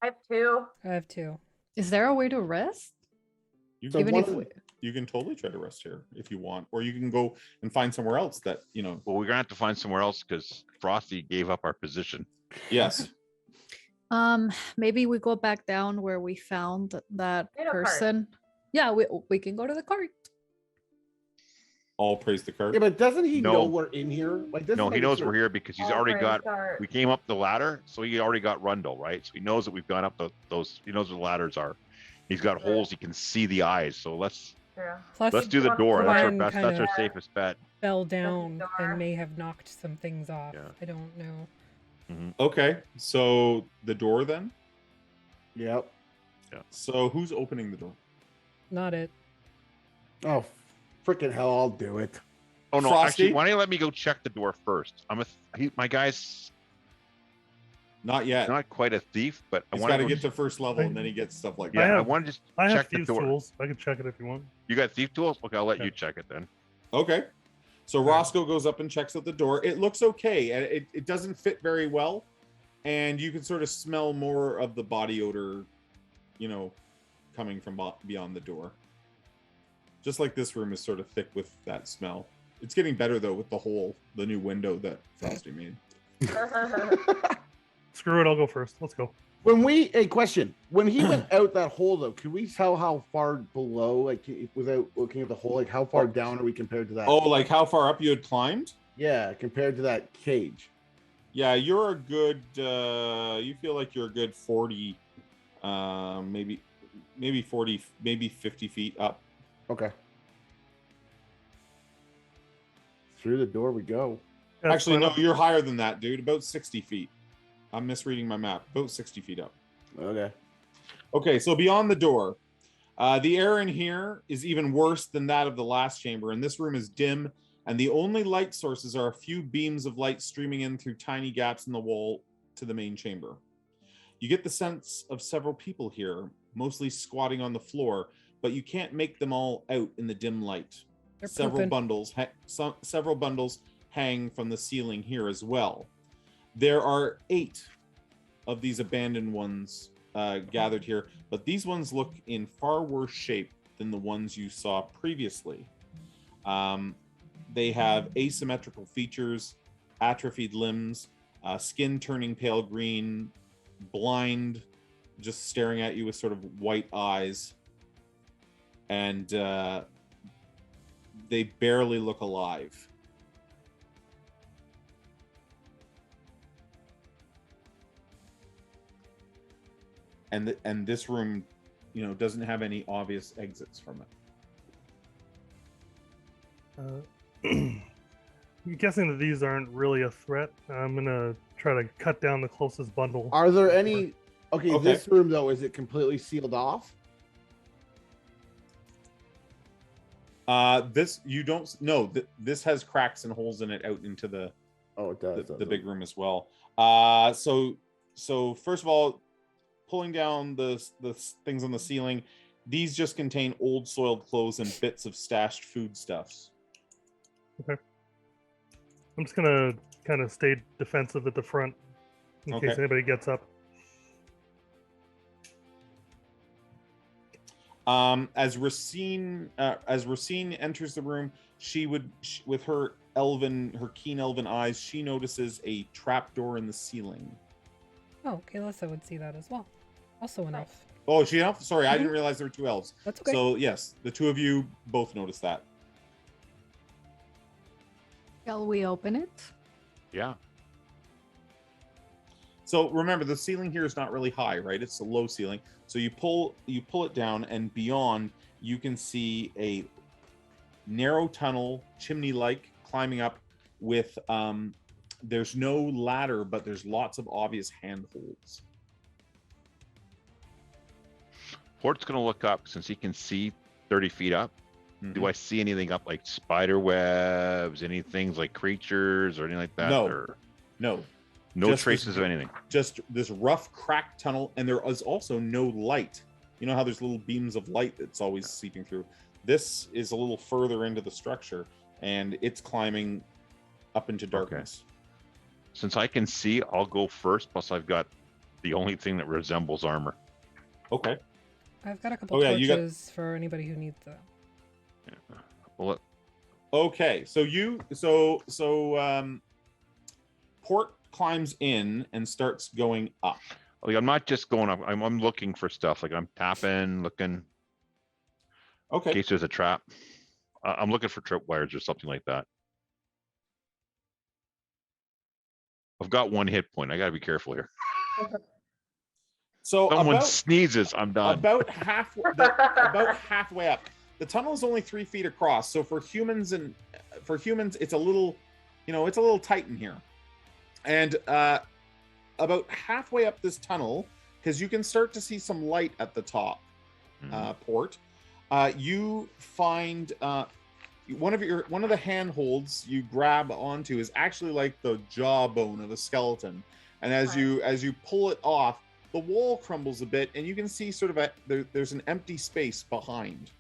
I have 2. I have 2. Is there a way to rest? You So can, Even one if of we, you can totally try to rest here if you want, or you can go and find somewhere else that you know. Well, we're gonna have to find somewhere else because Frosty gave up our position. Yes. maybe we go back down where we found that Potato cart. person. Yeah, we can go to the cart. All praise the cart. Yeah, but doesn't he No. know we're in here? Like, doesn't No, he make knows sure- we're here because he's All already praise got. cart. We came up the ladder, so he already got Rundle, right? So he knows that we've gone up those. He knows where the ladders are. He's got Yeah. holes. He can see the eyes. So let's Yeah. Plus, do the Plus door. That's our Ryan best. That's our kinda- safest bet. fell down door. and may have knocked some things off. Yeah. I don't know. Okay, so the door then. Yep. So who's opening the door? Not it. Oh, freaking hell! I'll do it. Oh no! Frosty? Actually, why don't you let me go check the door first? My guy's Not yet. not quite a thief, but I He's want got to to get to first level, and then he gets stuff like Yeah, that. I have- want to just I have check the thieves door. tools. I can check it if you want. You got thief tools? Okay, I'll let Yeah. you check it then. Okay. So Alright. Roscoe goes up and checks out the door. It looks okay. And it doesn't fit very well. And you can sort of smell more of the body odor, you know, coming from beyond the door. Just like this room is sort of thick with that smell. It's getting better though with the new window that Frosty made. Screw it, I'll go first. Let's go. A question. When he went out that hole, though, could we tell how far below, like, without looking at the hole, like, how far down are we compared to that? Oh, like how far up you had climbed? Yeah, compared to that cage. Yeah, you're a good you feel like you're a good 40 maybe 40, maybe 50 feet up. Okay. Through the door we go. Yeah, Actually, climb no, up. you're higher than that, dude. About 60 feet. I'm misreading my map. About 60 feet up. Okay. Okay, so beyond the door, the air in here is even worse than that of the last chamber, and this room is dim, and the only light sources are a few beams of light streaming in through tiny gaps in the wall to the main chamber. You get the sense of several people here, mostly squatting on the floor, but you can't make them all out in the dim light. They're Several pooping. bundles, several bundles hang from the ceiling here as well. There are 8 of these abandoned ones gathered here, but these ones look in far worse shape than the ones you saw previously. They have asymmetrical features, atrophied limbs, skin turning pale green, blind, just staring at you with sort of white eyes, and they barely look alive. And this room, you know, doesn't have any obvious exits from it. I'm guessing that these aren't really a threat. I'm gonna try to cut down the closest bundle. Are there any? Okay, Okay. this room though, is it completely sealed off? This you don't no. This has cracks and holes in it out into the Oh, it does. the big room as well. So first of all, pulling down the things on the ceiling, these just contain old soiled clothes and bits of stashed foodstuffs. I'm just gonna kind of stay defensive at the front in case Okay. anybody gets up. As Racine enters the room, with her keen elven eyes, she notices a trapdoor in the ceiling. Oh, Kalyssa would see that as well. Also an elf. Oh, she elf? Sorry, I Mhm. didn't realize there were 2 elves. That's okay. So yes, the 2 of you both noticed that. Shall we open it? Yeah. So remember, the ceiling here is not really high, right? It's a low ceiling. So you pull it down, and beyond you can see a narrow tunnel, chimney-like, climbing up with there's no ladder, but there's lots of obvious handholds. Port's gonna look up since he can see 30 feet up. Do I see anything up like spider webs, any things like creatures or anything like that? No. Or No. no Just traces of anything. Just this rough, cracked tunnel, and there is also no light. You know how there's little beams of light that's always seeping through? This is a little further into the structure, and it's climbing up into darkness. Since I can see, I'll go first. Plus, I've got the only thing that resembles armor. Okay. I've got a couple you got- torches for anybody who needs that. Yeah. Well, Okay, Port climbs in and starts going up. like, I'm not just going up. I'm looking for stuff. Like I'm tapping, looking in Okay. case there's a trap. I'm looking for tripwires or something like that. I've got 1 hit point. I gotta be careful here. So Someone about sneezes, I'm done. about halfway up. The tunnel is only 3 feet across, so for humans, it's a little, it's a little tight in here. And about halfway up this tunnel, because you can start to see some light at the top, Port, you find one of the handholds you grab onto is actually like the jawbone of a skeleton, and as you pull it off, the wall crumbles a bit, and you can see sort of there's an empty space behind.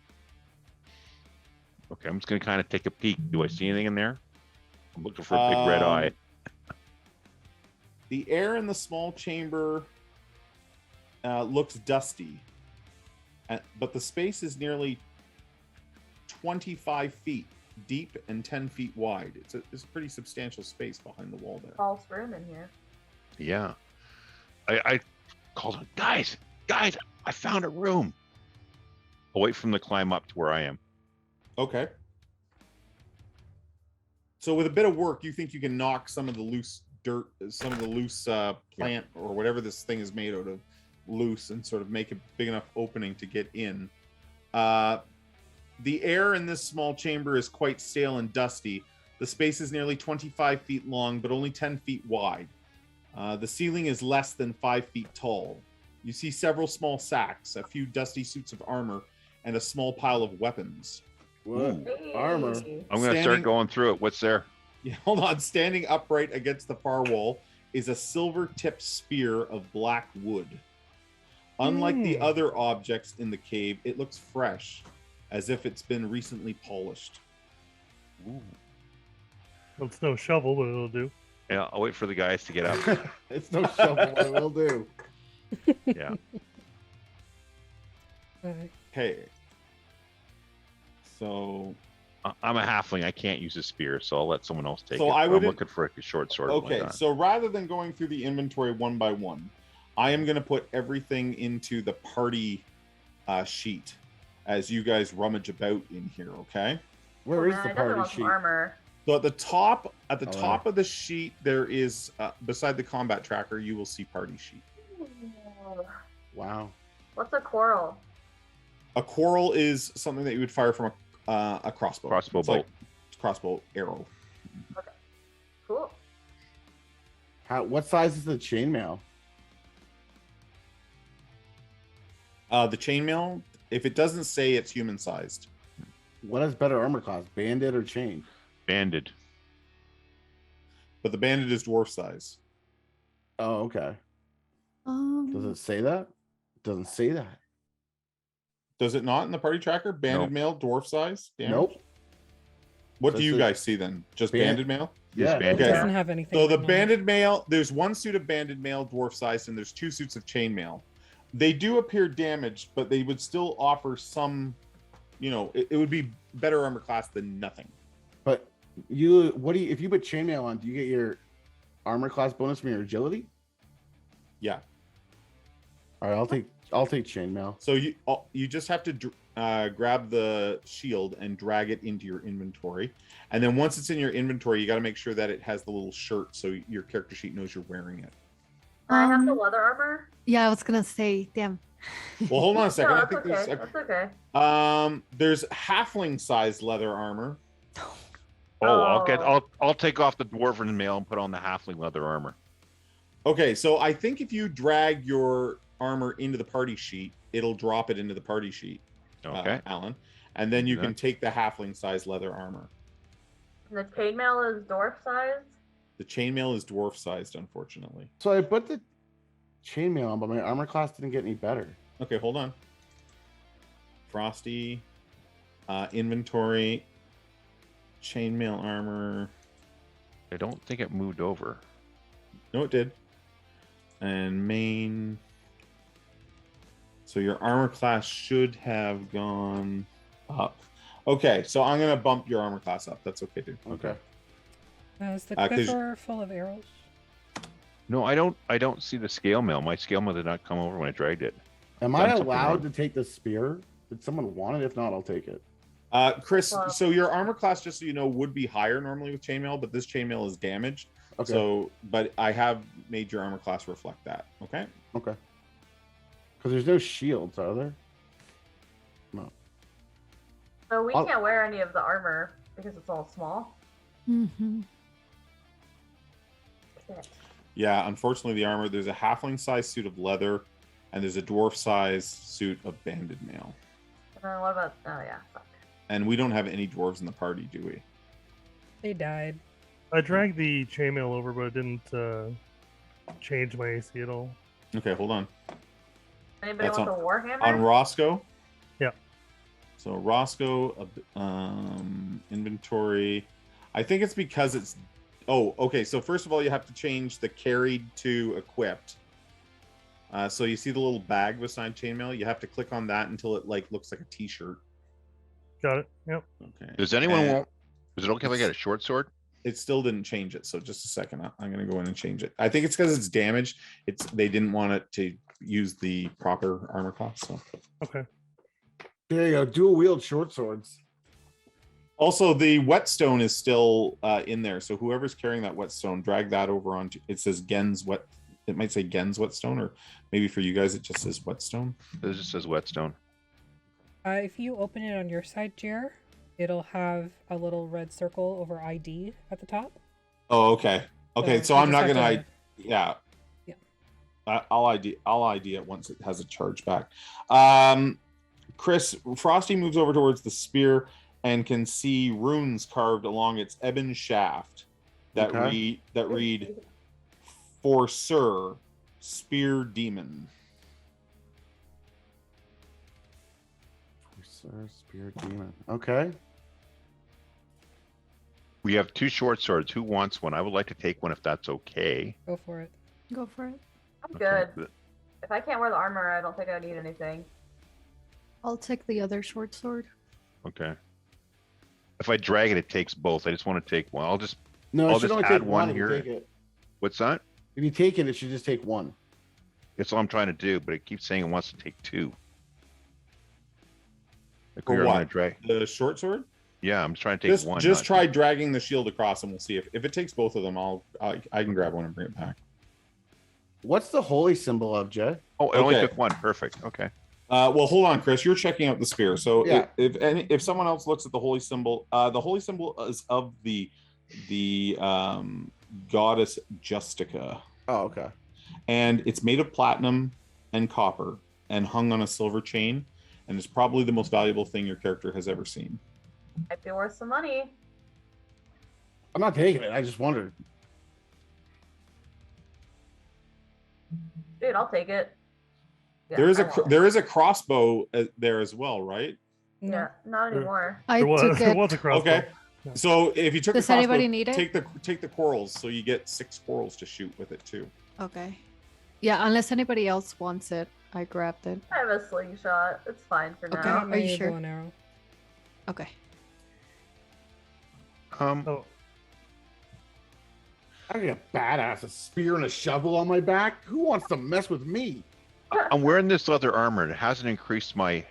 Okay, I'm just gonna kind of take a peek. Do I see anything in there? I'm looking for a big red eye. The air in the small chamber looks dusty, but the space is nearly 25 feet deep and 10 feet wide. It's a pretty substantial space behind the wall there. False room in here. Yeah. I called him, guys, I found a room. I'll wait for them to climb up to where I am. Okay. So with a bit of work, you think you can knock some of the loose dirt, some of the loose plant or whatever this thing is made out of loose, and sort of make a big enough opening to get in. The air in this small chamber is quite stale and dusty. The space is nearly 25 feet long, but only 10 feet wide. The ceiling is less than 5 feet tall. You see several small sacks, a few dusty suits of armor, and a small pile of weapons. What? Armor. I'm gonna start going through it. What's there? Yeah, hold on. Standing upright against the far wall is a silver-tipped spear of black wood. Unlike the other objects in the cave, it looks fresh, as if it's been recently polished. Ooh. Well, it's no shovel, but it'll do. Yeah, I'll wait for the guys to get up. It's no shovel, but it will do. Yeah. Okay. So I'm a halfling. I can't use a spear, so I'll let someone else take So it. I I'm wouldn't- looking for a short sword. okay, Like that. so rather than going through the inventory one by one, I am going to put everything into the party sheet as you guys rummage about in here. Okay. Where is the I definitely party want some sheet? armor. So at the top yeah. of the sheet, there is beside the combat tracker, you will see party sheet. Wow. What's a coral? A quarrel is something that you would fire from a crossbow. Crossbow It's bolt. like crossbow arrow. Cool. What size is the chainmail? The chainmail, if it doesn't say, it's human sized. What has better armor class, bandit or chain? Banded. But the bandit is dwarf size. Oh, okay. Does it say that? It doesn't say that. Does it not in the party tracker? Banded Nope. male, dwarf size? Damn it. Nope. What So do you it's guys see then? Just Band- banded male? Yeah. Just It banded. Okay. doesn't have anything. So the written on it. banded male, there's one suit of banded male, dwarf size, and there's 2 suits of chainmail. They do appear damaged, but they would still offer some, it would be better armor class than nothing. But if you put chainmail on, do you get your armor class bonus from your agility? Yeah. All right, I'll take chainmail. So you just have to grab the shield and drag it into your inventory, and then once it's in your inventory, you got to make sure that it has the little shirt so your character sheet knows you're wearing it. I have the leather armor. Yeah, I was gonna say, damn. Well, hold on a second. No, I that's think okay. That's okay. there's halfling sized leather armor. Oh, I'll take off the dwarven mail and put on the halfling leather armor. Okay, so I think if you drag your armor into the party sheet, it'll drop it into the party sheet. Okay. Alan, and then you Yeah. can take the halfling sized leather armor. And the chainmail is dwarf sized. The chainmail is dwarf sized, unfortunately. So I put the chainmail on, but my armor class didn't get any better. Okay, hold on. Frosty, inventory, chainmail armor. I don't think it moved over. No, it did. And main. So your armor class should have gone up. Okay, so I'm gonna bump your armor class up. That's okay, dude. Okay. Is the 'cause- quiver full of arrows? No, I don't see the scale mail. My scale mail did not come over when I dragged it. Am Done I something allowed wrong. to take the spear? Did someone want it? If not, I'll take it. Chris, Well- so your armor class, just so you know, would be higher normally with chainmail, but this chainmail is damaged. Okay. So, but I have made your armor class reflect that. Okay. Okay. Because there's no shields, are there? No. So we I'll- can't wear any of the armor because it's all small. Mm-hmm. Shit. Yeah, unfortunately, the armor, there's a halfling size suit of leather, and there's a dwarf size suit of banded mail. And then what about? Oh yeah. Fuck. And we don't have any dwarves in the party, do we? They died. I dragged the chainmail over, but it didn't change my AC at all. Okay, hold on. Anybody That's want the warhammer? On Roscoe? Yeah. So Roscoe, inventory. I think it's because it's... Oh, okay. So first of all, you have to change the carried to equipped. So you see the little bag beside chainmail? You have to click on that until it looks like a t-shirt. Got it. Yep. Okay. Does anyone And want? Is it okay if I get a short sword? It still didn't change it. So just a second. I'm going to go in and change it. I think it's because it's damaged. They didn't want it to use the proper armor class. So. Okay. There you go. Dual wield short swords. Also, the whetstone is still in there. So whoever's carrying that whetstone, drag that over onto. It says Gen's whet. It might say Gen's whetstone, or maybe for you guys it just says whetstone. It just says whetstone. If you open it on your side, Jer, it'll have a little red circle over ID at the top. Oh, okay. Okay, so you I'm just not have gonna. to- Yeah. Yeah. I'll ID it once it has a charge back. Chris, Frosty moves over towards the spear and can see runes carved along its ebon shaft that Okay. read "For Sir, Spear Demon." Sir, spear demon. Okay. We have two short swords. Who wants one? I would like to take one if that's okay. Go for it. Go for it. I'm Okay. good. If I can't wear the armor, I don't think I need anything. I'll take the other short sword. Okay. If I drag it, it takes both. I just want to take one. I'll just. No, I'll it should just only add take one one if you here. take it. What's that? If you take it, it should just take one. That's what I'm trying to do, but it keeps saying it wants to take two. Like For we're what? gonna drag. The short sword. Yeah, I'm trying to take one. Just not try two. dragging the shield across, and we'll see if it takes both of them. I can grab one and bring it back. What's the holy symbol of, Jay? Oh, it only Okay. took one. Perfect. Okay. Well, hold on, Chris. You're checking out the spear. So Yeah. if someone else looks at the holy symbol, the holy symbol is of the goddess Justica, Oh, okay. and it's made of platinum and copper and hung on a silver chain, and it's probably the most valuable thing your character has ever seen. Might be worth some money. I'm not taking it. I just wondered. Dude, I'll take it. Yeah, there is I won't. there is a crossbow there as well, right? No. Yeah, not Sure. anymore. I There was, took there it. was a crossbow. Okay. So if you took Does the crossbow, anybody need it? take the quarrels, so you get 6 quarrels to shoot with it too. Okay. Yeah, unless anybody else wants it, I grabbed it. I have a slingshot. It's fine for Okay. I now. got Are you my sure? bow and arrow. Okay. Oh, I got a badass, a spear and a shovel on my back. Who wants to mess with me? I'm wearing this leather armor, and it hasn't increased my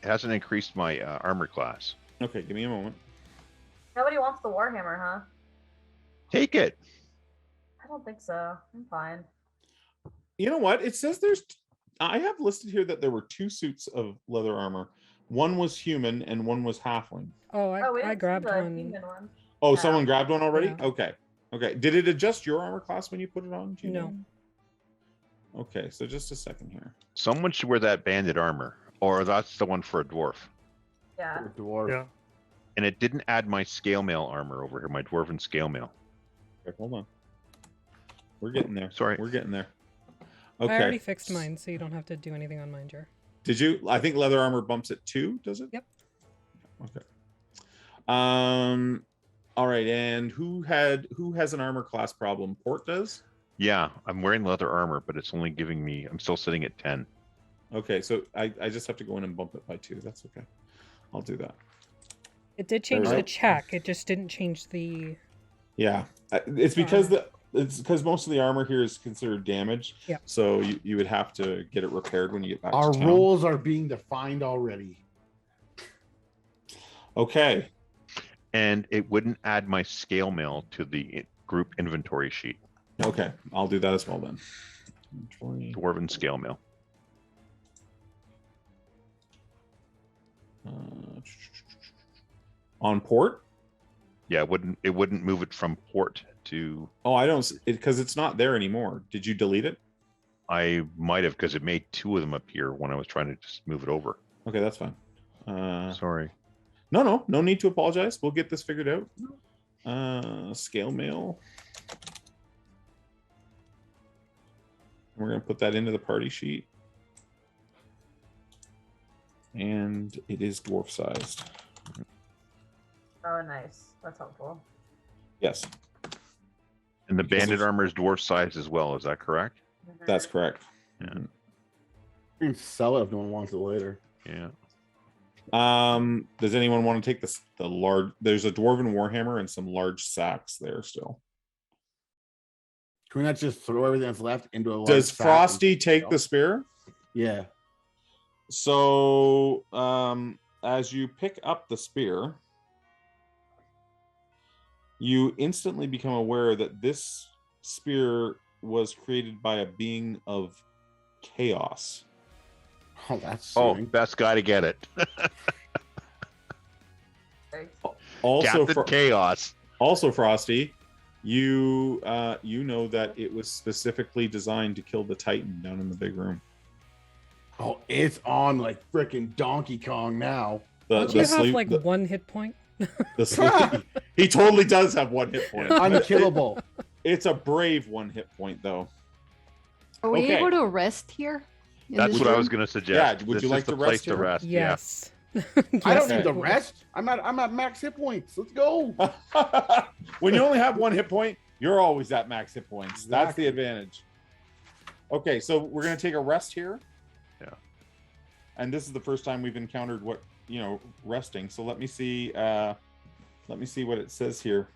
armor class. Okay, give me a moment. Nobody wants the warhammer, huh? Take it. I don't think so. I'm fine. You know what? It says I have listed here that there were 2 suits of leather armor. One was human and one was halfling. Oh, we I didn't see grabbed the one. human one. Oh, Yeah. someone grabbed one already? Yeah. Okay. Okay. Did it adjust your armor class when you put it on? Do you No. know? Okay, so just a second here. Someone should wear that banded armor, or that's the one for a dwarf. Yeah. Dwarf. Yeah. And it didn't add my scale mail armor over here, my dwarven scale mail. Okay, hold on. We're getting there. Sorry. We're getting there. I already Okay. fixed mine, so you don't have to do anything on mine, Jer. Did you? I think leather armor bumps at 2, does it? Yep. Okay. All right, and who has an armor class problem? Port does? Yeah, I'm wearing leather armor, but it's only giving me, I'm still sitting at 10. Okay, so I just have to go in and bump it by 2. That's okay. I'll do that. It did change the Alright. check. It just didn't change the. Yeah. It's because most of the armor here is considered damage. Yeah. So you would have to get it repaired when you get back Our to town. roles are being defined already. Okay. And it wouldn't add my scale mail to the group inventory sheet. Okay. I'll do that as well then. Inventory. Dwarven scale mail. On port? Yeah, it wouldn't move it from port to. Oh, I don't, because it's not there anymore. Did you delete it? I might have, because it made 2 of them appear when I was trying to just move it over. Okay, that's fine. Sorry. No need to apologize. We'll get this figured out. Scale mail. We're going to put that into the party sheet. And it is dwarf sized. Oh, nice. That's helpful. Yes, And the Because banded it's- armor is dwarf size as well. Is that correct? Mhm. that's correct. Yeah. You can sell it if no one wants it later. Yeah. Does anyone want to take the large? There's a dwarven warhammer and some large sacks there still. Can we not just throw everything that's left into a large Does sack Frosty and- take the spear? Yeah. So, as you pick up the spear, you instantly become aware that this spear was created by a being of chaos. Oh, that's Oh, suing. best guy to get it. Okay. Also, Captain Chaos. also Frosty, you know that it was specifically designed to kill the Titan down in the big room. Oh, it's on like freaking Donkey Kong now. Don't you have like 1 hit point? the sleep. He totally does have 1 hit point. Unkillable. It's a brave 1 hit point though. Are we Okay. able to rest here? in That's this what I room? was going to suggest. Yeah, would This you is like the to place rest to here? rest? Yes. I don't Yes. need the rest. I'm at max hit points. Let's go. When you only have 1 hit point, you're always at max hit points. That's the Exactly. advantage. Okay, so we're gonna take a rest here. Yeah. And this is the first time we've encountered resting. So let me see what it says here.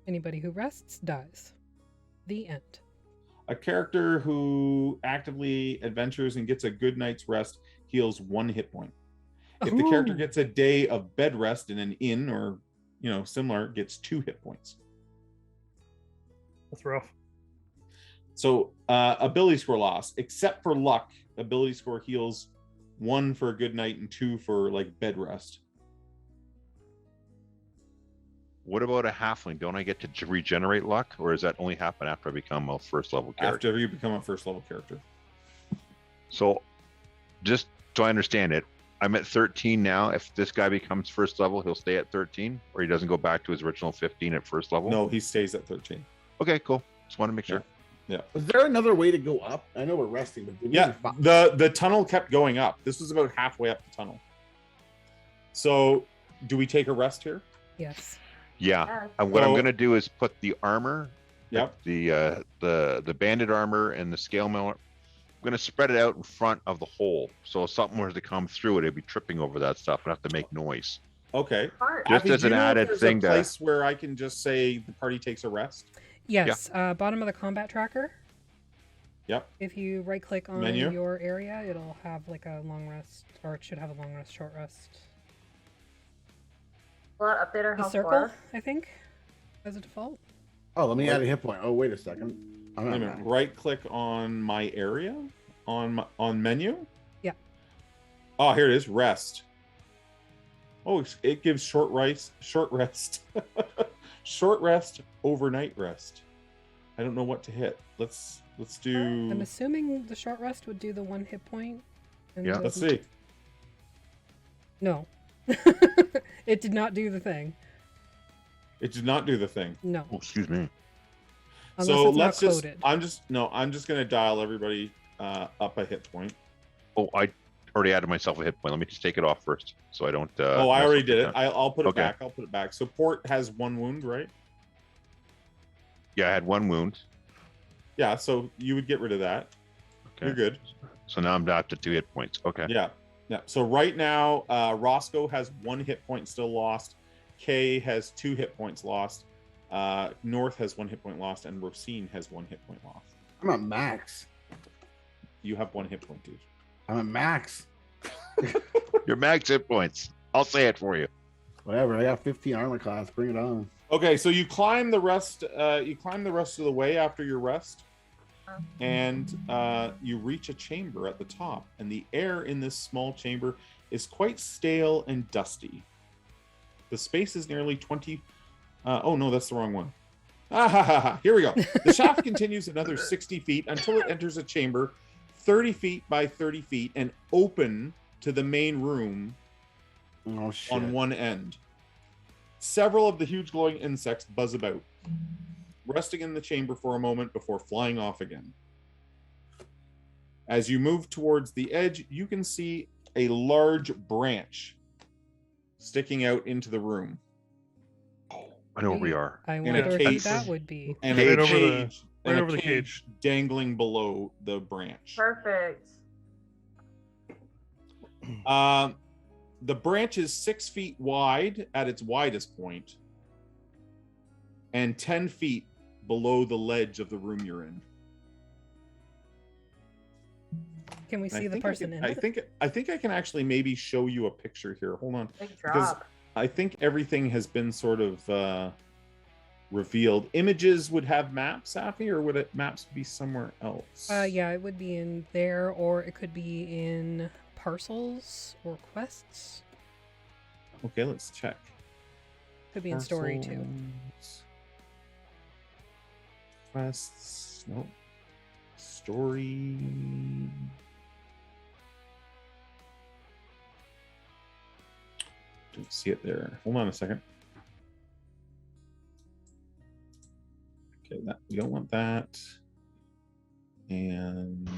Anybody who rests dies. The end. A character who actively adventures and gets a good night's rest heals 1 hit point. If the character Ooh. gets a day of bed rest in an inn or similar, gets 2 hit points. That's rough. So ability score loss, except for luck, ability score heals 1 for a good night and 2 for like bed rest. What about a halfling? Don't I get to regenerate luck, or does that only happen after I become a first level character? After you become a first level character. So, just so I understand it, I'm at 13 now. If this guy becomes first level, he'll stay at 13, or he doesn't go back to his original 15 at first level? No, he stays at 13. Okay, cool. Just want to make sure. Is there another way to go up? I know we're resting, but Yeah, the tunnel kept going up. This was about halfway up the tunnel. So, do we take a rest here? Yes. Yeah. Yeah. And what I'm So- going to do is put the armor, Yep. the banded armor and the scale mail. I'm going to spread it out in front of the hole. So if something were to come through it, it'd be tripping over that stuff and have to make noise. Okay. Smart. Just Abby, as do you an know if added there's thing a to- place where I can just say the party takes a rest. Yes. Bottom of the combat tracker. Yep. If you right click on Menu? your area, it'll have like a long rest, or it should have a long rest, short rest. Will it update our The health circle, bar? I think, as a default. Oh, let me add a hit point. Oh, wait a second. I'm Wait a not minute. back. Right click on my area on menu. Yeah. Oh, here it is. Rest. Oh, it gives short rest, short rest, overnight rest. I don't know what to hit. Let's do. I'm assuming the short rest would do the 1 hit point. And Yeah. Let's see. No. It did not do the thing. It did not do the thing. No. Oh, excuse me. Unless So it's not let's just. coded. I'm just gonna dial everybody up a hit point. Oh, I already added myself a hit point. Let me just take it off first, so I don't. Oh, I mess already up did the it. time. I'll put it Okay. back. I'll put it back. So Port has 1 wound, right? Yeah, I had 1 wound. Yeah. So you would get rid of that. Okay. You're good. So now I'm down to 2 hit points. Okay. Yeah. Yeah. So right now, Roscoe has 1 hit point still lost. Kay has 2 hit points lost. North has 1 hit point lost, and Rosine has 1 hit point lost. I'm at max. You have 1 hit point, dude. I'm at max. Your max hit points. I'll say it for you. Whatever. I got 15 armor class. Bring it on. Okay, so you climb the rest. You climb the rest of the way after your rest, and you reach a chamber at the top. And the air in this small chamber is quite stale and dusty. The space is nearly 20. Oh no, that's the wrong one. Here we go. The shaft continues another 60 feet until it enters a chamber 30 feet by 30 feet and open to the main room Oh shit. on one end. Several of the huge glowing insects buzz about, resting in the chamber for a moment before flying off again. As you move towards the edge, you can see a large branch sticking out into the room. I know where we are. I a wonder who cage. that would be. And Cage. a Right over the- cage, and right a over the cage. dangling below the branch. Perfect. The branch is 6 feet wide at its widest point and 10 feet below the ledge of the room you're in. Can we And see the person in it? I think I can actually maybe show you a picture here. Hold on. Big Because drop. I think everything has been sort of revealed. Images would have maps, Safi, or would maps be somewhere else? Yeah, it would be in there, or it could be in parcels or quests. Okay, let's check. Could be in story too. Parcels. Quests. Nope. Story. Don't see it there. Hold on a second. Okay, that we don't want that. And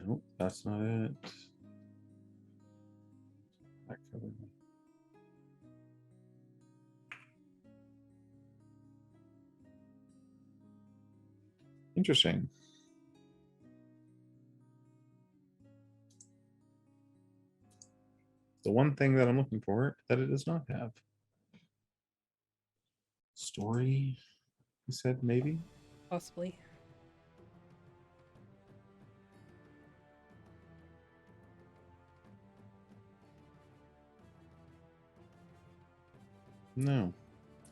nope, that's not it. Back cover. Interesting. The one thing that I'm looking for that it does not have. Story, you said maybe? Possibly. No.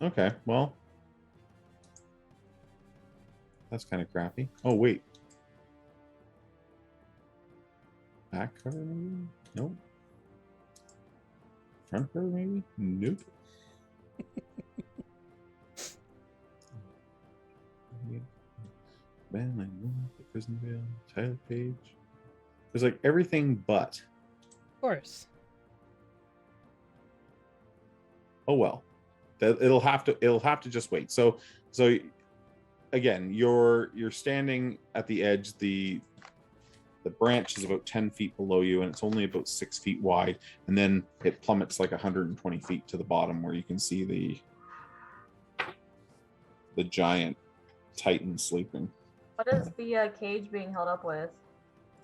Okay, well. That's kind of crappy. Oh, wait. Back cover maybe? Nope. Front cover maybe? Nope. The prison veil, title page. There's like everything but. Of course. Oh well. It'll have to just wait. So again, you're standing at the edge. The branch is about 10 feet below you, and it's only about 6 feet wide, and then it plummets like 120 feet to the bottom, where you can see the giant titan sleeping. What is the cage being held up with?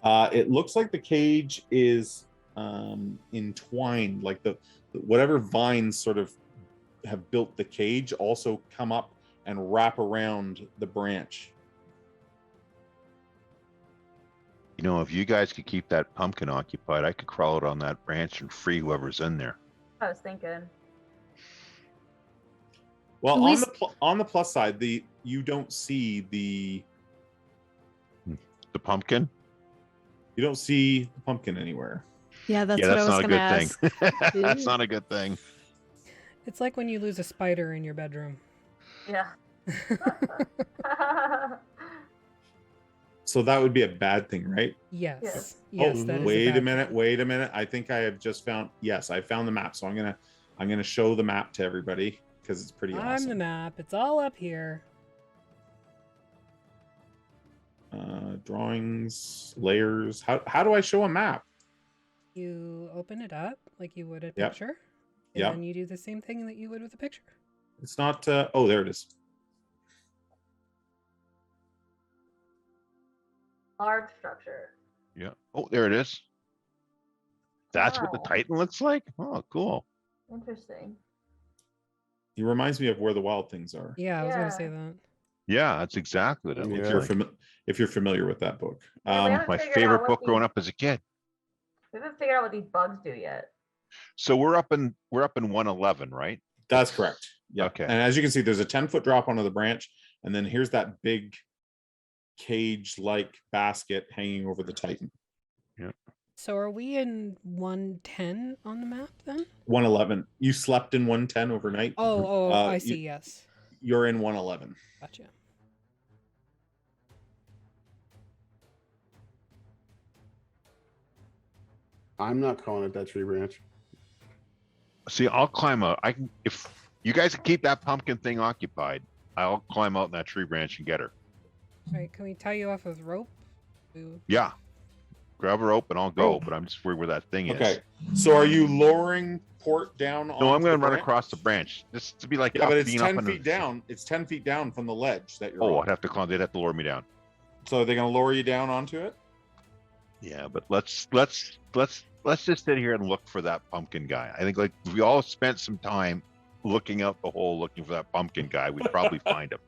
It looks like the cage is entwined, like the whatever vines sort of have built the cage also come up and wrap around the branch. You know, if you guys could keep that pumpkin occupied, I could crawl out on that branch and free whoever's in there. I was thinking. Well, Can on we on the plus side, you don't see the pumpkin. You don't see the pumpkin anywhere. Yeah, that's Yeah, what that's I was not a gonna good ask. thing. That's not a good thing. It's like when you lose a spider in your bedroom. Yeah. So that would be a bad thing, right? Yes. Yes. Yes, Oh, that is wait a bad minute. thing. Wait a minute. I think I have just found. Yes, I found the map. So I'm gonna show the map to everybody because it's pretty I'm awesome. the map. It's all up here. Drawings, layers. How do I show a map? You open it up like you would a Yep. picture. And Yep. then you do the same thing that you would with a picture. It's not. Oh, there it is. Large structure. Yeah. Oh, there it is. That's what the Wow. Titan looks like. Oh, cool. Interesting. He reminds me of Where the Wild Things Are. Yeah, I was going to Yeah. say that. Yeah, that's exactly what it If looks you're like. if you're familiar with that book. Yeah, we haven't My figured out favorite what book growing these- up as a kid. We haven't figured out what these bugs do yet. So we're up in 111, right? That's correct. Yeah. Okay. And as you can see, there's a 10-foot drop onto the branch, and then here's that big cage-like basket hanging over the Titan. So are we in 110 on the map then? 111. You slept in 110 overnight. Oh, I you- see. Yes. You're in 111. Gotcha. I'm not calling it that tree branch. See, I'll climb out. I can if you guys can keep that pumpkin thing occupied. I'll climb out in that tree branch and get her. All right, can we tie you off with rope? Ooh. Yeah. Grab a rope and I'll go, Oh. but I'm just worried where that thing Okay. is. So are you lowering Port down? No, I'm onto gonna the run branch? across the branch. Just to be like Yeah, up, but it's being up 10 in feet down. It's 10 feet down from the ledge that you're Oh, on. I'd have to climb. They'd have to lower me down. So are they going to lower you down onto it? Yeah, but let's just sit here and look for that pumpkin guy. I think like if we all spent some time looking out the hole looking for that pumpkin guy, we'd probably find him.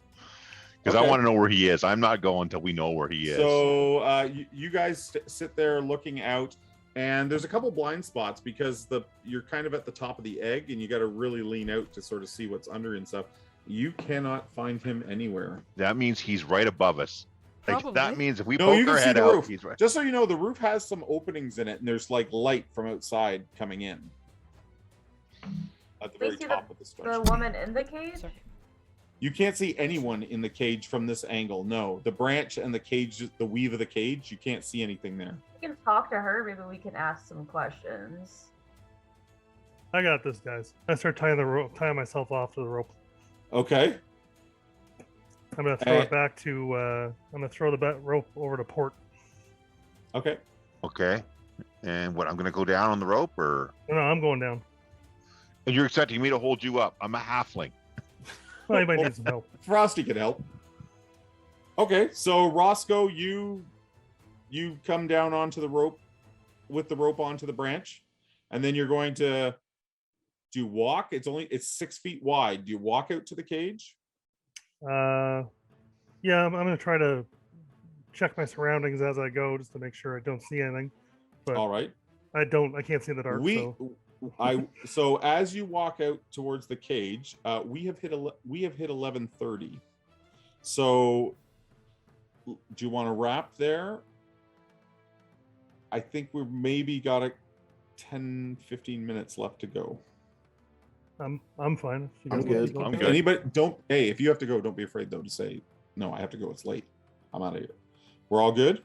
Because I Okay. want to know where he is. I'm not going until we know where he is. So you guys sit there looking out, and there's a couple blind spots because you're kind of at the top of the egg, and you got to really lean out to sort of see what's under and stuff. You cannot find him anywhere. That means he's right above us. Like, that Probably. means if we No, poke you can our see head the out, roof. he's right. Just so you know, the roof has some openings in it, and there's like light from outside coming in at the We very see top of the The structure. woman in the cage? Sorry. You can't see anyone in the cage from this angle. No, the branch and the cage, the weave of the cage, you can't see anything there. We can talk to her. Maybe we can ask some questions. I got this, guys. I start tying the rope, tying myself off to the rope. Okay. I'm gonna throw it back to. I'm gonna throw the rope over to Port. Okay. Okay. And what, I'm going to go down on the rope or? No, I'm going down. And you're expecting me to hold you up. I'm a halfling. Well, you might need some help. Frosty could help. Okay, so Roscoe, you come down onto the rope with the rope onto the branch, and then you're going to do you walk? It's 6 feet wide. Do you walk out to the cage? Yeah, I'm gonna try to check my surroundings as I go, just to make sure I don't see anything. But All right. I can't see in the dark. So as you walk out towards the cage, we have hit 11:30. So do you want to wrap there? I think we've maybe got 10-15 minutes left to go. I'm fine. If you I'm guys want to good. go. I'm If good. anybody hey, if you have to go, don't be afraid though to say no, I have to go, it's late. I'm out of here. We're all good?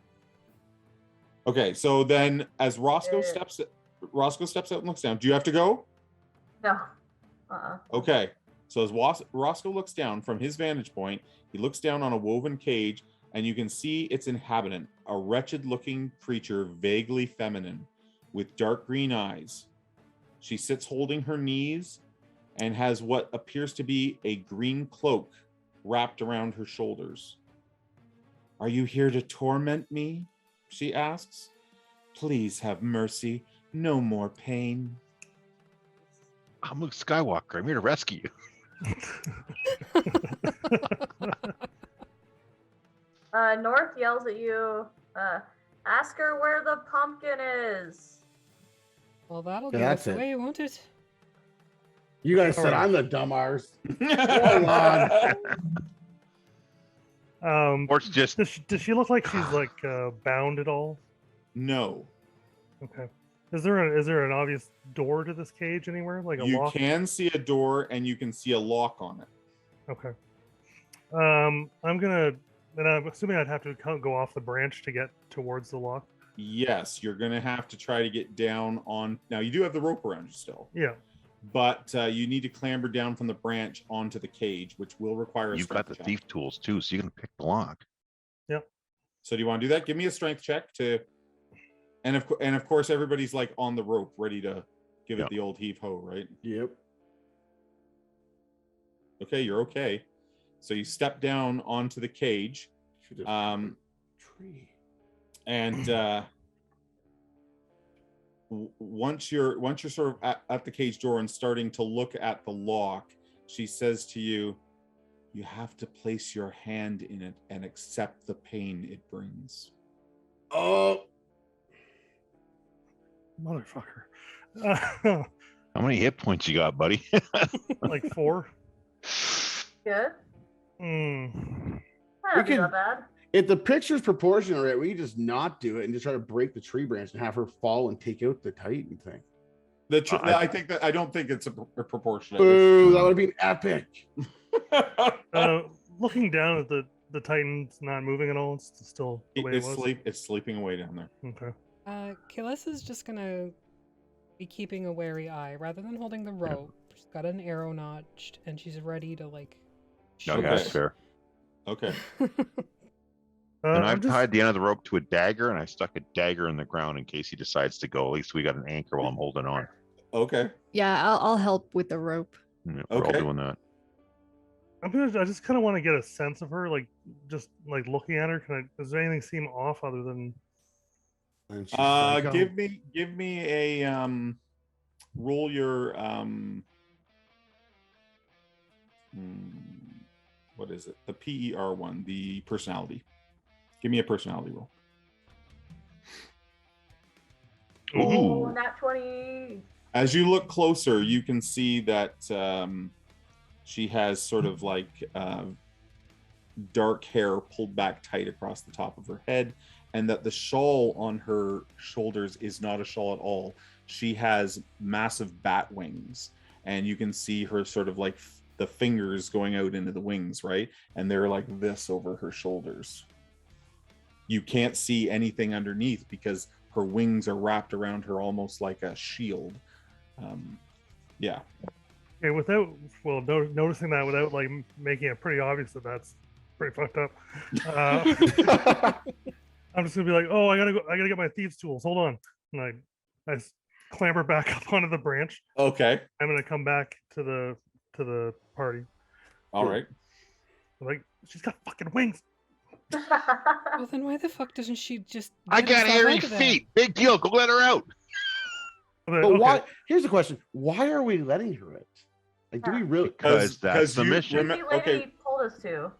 Okay, so then as Roscoe steps out and looks down. Do you have to go? No. Okay. So as Roscoe looks down from his vantage point, he looks down on a woven cage, and you can see its inhabitant, a wretched-looking creature, vaguely feminine, with dark green eyes. She sits holding her knees and has what appears to be a green cloak wrapped around her shoulders. "Are you here to torment me?" she asks. "Please have mercy. No more pain." I'm Luke Skywalker. I'm here to rescue you. North yells at you. Ask her where the pumpkin is. Well, that'll Yeah, give that's us it. away, won't it? You guys said I'm the dumb arse. Hold on. Or it's just Does she look like she's like bound at all? No. Okay. Is there an obvious door to this cage anywhere? Like a You lock? can see a door and you can see a lock on it. Okay. And I'm assuming I'd have to go off the branch to get towards the lock. Yes, you're gonna have to try to get down on. Now you do have the rope around you still, Yeah. but you need to clamber down from the branch onto the cage, which will require a you've got strength the check. thief tools too, so you can pick the lock. So do you want to do that? Give me a strength check to, and of course everybody's like on the rope, ready to give it Yep. the old heave ho, right? Yep. Okay, you're okay. So you step down onto the cage, Should've- tree. and once you're sort of at the cage door and starting to look at the lock, she says to you, "You have to place your hand in it and accept the pain it brings." Oh, Motherfucker. How many hit points you got, buddy? Like 4. Good. Mm. That'd be can- not bad. if the picture's proportional, right? We can just not do it and just try to break the tree branch and have her fall and take out the Titan thing. I don't think it's a proportionate. Boo! That would be epic. Looking down at the Titan's not moving at all. It's still the way it was. It's sleeping away down there. Okay. Kailasa's just gonna be keeping a wary eye rather than holding the rope. She's got an arrow notched and she's ready to like. No, shoot that's it. fair. Okay. And I'm I've just- tied the end of the rope to a dagger, and I stuck a dagger in the ground in case he decides to go. At least we got an anchor while I'm holding on. Okay. Yeah, I'll help with the rope. Yeah, we're all Okay. doing that. I just kind of want to get a sense of her, like just like looking at her. Does anything seem off other than? And she's psycho. Give me a roll your what is it? The PER one, the personality. Give me a personality roll. Oh, Ooh. nat 20. As you look closer, you can see that she has sort of like dark hair pulled back tight across the top of her head, and that the shawl on her shoulders is not a shawl at all. She has massive bat wings, and you can see her sort of like the fingers going out into the wings, right? And they're like this over her shoulders. You can't see anything underneath because her wings are wrapped around her almost like a shield. Yeah. Okay, noticing that without like making it pretty obvious that that's pretty fucked up. I'm just gonna be like, oh, I gotta get my thieves' tools. Hold on, and I clamber back up onto the branch. Okay. I'm gonna come back to the party. All right. I'm like, she's got fucking wings. Well, then why the fuck doesn't she just? I get got herself hairy out of that? feet. Big deal. Go let her out. I'm like, But okay. why? Here's the question: why are we letting her out? Like, do we really? Because that's the you mission. The lady Okay, told us to.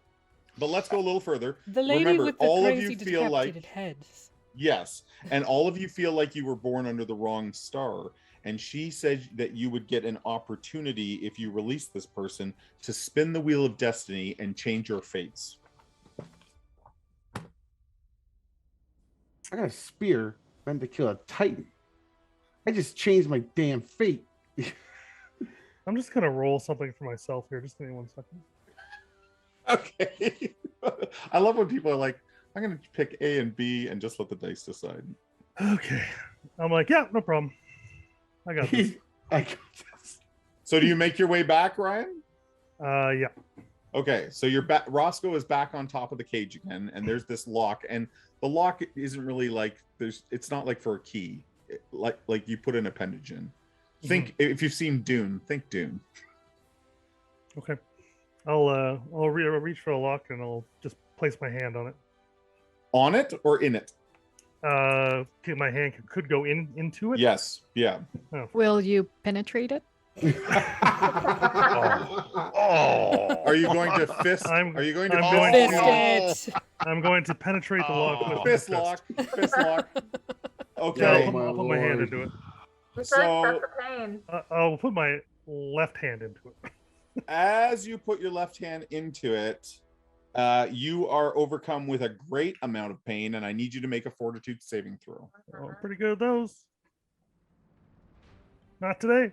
but let's go a little further. The lady Remember, with the all of crazy you feel like decapitated heads. yes, and all of you feel like you were born under the wrong star. And she said that you would get an opportunity if you release this person to spin the wheel of destiny and change your fates. I got a spear meant to kill a Titan. I just changed my damn fate. I'm just gonna roll something for myself here. Just give me 1 second. Okay. I love when people are like, I'm going to pick A and B and just let the dice decide. Okay. I'm like, yeah, no problem. I got this. I got this. So do you make your way back, Ryan? Yeah. Okay, so you're back. Roscoe is back on top of the cage again, and there's this lock, and the lock isn't really like it's not like for a key, like you put an appendage in. Think if you've seen Dune, think Dune. Okay. I'll reach for a lock and I'll just place my hand on it. On it or in it? Okay, my hand could go into it. Yes. Yeah. Will you penetrate it? Oh. Are you going to fist? I'm Are you going to going Fist to- it. I'm going to penetrate the lock with my fist fist. lock? Fist lock. Yeah, Okay. I'll put my hand into it. We said So- accept the pain. I'll put my left hand into it. As you put your left hand into it, you are overcome with a great amount of pain, and I need you to make a fortitude saving throw. Oh, pretty good at those. Not today.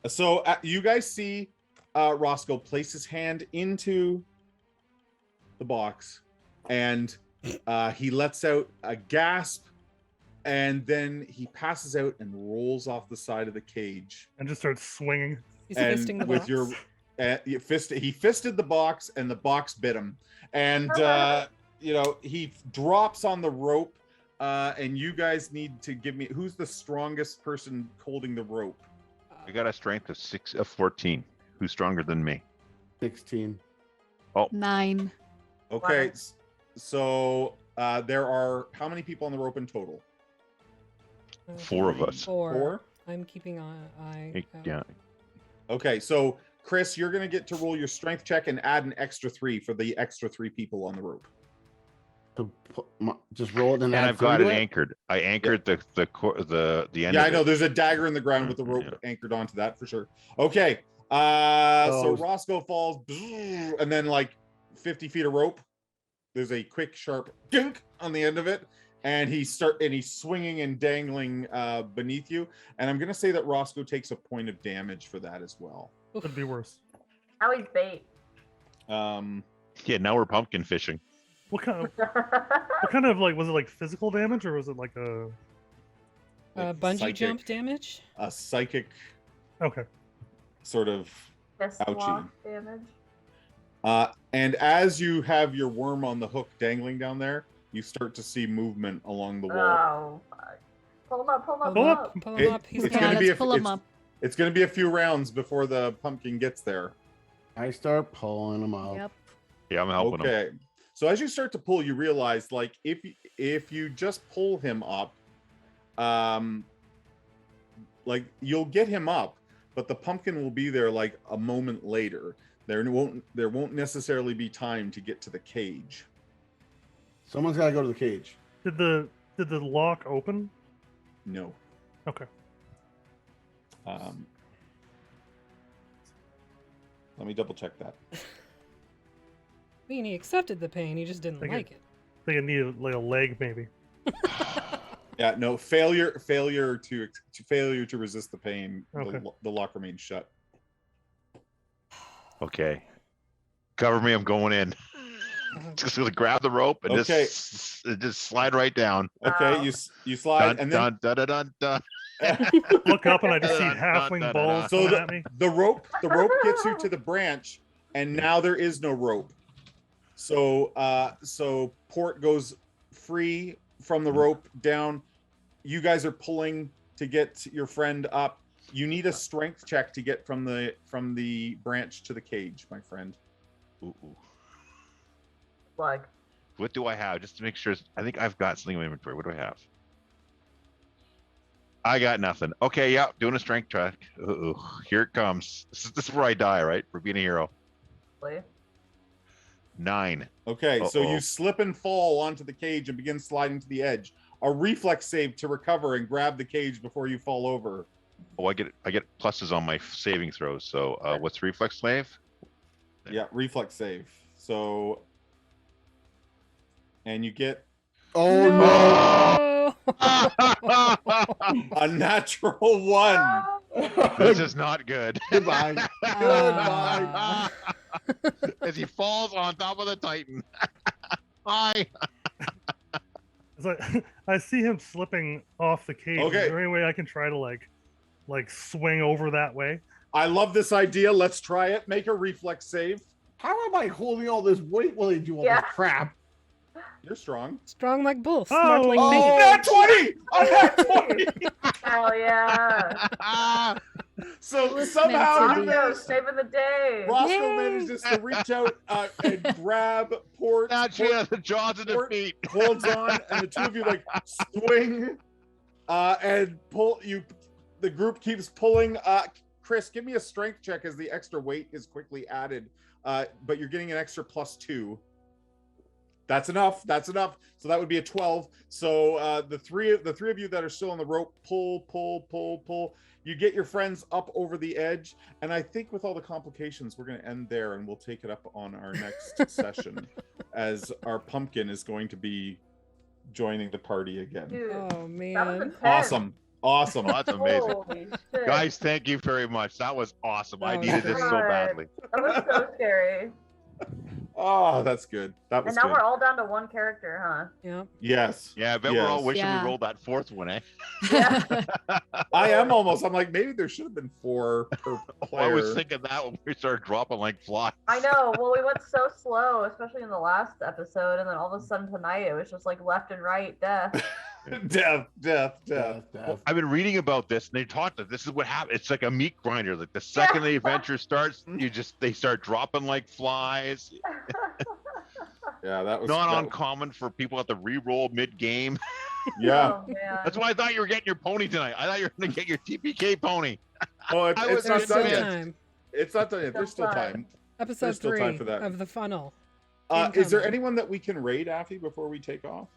So you guys see Roscoe place his hand into the box, and he lets out a gasp, and then he passes out and rolls off the side of the cage. And just starts swinging. He's And fisting the with box. your he fisted the box, and the box bit him, and he drops on the rope, and you guys need to give me who's the strongest person holding the rope. I got a strength of 14. Who's stronger than me? 16. 9. Okay, Wow. so there are how many people on the rope in total? 4 of us. Four? I'm keeping an eye. out. Yeah. Okay, so Chris, you're gonna get to roll your strength check and add an extra 3 for the extra 3 people on the rope. So just roll it and And add I've got 3 it to anchored. I anchored the end. Yeah, I of know. it. There's a dagger in the ground with the rope Yeah. anchored onto that for sure. Okay, so Oh. Roscoe falls, and then like 50 feet of rope. There's a quick, sharp dink on the end of it, and he's swinging and dangling beneath you. And I'm gonna say that Roscoe takes a point of damage for that as well. Could be worse. Now he's bait. Yeah, now we're pumpkin fishing. What kind of like was it like physical damage or was it like a Like Bungee psychic- jump damage? A psychic okay? sort of. Fist Ouchie. lock damage. And as you have your worm on the hook dangling down there, you start to see movement along the wall. Oh, fuck. Pull him up, pull him up, Pull pull him him up. up. Pull him up. He's it's Yeah, gonna gonna be let's pull him up. It's going to be a few rounds before the pumpkin gets there. I start pulling them out. Yep. Yeah, I'm helping him. Okay. So as you start to pull, you realize like if you just pull him up, like you'll get him up, but the pumpkin will be there like a moment later. There won't necessarily be time to get to the cage. Someone's got to go to the cage. Did the lock open? No. Okay. Let me double check that. I mean, he accepted the pain. He just didn't Like like it. I think I need like a leg maybe. Yeah, no, failure to resist the pain. Okay. The lock remains shut. Okay. Cover me. I'm going in. Just gonna grab the rope and Okay. just slide right down. Okay, Wow. you slide, Dun, and then dun, dun, dun, dun, Look up and I just see Dun, dun, halfling dun, balls so coming at me. the rope gets you to the branch, and now there is no rope. So Port goes free from the rope down. You guys are pulling to get your friend up. You need a strength check to get from the branch to the cage, my friend. Ooh, ooh. Like, What do I have? Just to make sure. I think I've got something in my inventory. What do I have? I got nothing. Okay, yeah, doing a strength check. Ooh, here it comes. This is where I die, right? For being a hero. really? 9. Okay, so Uh-oh. you slip and fall onto the cage and begin sliding to the edge. A reflex save to recover and grab the cage before you fall over. Oh, I get pluses on my saving throws. So what's reflex save? Yeah, reflex save. So, and you get Oh no! Oh! a natural 1. This is not good. Goodbye. Goodbye. Ah. As he falls on top of the Titan. Hi. It's like I see him slipping off the cage. Okay. Is there any way I can try to like swing over that way? I love this idea. Let's try it. Make a reflex save. How am I holding all this weight while they do all Yeah. this crap? You're strong. Strong like bull, smart like Oh. me. Nat 20! A nat 20! Hell yeah. So Was somehow meant you to be. Roscoe, managed, saving the day. Roscoe Yay! manages to reach out and grab Port. Now she has the jaws of Port defeat. holds on, and the two of you like swing and pull. The group keeps pulling. Chris, give me a strength check as the extra weight is quickly added. But you're getting an extra +2. That's enough. That's enough. So that would be a 12. So the three of you that are still on the rope, pull. You get your friends up over the edge, and I think with all the complications, we're going to end there, and we'll take it up on our next session, as our pumpkin is going to be joining the party again. Dude, Oh that was man. intense. Awesome. Oh, that's amazing. Holy shit. Guys, thank you very much. That was awesome. I That was needed this so good. badly. That was so scary. Oh, that's good. That was And now good. we're all down to one character, huh? Yep. Yes. Yeah, I bet we're all Yes. wishing Yeah. we rolled that fourth one, eh? I am almost. I'm like, maybe there should have been 4 per player. I was thinking that when we started dropping like flies. I know. Well, we went so slow, especially in the last episode, and then all of a sudden tonight it was just like left and right death. Death. I've been reading about this, and they talked that this is what happened. It's like a meat grinder. Like the second the adventure starts, they start dropping like flies. Yeah, that was Not that- uncommon for people at the re-roll mid-game. Yeah. Oh, man. That's why I thought you were getting your pony tonight. I thought you were going to get your TPK pony. Oh, I it's was not just done saying. yet. Time. It's not done yet. There's still Still time. time. Episode There's still 3 time for that. of the funnel. Is there Incoming. anyone that we can raid, Affy, before we take off?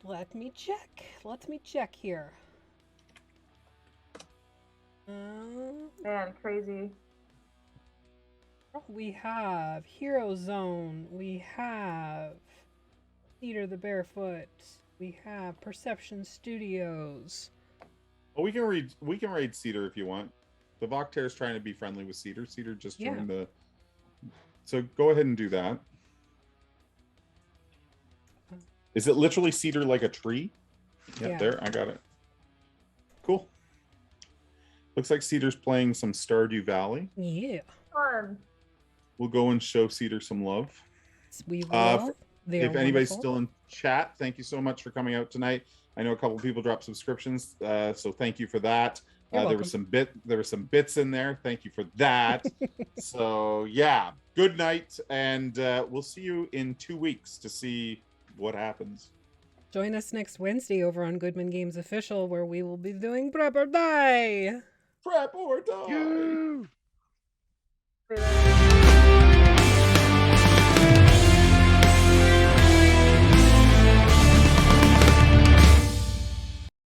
Let me check. Let me check here. Man, crazy. We have Hero Zone. We have Peter the Barefoot. We have Perception Studios. Oh, we can raid Cedar if you want. The Voctair is trying to be friendly with Cedar. Cedar just Yeah. joined the. So go ahead and do that. Is it literally Cedar like a tree? Yep, Yeah. there, I got it. Cool. Looks like Cedar's playing some Stardew Valley. Yeah. Fun. We'll go and show Cedar some love. We will. They If are anybody's wonderful. still in chat, thank you so much for coming out tonight. I know a couple of people dropped subscriptions, so thank you for that. You're There were some bits in there. Thank you for that. So yeah, good night, and we'll see you in 2 weeks to see what happens. Join us next Wednesday over on Goodman Games Official, where we will be doing Prep or Die. Prep or die. You. Say that.